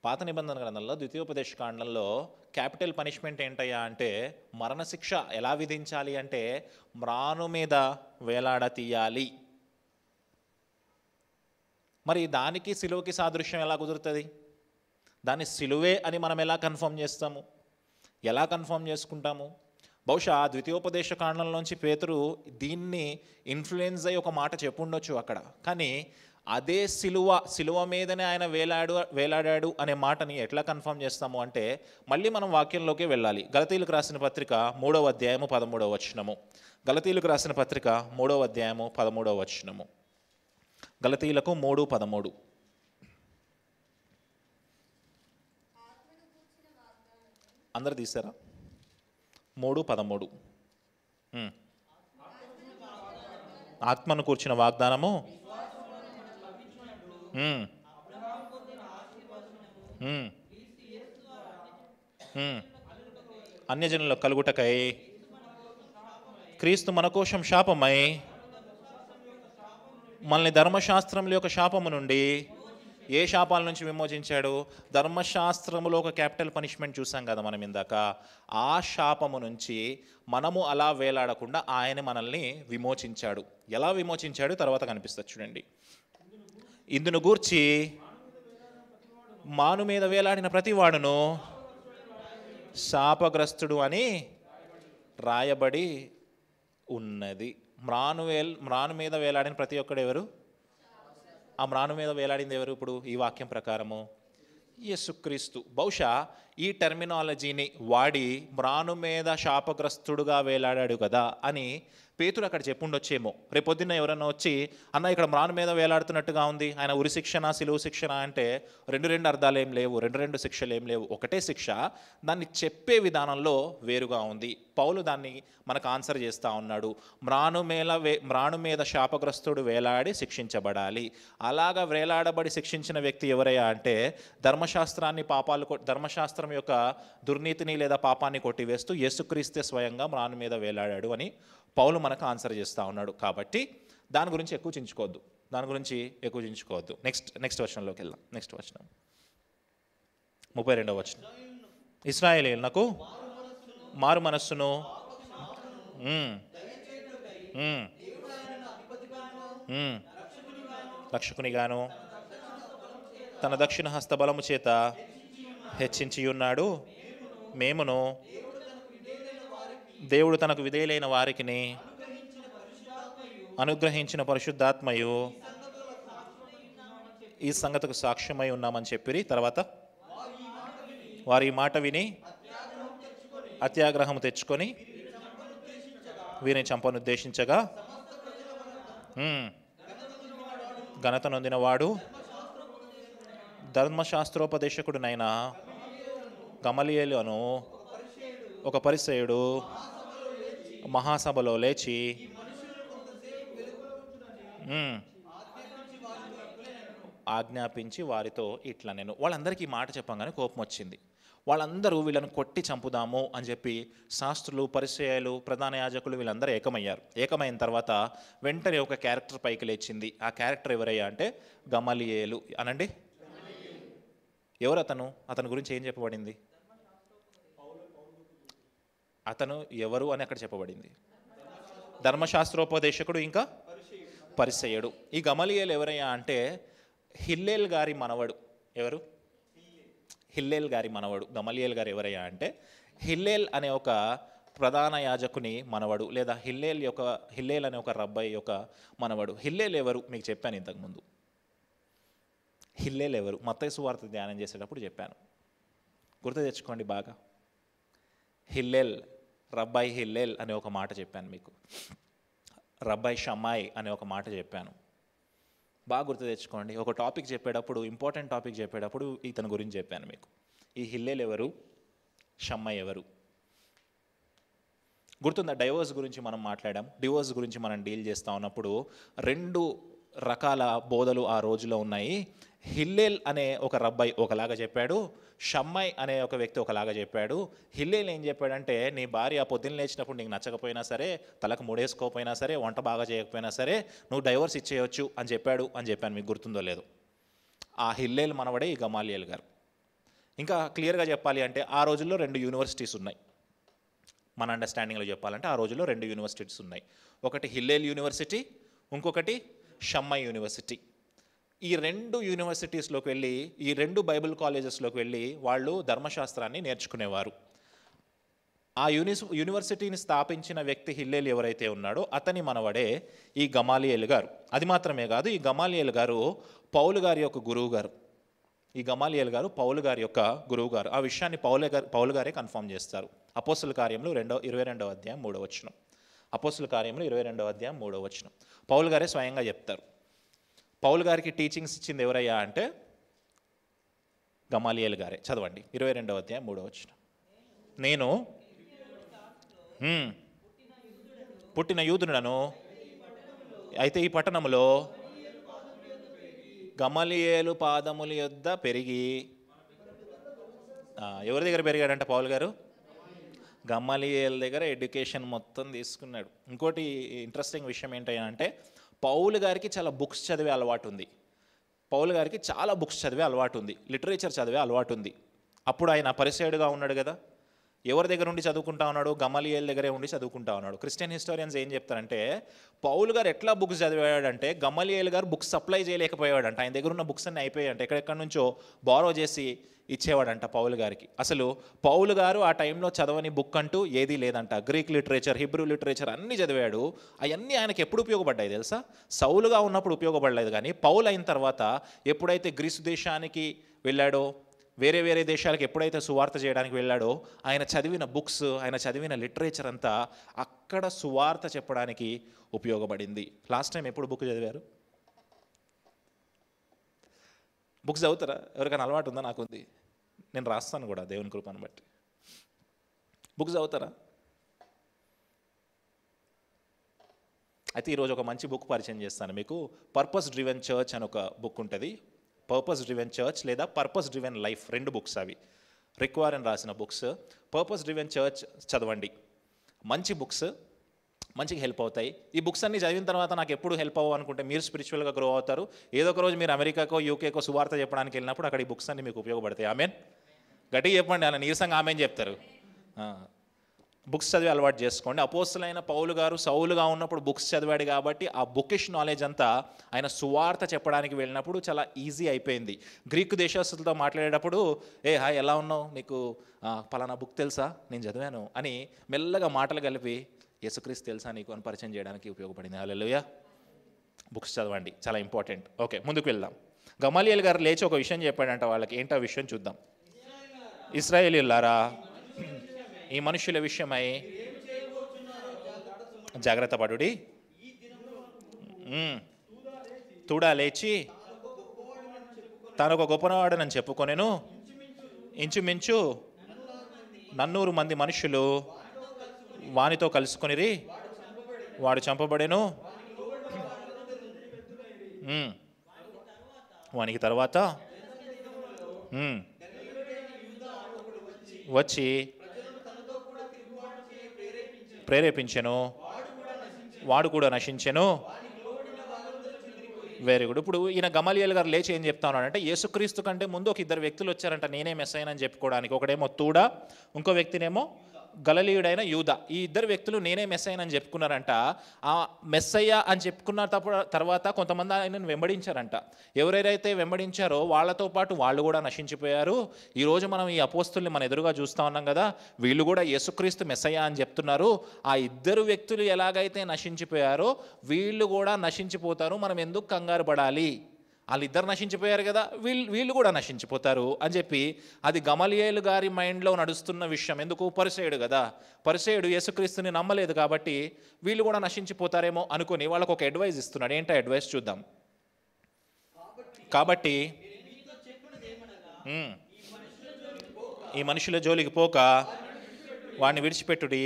పాత నిబంధన గ్రంథంలో ద్వితీయోపదేశ కాండంలో క్యాపిటల్ పనిష్మెంట్ ఏంటయ్యా అంటే మరణశిక్ష ఎలా విధించాలి అంటే మ్రాను మీద వేలాడతీయాలి. మరి దానికి సిలువకి సాదృశ్యం ఎలా కుదురుతుంది? దాన్ని సిలువే అని మనం ఎలా కన్ఫర్మ్ చేస్తాము? ఎలా కన్ఫర్మ్ చేసుకుంటాము? బహుశా ద్వితీయోపదేశ కాండంలోంచి పేతురు దీన్ని ఇన్ఫ్లుయెన్స్ అయ్యి ఒక మాట చెప్పుండొచ్చు అక్కడ. కానీ అదే సిలువ మీదనే ఆయన వేలాడాడు అనే మాటని ఎట్లా కన్ఫర్మ్ చేస్తాము అంటే మళ్ళీ మనం వాక్యంలోకి వెళ్ళాలి. గలతీయులకు రాసిన పత్రిక 3వ అధ్యాయము 13వ వచనము. గలతీయులకు రాసిన పత్రిక 3వ అధ్యాయము 13వ వచనము. గలతీయులకు 3:13. అందరు తీసారా? 3:13. ఆత్మను కూర్చిన వాగ్దానము అన్యజనుల కలుగుటకై క్రీస్తు మన కోసం శాపమై మనల్ని ధర్మశాస్త్రంలో యొక్క శాపము నుండి ఏ శాపాల నుంచి విమోచించాడు? ధర్మశాస్త్రములో ఒక క్యాపిటల్ పనిష్మెంట్ చూసాం కదా మనం ఇందాక. ఆ శాపము నుంచి మనము అలా వేలాడకుండా ఆయన మనల్ని విమోచించాడు. ఎలా విమోచించాడు తర్వాత కనిపిస్తుంది చూడండి. ఇందును గూర్చి మాను మీద వేలాడిన ప్రతివాడును శాపగ్రస్తుడు అని రాయబడి ఉన్నది. మ్రాను మీద వేలాడిన ప్రతి ఒక్కడు ఎవరు? ఆ మ్రాను మీద వేలాడింది ఎవరు? ఇప్పుడు ఈ వాక్యం ప్రకారము యేసుక్రీస్తు. బహుశా ఈ టెర్మినాలజీని వాడి మ్రాను మీద శాపగ్రస్తుడుగా వేలాడాడు కదా అని పేతురు అక్కడ చెప్పుండొచ్చేమో. రేపొద్దున్న ఎవరన్నా వచ్చి అన్న ఇక్కడ మ్రాను మీద వేలాడుతున్నట్టుగా ఉంది, ఆయన ఉరి శిక్షణ సిలువు శిక్షణ అంటే రెండు అర్థాలు ఏం లేవు, రెండు శిక్షలు ఏం లేవు, ఒకటే శిక్ష. దాన్ని చెప్పే విధానంలో వేరుగా ఉంది. పౌలు దాన్ని మనకు ఆన్సర్ చేస్తూ ఉన్నాడు. మ్రాను మీద శాపగ్రస్తుడు వేలాడి శిక్షించబడాలి. అలాగా వేలాడబడి శిక్షించిన వ్యక్తి ఎవరయ్యా అంటే ధర్మశాస్త్రం యొక్క దుర్నీతిని లేదా పాపాన్ని కొట్టివేస్తూ యేసుక్రీస్తే స్వయంగా మ్రాను మీద వేలాడాడు అని పౌలు మనకు ఆన్సర్ చేస్తూ ఉన్నాడు. కాబట్టి దాని గురించి ఎక్కువ చించుకోవద్దు. నెక్స్ట్ వచనంలోకి వెళ్దాం. నెక్స్ట్ వచనం 32వ వచనం. ఇశ్రాయేలీయులకు మారు మనస్సును రక్షకునిగాను తన దక్షిణ హస్తబలము చేత హెచ్చించి ఉన్నాడు. మేమును దేవుడు తనకు విధేయులైన వారికి అనుగ్రహించిన పరిశుద్ధాత్మయు ఈ సంగతికి సాక్ష్యమై ఉన్నామని చెప్పిరి. తర్వాత వారి మాట విని అత్యాగ్రహం తెచ్చుకొని వీరిని చంపనుద్దేశించగా ఘనత నొందినవాడు ధర్మశాస్త్రోపదేశకుడునైన గమలీయేలును ఒక పరిసయ్యుడు మహాసభలో లేచి ఆజ్ఞాపించి వారితో ఇట్లా నేను వాళ్ళందరికీ మాట చెప్పంగానే కోపం వచ్చింది. వాళ్ళందరూ వీళ్ళని కొట్టి చంపుదాము అని చెప్పి శాస్త్రులు, పరిసయ్యులు, ప్రధాన యాజకులు వీళ్ళందరూ ఏకమయ్యారు. ఏకమైన తర్వాత వెంటనే ఒక క్యారెక్టర్ పైకి లేచింది. ఆ క్యారెక్టర్ ఎవరయ్యా అంటే గమలీయేలు. అనండి, ఎవరు అతను? అతని గురించి ఏం చెప్పబడింది? అతను ఎవరు అని అక్కడ చెప్పబడింది? ధర్మశాస్త్రోపదేశకుడు, ఇంకా పరిసయ్యుడు. ఈ గమలీయేలు ఎవరయ్యా అంటే హిల్లేల్ గారి మనవడు. ఎవరు? హిల్లేల్ గారి మనవడు. గమలీయేల్ గారు ఎవరయ్యా అంటే హిల్లేల్ అనే ఒక ప్రధాన యాజకుని మనవడు, లేదా హిల్లేల్ అనే ఒక రబ్బాయి యొక్క మనవడు. హిల్లేల్ ఎవరు మీకు చెప్పాను ఇంతకుముందు. హిల్లేల్ ఎవరు? మత్తయి సువార్త ధ్యానం చేసేటప్పుడు చెప్పాను, గుర్తు తెచ్చుకోండి బాగా. హిల్లేల్, రబ్బాయి హిల్లేల్ అనే ఒక మాట చెప్పాను మీకు. రబ్బాయి షమ్మాయి అనే ఒక మాట చెప్పాను. బాగా గుర్తు తెచ్చుకోండి. ఒక టాపిక్ చెప్పేటప్పుడు, ఇంపార్టెంట్ టాపిక్ చెప్పేటప్పుడు ఇతని గురించి చెప్పాను మీకు. ఈ హిల్లేల్ ఎవరు, షమ్మై ఎవరు గుర్తుందా? డైవోర్స్ గురించి మనం మాట్లాడాం. డివోర్స్ గురించి మనం డీల్ చేస్తూ ఉన్నప్పుడు 2 రకాల బోధలు ఆ రోజులో ఉన్నాయి. హిల్లేల్ అనే ఒక రబ్బాయి ఒకలాగా చెప్పాడు, షమ్మై అనే ఒక వ్యక్తి ఒకలాగా చెప్పాడు. హిల్లేల్ ఏం చెప్పాడంటే, నీ భార్య పొద్దున్న లేచినప్పుడు నీకు నచ్చకపోయినా సరే, తలకు ముడేసుకోకపోయినా సరే, వంట బాగా చేయకపోయినా సరే, నువ్వు డైవోర్స్ ఇచ్చేయొచ్చు అని చెప్పాను. మీకు గుర్తుందో లేదు? ఆ హిల్లేల్ మనవడే ఈ గమాలియేల్ గారు. ఇంకా క్లియర్గా చెప్పాలి అంటే, ఆ రోజుల్లో 2 యూనివర్సిటీస్ ఉన్నాయి. మన అండర్స్టాండింగ్లో చెప్పాలంటే ఆ రోజుల్లో 2 యూనివర్సిటీస్ ఉన్నాయి. ఒకటి హిల్లేల్ యూనివర్సిటీ, ఇంకొకటి షమ్మై యూనివర్సిటీ. ఈ 2 యూనివర్సిటీస్లోకి వెళ్ళి, ఈ 2 బైబిల్ కాలేజెస్లోకి వెళ్ళి వాళ్ళు ధర్మశాస్త్రాన్ని నేర్చుకునేవారు. ఆ యూనివర్సిటీని స్థాపించిన వ్యక్తి హిల్లేల్ ఎవరైతే ఉన్నాడో అతని మనవడే ఈ గమాలియేల్ గారు. అది మాత్రమే కాదు, ఈ గమాలియేల్ గారు పౌలు గారి యొక్క గురువు గారు. ఈ గమాలియేల్ గారు పౌలు గారి యొక్క గురువు గారు. ఆ విషయాన్ని పౌలు గారే కన్ఫర్మ్ చేస్తారు. అపోస్తుల కార్యములు 22వ అధ్యాయం 3వ వచనం. అపోస్తుల కార్యములు 22వ అధ్యాయం 3వ వచనం. పౌలు గారే స్వయంగా చెప్తారు. పౌలు గారికి టీచింగ్స్ ఇచ్చింది ఎవరయ్యా అంటే గమాలియేల్ గారే. చదవండి 22వ అధ్యాయం 3వ వచనం. నేను పుట్టిన యూదుడను, అయితే ఈ పట్టణములో గమలియేలు పాదముల యొద్ద పెరిగి. ఎవరి దగ్గర పెరిగాడంట పౌలు గారు? గమలియేల్ దగ్గర ఎడ్యుకేషన్ మొత్తం తీసుకున్నాడు. ఇంకోటి ఇంట్రెస్టింగ్ విషయం ఏంటంటే, పౌలు గారికి చాలా బుక్స్ చదివే అలవాటు ఉంది. లిటరేచర్ చదివే అలవాటు ఉంది. అప్పుడు ఆయన పరిసేయుడుగా ఉన్నాడు కదా. ఎవరి దగ్గర ఉండి చదువుకుంటా ఉన్నాడు? గమలియేల్ దగ్గరే ఉండి చదువుకుంటా ఉన్నాడు. క్రిస్టియన్ హిస్టోరియన్స్ ఏం చెప్తారంటే, పౌలు గారు ఎట్లా బుక్స్ చదివాడంటే, గమలియేల్ గారు బుక్స్ సప్లై చేయలేకపోయాడంట. ఆయన దగ్గర ఉన్న బుక్స్ అన్నీ అయిపోయాయంట. ఎక్కడెక్కడి నుంచో బారో చేసి ఇచ్చేవాడంట పౌలు గారికి. అసలు పౌలు గారు ఆ టైంలో చదవని బుక్ అంటూ ఏదీ లేదంట. గ్రీక్ లిటరేచర్, హిబ్రూ లిటరేచర్ అన్నీ చదివాడు. అవన్నీ ఆయనకి ఎప్పుడు ఉపయోగపడ్డాయి తెలుసా? సౌలుగా ఉన్నప్పుడు ఉపయోగపడలేదు. కానీ పౌలు అయిన తర్వాత ఎప్పుడైతే గ్రీసు దేశానికి వెళ్ళాడో, వేరే వేరే దేశాలకు ఎప్పుడైతే సువార్త చేయడానికి వెళ్ళాడో, ఆయన చదివిన బుక్స్, ఆయన చదివిన లిటరేచర్ అంతా అక్కడ సువార్త చెప్పడానికి ఉపయోగపడింది. లాస్ట్ టైం ఎప్పుడు బుక్ చదివారు? బుక్స్ చదువుతారా? ఎవరికైనా అలవాటు ఉందా? నాకుంది. నేను రాస్తాను కూడా దేవుని కృపను బట్టి. బుక్స్ చదువుతారా? అయితే ఈరోజు ఒక మంచి బుక్ పరిచయం చేస్తాను మీకు. పర్పస్ డ్రివెన్ చర్చ్ అని ఒక బుక్ ఉంటుంది. పర్పస్ డ్రివెన్ చర్చ్ లేదా పర్పస్ డ్రివెన్ లైఫ్, 2 బుక్స్ అవి. రిక్ వారెన్ రాసిన బుక్స్. పర్పస్ డ్రివెన్ చర్చ్ చదవండి. మంచి బుక్స్, మంచిగా హెల్ప్ అవుతాయి. ఈ బుక్స్ అన్ని చదివిన తర్వాత నాకు ఎప్పుడు హెల్ప్ అవ్వ అనుకుంటే మీరు స్పిరిచువల్గా గ్రో అవుతారు. ఏదో ఒక రోజు మీరు అమెరికాకో యూకేకో సువార్త చెప్పడానికి వెళ్ళినప్పుడు అక్కడ ఈ బుక్స్ అన్ని మీకు ఉపయోగపడతాయి. ఆమెన్. గట్టిగా చెప్పండి, అలా నీరసంగా ఆమెన్ చెప్తారు. బుక్స్ చదివి అలవాటు చేసుకోండి. అపోస్తలుడైన పౌలు గారు సౌలుగా ఉన్నప్పుడు బుక్స్ చదివాడు కాబట్టి ఆ బుకిష్ నాలెడ్జ్ అంతా ఆయన సువార్త చెప్పడానికి వెళ్ళినప్పుడు చాలా ఈజీ అయిపోయింది. గ్రీకు దేశస్తులతో మాట్లాడేటప్పుడు, హాయ్ ఎలా ఉన్నావు, నీకు పలానా బుక్ తెలుసా, నేను చదివాను అని మెల్లగా మాటలు కలిపి యేసుక్రీస్తు తెలుసా నీకు అని పరిచయం చేయడానికి ఉపయోగపడింది. హల్లెలూయా. బుక్స్ చదవండి, చాలా ఇంపార్టెంట్. ఓకే, ముందుకు వెళ్దాం. గమాలియేల్ గారు లేచి ఒక విషయం చెప్పాడంట వాళ్ళకి. ఏంటో విషయం చూద్దాం. ఇశ్రాయేలీయులారా, ఈ మనుషుల విషయమై జాగ్రత్త పడుడి. తూడా లేచి తానొక గొప్పవాడనని చెప్పుకొనెను. ఇంచుమించు 400 మంది మనుషులు వానితో కలుసుకొనిరి. వాడు చంపబడెను. వానికి తర్వాత వచ్చి ప్రేరేపించెను. వాడు కూడా నశించెను. Very good. ఇప్పుడు ఈయన గమలియేల్ గారు లేచి ఏం చెప్తా ఉన్నాడంటే, యేసుక్రీస్తు కంటే ముందు ఒక 2 వ్యక్తులు వచ్చారంట నేనే మెస్సయ్యా అని చెప్పుకోవడానికి. ఒకడేమో తూడా, ఇంకో వ్యక్తినేమో గలిలయుడైన యూదా. ఈ 2 వ్యక్తులు నేనే మెస్సయ్య అని చెప్పుకున్నారంట. ఆ మెస్సయ్య అని చెప్పుకున్న తర్వాత కొంతమంది ఆయనను వెంబడించారంట. ఎవరెవరైతే వెంబడించారో వాళ్ళతో పాటు వాళ్ళు కూడా నశించిపోయారు. ఈరోజు మనం ఈ అపోస్తుల్ని మన ఎదురుగా చూస్తూ ఉన్నాం కదా, వీళ్ళు కూడా యేసుక్రీస్తు మెస్సయ్య అని చెప్తున్నారు. ఆ 2 వ్యక్తులు ఎలాగైతే నశించిపోయారో వీళ్ళు కూడా నశించిపోతారు. మనం ఎందుకు కంగారు పడాలి? వాళ్ళిద్దరు నశించిపోయారు కదా, వీళ్ళు కూడా నశించిపోతారు అని చెప్పి, అది గమలియేలు గారి మైండ్లో నడుస్తున్న విషయం. ఎందుకు? పరిసేయుడు కదా, పరిసేయుడు యేసుక్రీస్తుని నమ్మలేదు కాబట్టి వీళ్ళు కూడా నశించిపోతారేమో అనుకుని వాళ్ళకు ఒక అడ్వైజ్ ఇస్తున్నాడు. ఏంటో అడ్వైస్ చూద్దాం. కాబట్టి ఈ మనుషుల జోలికి పోక వాడిని విడిచిపెట్టుడి.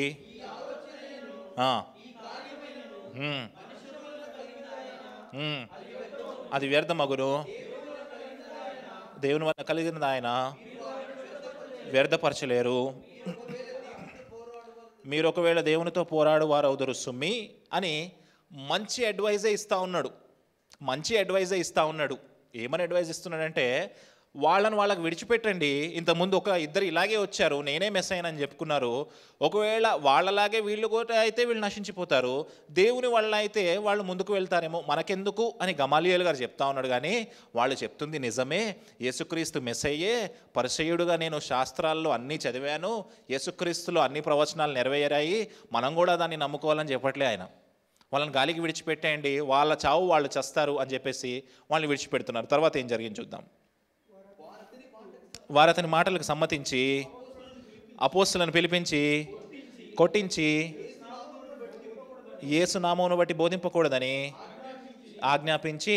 అది వ్యర్థమగును, దేవుని వల్ల కలిగినది ఆయన వ్యర్థపరచలేరు. మీరు ఒకవేళ దేవునితో పోరాడు వారు అవుదురు సుమ్మి అని మంచి అడ్వైజే ఇస్తూ ఉన్నాడు. ఏమని అడ్వైజ్ ఇస్తున్నాడంటే, వాళ్ళకి విడిచిపెట్టండి. ఇంతకుముందు ఇద్దరు ఇలాగే వచ్చారు, నేనే మెస్ అయ్యానని చెప్పుకున్నారు. ఒకవేళ వాళ్ళలాగే వీళ్ళు కూడా అయితే వీళ్ళు నశించిపోతారు, దేవుని వల్ల అయితే వాళ్ళు ముందుకు వెళ్తారేమో, మనకెందుకు అని గమాలియేలు గారు చెప్తా ఉన్నాడు. కానీ వాళ్ళు చెప్తుంది నిజమే, యేసుక్రీస్తు మెస్సయ్యే, పరిసయ్యుడుగా నేను శాస్త్రాల్లో అన్నీ చదివాను, యేసుక్రీస్తులో అన్ని ప్రవచనాలు నెరవేరాయి, మనం కూడా దాన్ని నమ్ముకోవాలని చెప్పట్లే ఆయన. వాళ్ళని గాలికి విడిచిపెట్టేయండి, వాళ్ళ చావు వాళ్ళు చస్తారు అని చెప్పేసి వాళ్ళని విడిచిపెడుతున్నారు. తర్వాత ఏం జరిగింది చూద్దాం. వారు అతని మాటలకు సమ్మతించి అపోస్తలులను పిలిపించి కొట్టించి యేసు నామమును బట్టి బోధింపకూడదని ఆజ్ఞాపించి,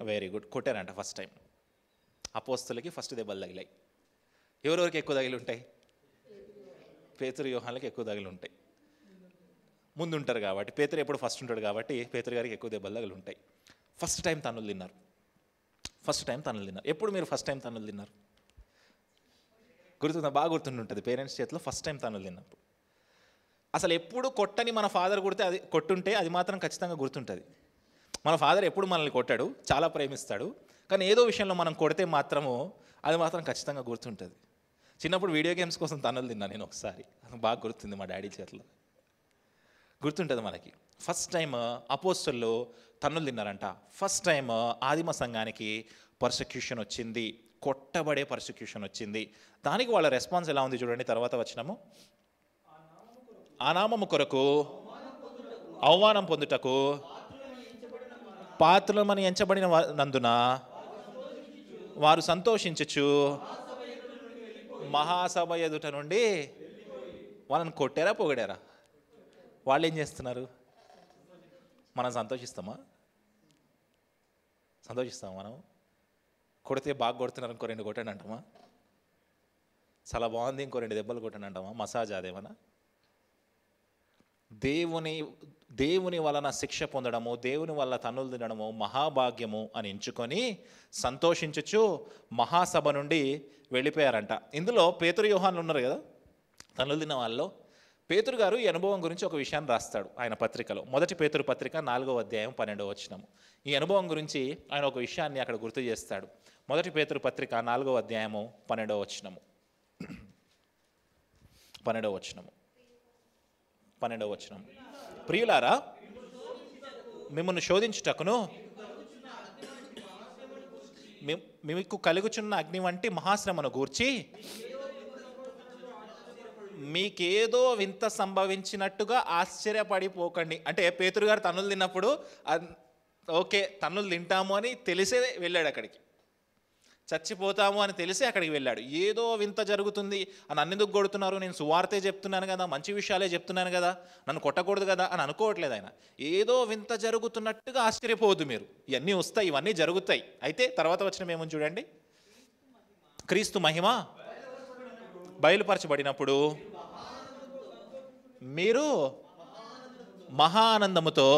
వెరీ గుడ్, కొట్టారంట. ఫస్ట్ టైం అపోస్తలకి ఫస్ట్ దెబ్బలు తగిలాయి. ఎవరెవరికి ఎక్కువ తగిలి ఉంటాయి? పేతురు యోహాన్లకి ఎక్కువ తగిలి ఉంటాయి. ముందు ఉంటారు కాబట్టి, పేతురు ఎప్పుడు ఫస్ట్ ఉంటాడు కాబట్టి పేతురు గారికి ఎక్కువ దెబ్బలు తగిలి ఉంటాయి. ఫస్ట్ టైం తన్నులు తిన్నారు. ఎప్పుడు మీరు ఫస్ట్ టైం తన్నులు తిన్నారు? గుర్తుందా? బాగా గుర్తుంటుంది. పేరెంట్స్ చేతిలో ఫస్ట్ టైం తన్నులు తిన్నప్పుడు. అసలు ఎప్పుడు కొట్టని మన ఫాదర్ కొట్టుంటే అది మాత్రం ఖచ్చితంగా గుర్తుంటుంది. మన ఫాదర్ ఎప్పుడు మనల్ని కొట్టాడు, చాలా ప్రేమిస్తాడు, కానీ ఏదో విషయంలో మనం కొడితే మాత్రము అది మాత్రం ఖచ్చితంగా గుర్తుంటుంది. చిన్నప్పుడు వీడియో గేమ్స్ కోసం తన్నులు తిన్నా నేను ఒకసారి, బాగా గుర్తుంది, మా డాడీ చేతిలో గుర్తుంటుంది మనకి. ఫస్ట్ టైం అపోస్తలు తన్నులు తిన్నారంట. ఫస్ట్ టైం ఆదిమ సంఘానికి పర్సిక్యూషన్ వచ్చింది, కొట్టబడే పర్సిక్యూషన్ వచ్చింది. దానికి వాళ్ళ రెస్పాన్స్ ఎలా ఉంది చూడండి. తర్వాత వచనము, ఆ నామము కొరకు అవమానం పొందుటకు పాత్రలమని ఎంచబడిన నందున వారు సంతోషించచ్చు మహాసభ ఎదుట నుండి వాళ్ళని కొట్టారా పొగిడారా? వాళ్ళు ఏం చేస్తున్నారు? మనం సంతోషిస్తామా మనం? కొడితే బాగా కొడుతున్నారు, ఇంకో 2 కొట్టండి అంటామా? చాలా బాగుంది, ఇంకో 2 దెబ్బలు కొట్టండి అంటామా? మసాజ్ అదేమన్నా? దేవుని వలన శిక్ష పొందడము, దేవుని వల్ల తన్నులు తినడము మహాభాగ్యము అని ఎంచుకొని సంతోషించచ్చు మహాసభ నుండి వెళ్ళిపోయారంట. ఇందులో పేతురు యోహాన్లు ఉన్నారు కదా తన్నులు తిన్న వాళ్ళలో. పేతురు గారు ఈ అనుభవం గురించి ఒక విషయాన్ని రాస్తాడు ఆయన పత్రికలో. మొదటి పేతురు పత్రిక 4వ అధ్యాయం 12వ వచనము. ఈ అనుభవం గురించి ఆయన ఒక విషయాన్ని అక్కడ గుర్తు చేస్తాడు. మొదటి పేతురు పత్రిక 4వ అధ్యాయము 12వ వచనము. 12వ వచనం. ప్రియులారా, మిమ్మల్ని శోధించుటకును మీకు కలుగుచున్న అగ్ని వంటి మహాశ్రమను గూర్చి మీకేదో వింత సంభవించినట్టుగా ఆశ్చర్యపడిపోకండి. అంటే పేతురు గారు తన్నులు తిన్నప్పుడు ఓకే తన్నులు తింటాము అని తెలిసే వెళ్ళాడు అక్కడికి, చచ్చిపోతాము అని తెలిసి అక్కడికి వెళ్ళాడు. ఏదో వింత జరుగుతుంది అని అన్నెందుకు కొడుతున్నారు, నేను సువార్తే చెప్తున్నాను కదా, మంచి విషయాలే చెప్తున్నాను కదా, నన్ను కొట్టకూడదు కదా అని అనుకోవట్లేదు ఆయన. ఏదో వింత జరుగుతున్నట్టుగా ఆశ్చర్యపోవద్దు మీరు, ఇవన్నీ వస్తాయి, ఇవన్నీ జరుగుతాయి. అయితే తర్వాత వచ్చిన ఏమని చూడండి, క్రీస్తు మహిమ బయలుపరచబడినప్పుడు మీరు మహా ఆనందముతో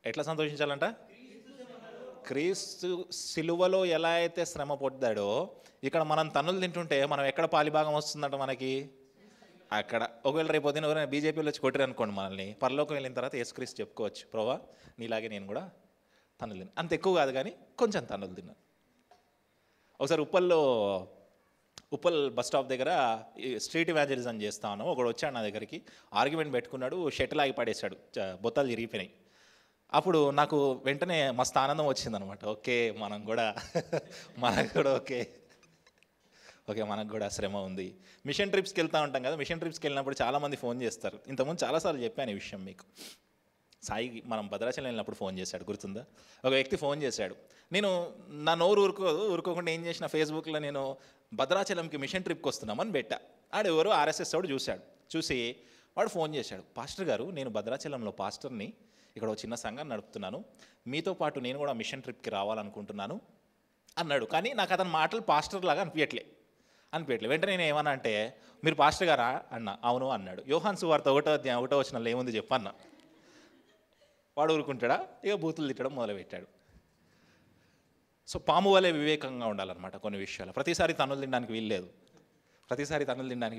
ఎట్లా సంతోషించాలంట? క్రీస్తు సిలువలో ఎలా అయితే శ్రమ పొందాడో ఇక్కడ మనం తన్నులు తింటుంటే మనం ఎక్కడ పాలిభాగం వస్తుందంట మనకి? అక్కడ. ఒకవేళ రేపు పొద్దున ఎవరైనా బీజేపీలో వచ్చి కొట్టారు అనుకోండి మనల్ని, పరలోకం వెళ్ళిన తర్వాత యేసుక్రీస్తు చెప్పుకోవచ్చు, ప్రభా నీలాగే నేను కూడా తన్నులు తిన్నా. అంత ఎక్కువ కాదు కానీ కొంచెం తన్నులు తిన్నాను. ఒకసారి ఉప్పల్ బస్ స్టాప్ దగ్గర స్ట్రీట్ ఇవాంజలిజం చేస్తా ఉన్నాం. ఒకడు వచ్చాడు నా దగ్గరికి, ఆర్గ్యుమెంట్ పెట్టుకున్నాడు, షటిల్ ఆగి పడేశాడు, బొత్తాలు చిరిగిపోయినాయి. అప్పుడు నాకు వెంటనే మస్తు ఆనందం వచ్చిందనమాట. ఓకే మనకు కూడా మనకు కూడా శ్రమ ఉంది. మిషన్ ట్రిప్స్కి వెళ్తూ ఉంటాం కదా, మిషన్ ట్రిప్స్కి వెళ్ళినప్పుడు చాలామంది ఫోన్ చేస్తారు. ఇంతకుముందు చాలాసార్లు చెప్పాను ఈ విషయం మీకు. సాయి మనం భద్రాచలం వెళ్ళినప్పుడు ఫోన్ చేశాడు, గుర్తుందా? ఒక వ్యక్తి ఫోన్ చేశాడు. నేను నా నోరు ఊరుకోకుండా ఏం చేసిన, ఫేస్బుక్లో నేను భద్రాచలంకి మిషన్ ట్రిప్కి వస్తున్నామని పెట్టా. ఆడెవరో ఆర్ఎస్ఎస్ వాడు చూశాడు. చూసి వాడు ఫోన్ చేశాడు, పాస్టర్ గారు నేను భద్రాచలంలో పాస్టర్ని, ఇక్కడ ఒక చిన్న సంఘం నడుపుతున్నాను, మీతో పాటు నేను కూడా మిషన్ ట్రిప్కి రావాలనుకుంటున్నాను అన్నాడు. కానీ నాకు అతని మాటలు పాస్టర్ లాగా అనిపించట్లే. వెంటనే నేను ఏమన్నా అంటే, మీరు పాస్టర్ గారా అన్న. అవును అన్నాడు. యోహాను సువార్త 1వ వచనంలో ఏముంది చెప్పన్న. వాడు ఊరుకుంటాడా? ఇక బూతులు తిట్టడం మొదలుపెట్టాడు. సో పాము వలె వివేకంగా ఉండాలన్నమాట కొన్ని విషయాలు. ప్రతిసారి తన్నులు తినడానికి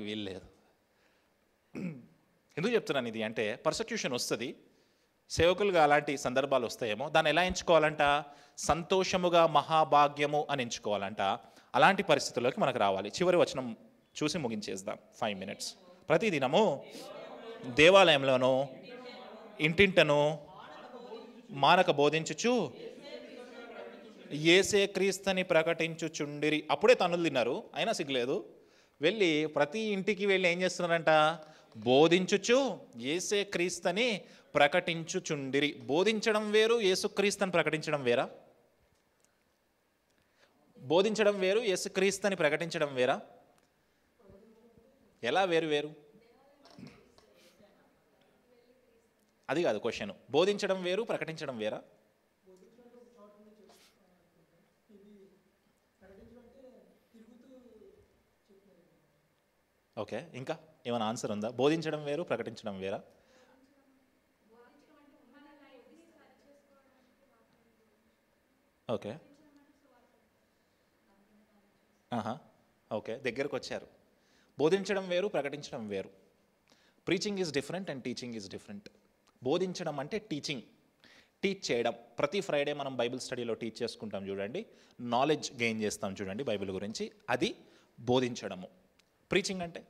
వీల్లేదు. ఎందుకు చెప్తున్నాను ఇది అంటే, పర్సెక్యూషన్ వస్తుంది, సేవకులుగా అలాంటి సందర్భాలు వస్తాయేమో. దాన్ని ఎలా ఎంచుకోవాలంట? సంతోషముగా మహాభాగ్యము అని ఎంచుకోవాలంట. అలాంటి పరిస్థితుల్లోకి మనకు రావాలి. చివరి వచనం చూసి ముగించేద్దాం. 5 minutes. ప్రతిదినము దేవాలయంలోనూ ఇంటింటను మానక బోధించుచు యేసే క్రీస్తుని ప్రకటించుచుండిరి. అప్పుడే తన్నులు తిన్నారు, అయినా సిగ్గులేదు. వెళ్ళి ప్రతి ఇంటికి వెళ్ళి ఏం చేస్తున్నారంట? బోధించుచు యేసే క్రీస్తుని ప్రకటించుచుండిరి. బోధించడం వేరు, యేసుక్రీస్తుని ప్రకటించడం వేరా? బోధించడం వేరు, యేసుక్రీస్తుని ప్రకటించడం వేరా? ఎలా వేరు? అది కాదు క్వశ్చన్. బోధించడం వేరు, ప్రకటించడం వేరా? ఓకే, ఇంకా ఏమైనా ఆన్సర్ ఉందా? బోధించడం వేరు, ప్రకటించడం వేరా? ఓకే ఓకే, దగ్గరకు వచ్చారు. బోధించడం వేరు, ప్రకటించడం వేరు. Preaching is different and teaching is different. బోధించడం అంటే టీచింగ్, టీచ్ చేయడం. ప్రతి ఫ్రైడే మనం బైబిల్ స్టడీలో టీచ్ చేసుకుంటాం చూడండి, నాలెడ్జ్ గెయిన్ చేస్తాం చూడండి బైబిల్ గురించి, అది బోధించడము. ప్రీచింగ్ అంటే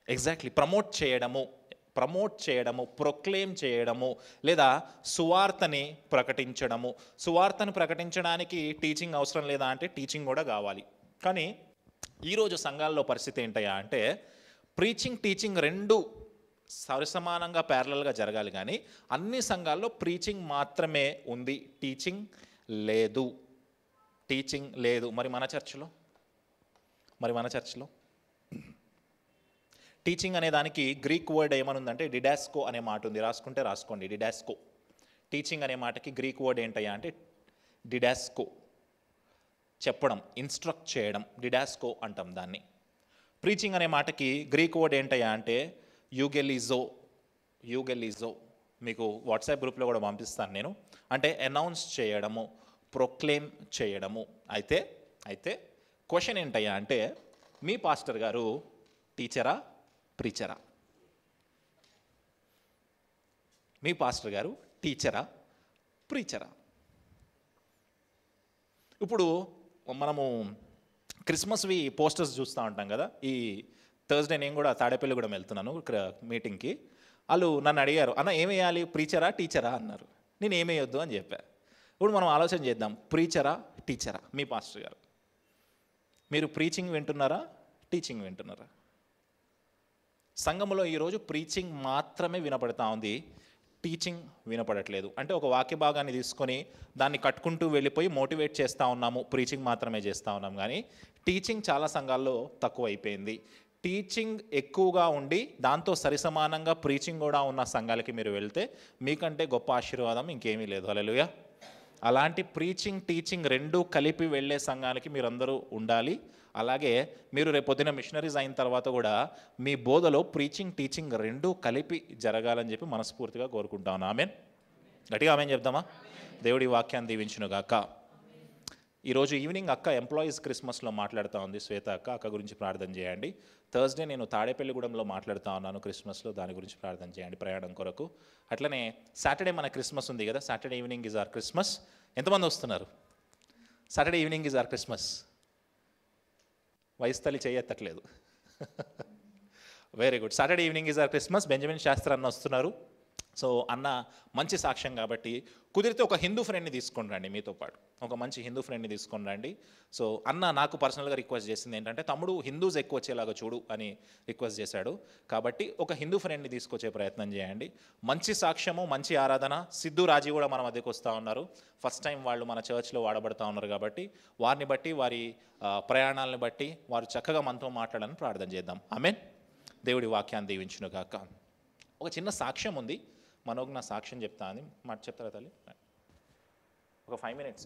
ఎగ్జాక్ట్లీ ప్రమోట్ చేయడము, ప్రొక్లెయిమ్ చేయడము, లేదా సువార్తని ప్రకటించడము. సువార్తను ప్రకటించడానికి టీచింగ్ అవసరం లేదా అంటే టీచింగ్ కూడా కావాలి. కానీ ఈరోజు సంఘాల్లో పరిస్థితి ఏంటయ్యా అంటే, ప్రీచింగ్ టీచింగ్ రెండు సరిసమానంగా ప్యారలల్గా జరగాలి, కానీ అన్ని సంఘాల్లో ప్రీచింగ్ మాత్రమే ఉంది, టీచింగ్ లేదు. మరి మన చర్చ్లో టీచింగ్ అనే దానికి గ్రీక్ వర్డ్ ఏమనుందంటే డిడాస్కో అనే మాట ఉంది. రాసుకోండి, డిడాస్కో. టీచింగ్ అనే మాటకి గ్రీక్ వర్డ్ ఏంటయ్యా అంటే డిడాస్కో, చెప్పడం, ఇన్స్ట్రక్ట్ చేయడం, డిడాస్కో అంటాం దాన్ని. ప్రీచింగ్ అనే మాటకి గ్రీక్ వర్డ్ ఏంటయ్యా అంటే యూగెలిజో. మీకు వాట్సాప్ గ్రూప్లో కూడా పంపిస్తాను నేను. అంటే అనౌన్స్ చేయడము, ప్రొక్లెయిమ్ చేయడము. అయితే క్వశ్చన్ ఏంటయ్యా అంటే, మీ పాస్టర్ గారు టీచరా, ప్రీచరా? మీ పాస్టర్ గారు టీచరా, ప్రీచరా? ఇప్పుడు మనము క్రిస్మస్వి పోస్టర్స్ చూస్తూ ఉంటాం కదా. ఈ థర్స్డే నేను కూడా తాడేపల్లిగూడెం వెళ్తున్నాను మీటింగ్కి. వాళ్ళు నన్ను అడిగారు, అన్న ఏమేయాలి, ప్రీచరా, టీచరా అన్నారు. నేను ఏమేయొద్దు అని చెప్పా. ఇప్పుడు మనం ఆలోచన చేద్దాం, ప్రీచరా, టీచరా? మీ పాస్టర్ గారు, మీరు ప్రీచింగ్ వింటున్నారా, టీచింగ్ వింటున్నారా? సంఘములో ఈరోజు ప్రీచింగ్ మాత్రమే వినపడతా ఉంది, టీచింగ్ వినపడట్లేదు. అంటే ఒక వాక్య భాగాన్ని తీసుకొని దాన్ని కట్టుకుంటూ వెళ్ళిపోయి మోటివేట్ చేస్తూ ఉన్నాము, ప్రీచింగ్ మాత్రమే చేస్తూ ఉన్నాం. కానీ టీచింగ్ చాలా సంఘాల్లో తక్కువ అయిపోయింది. టీచింగ్ ఎక్కువగా ఉండి దాంతో సరిసమానంగా ప్రీచింగ్ కూడా ఉన్న సంఘాలకి మీరు వెళ్తే మీకంటే గొప్ప ఆశీర్వాదం ఇంకేమీ లేదు. హల్లెలూయా. అలాంటి ప్రీచింగ్ టీచింగ్ రెండూ కలిపి వెళ్ళే సంఘానికి మీరందరూ ఉండాలి. అలాగే మీరు రేపొద్దున మిషనరీస్ అయిన తర్వాత కూడా మీ బోధలో ప్రీచింగ్ టీచింగ్ రెండూ కలిపి జరగాలని చెప్పి మనస్ఫూర్తిగా కోరుకుంటాను. ఆమెన్. గట్టిగా ఆమెన్ చెప్దామా? దేవుడి వాక్యాన్ని దీవించునుగాక. ఈరోజు ఈవినింగ్ అక్క ఎంప్లాయీస్ క్రిస్మస్లో మాట్లాడుతూ ఉంది, శ్వేత అక్క గురించి ప్రార్థన చేయండి. థర్స్డే నేను తాడేపల్లిగూడెంలో మాట్లాడుతూ ఉన్నాను క్రిస్మస్లో, దాని గురించి ప్రార్థన చేయండి ప్రయాణం కొరకు. అట్లనే సాటర్డే మన క్రిస్మస్ ఉంది కదా, Saturday evening is our Christmas. ఎంతమంది వస్తున్నారు? Saturday evening is our Christmas. వయస్తలి చేయెత్తట్లేదు. Very good. Saturday evening is our Christmas. Benjamin Shastri అన్న వస్తున్నారు, సో అన్న మంచి సాక్ష్యం కాబట్టి కుదిరితే ఒక హిందూ ఫ్రెండ్ని తీసుకొని రండి మీతో పాటు, ఒక మంచి హిందూ ఫ్రెండ్ని తీసుకొని రండి. సో అన్న నాకు పర్సనల్గా రిక్వెస్ట్ చేసింది ఏంటంటే, తమ్ముడు హిందూస్ ఎక్కువ వచ్చేలాగా చూడు అని రిక్వెస్ట్ చేశాడు. కాబట్టి ఒక హిందూ ఫ్రెండ్ని తీసుకొచ్చే ప్రయత్నం చేయండి. మంచి సాక్ష్యము, మంచి ఆరాధన. సిద్ధు రాజీ కూడా మన మధ్యకు వస్తూ ఉన్నారు. ఫస్ట్ టైం వాళ్ళు మన చర్చ్లో వాడబడుతూ ఉన్నారు కాబట్టి వారిని బట్టి, వారి ప్రయాణాలను బట్టి వారు చక్కగా మనతో మాట్లాడాలని ప్రార్థన చేద్దాం. ఆమేన్. దేవుడి వాక్యాన్ని దీవించును గాక. ఒక చిన్న సాక్ష్యం ఉంది, మనోకు నా సాక్ష్యం చెప్తా అని మాట చెప్తారా తల్లి? ఒక 5 minutes.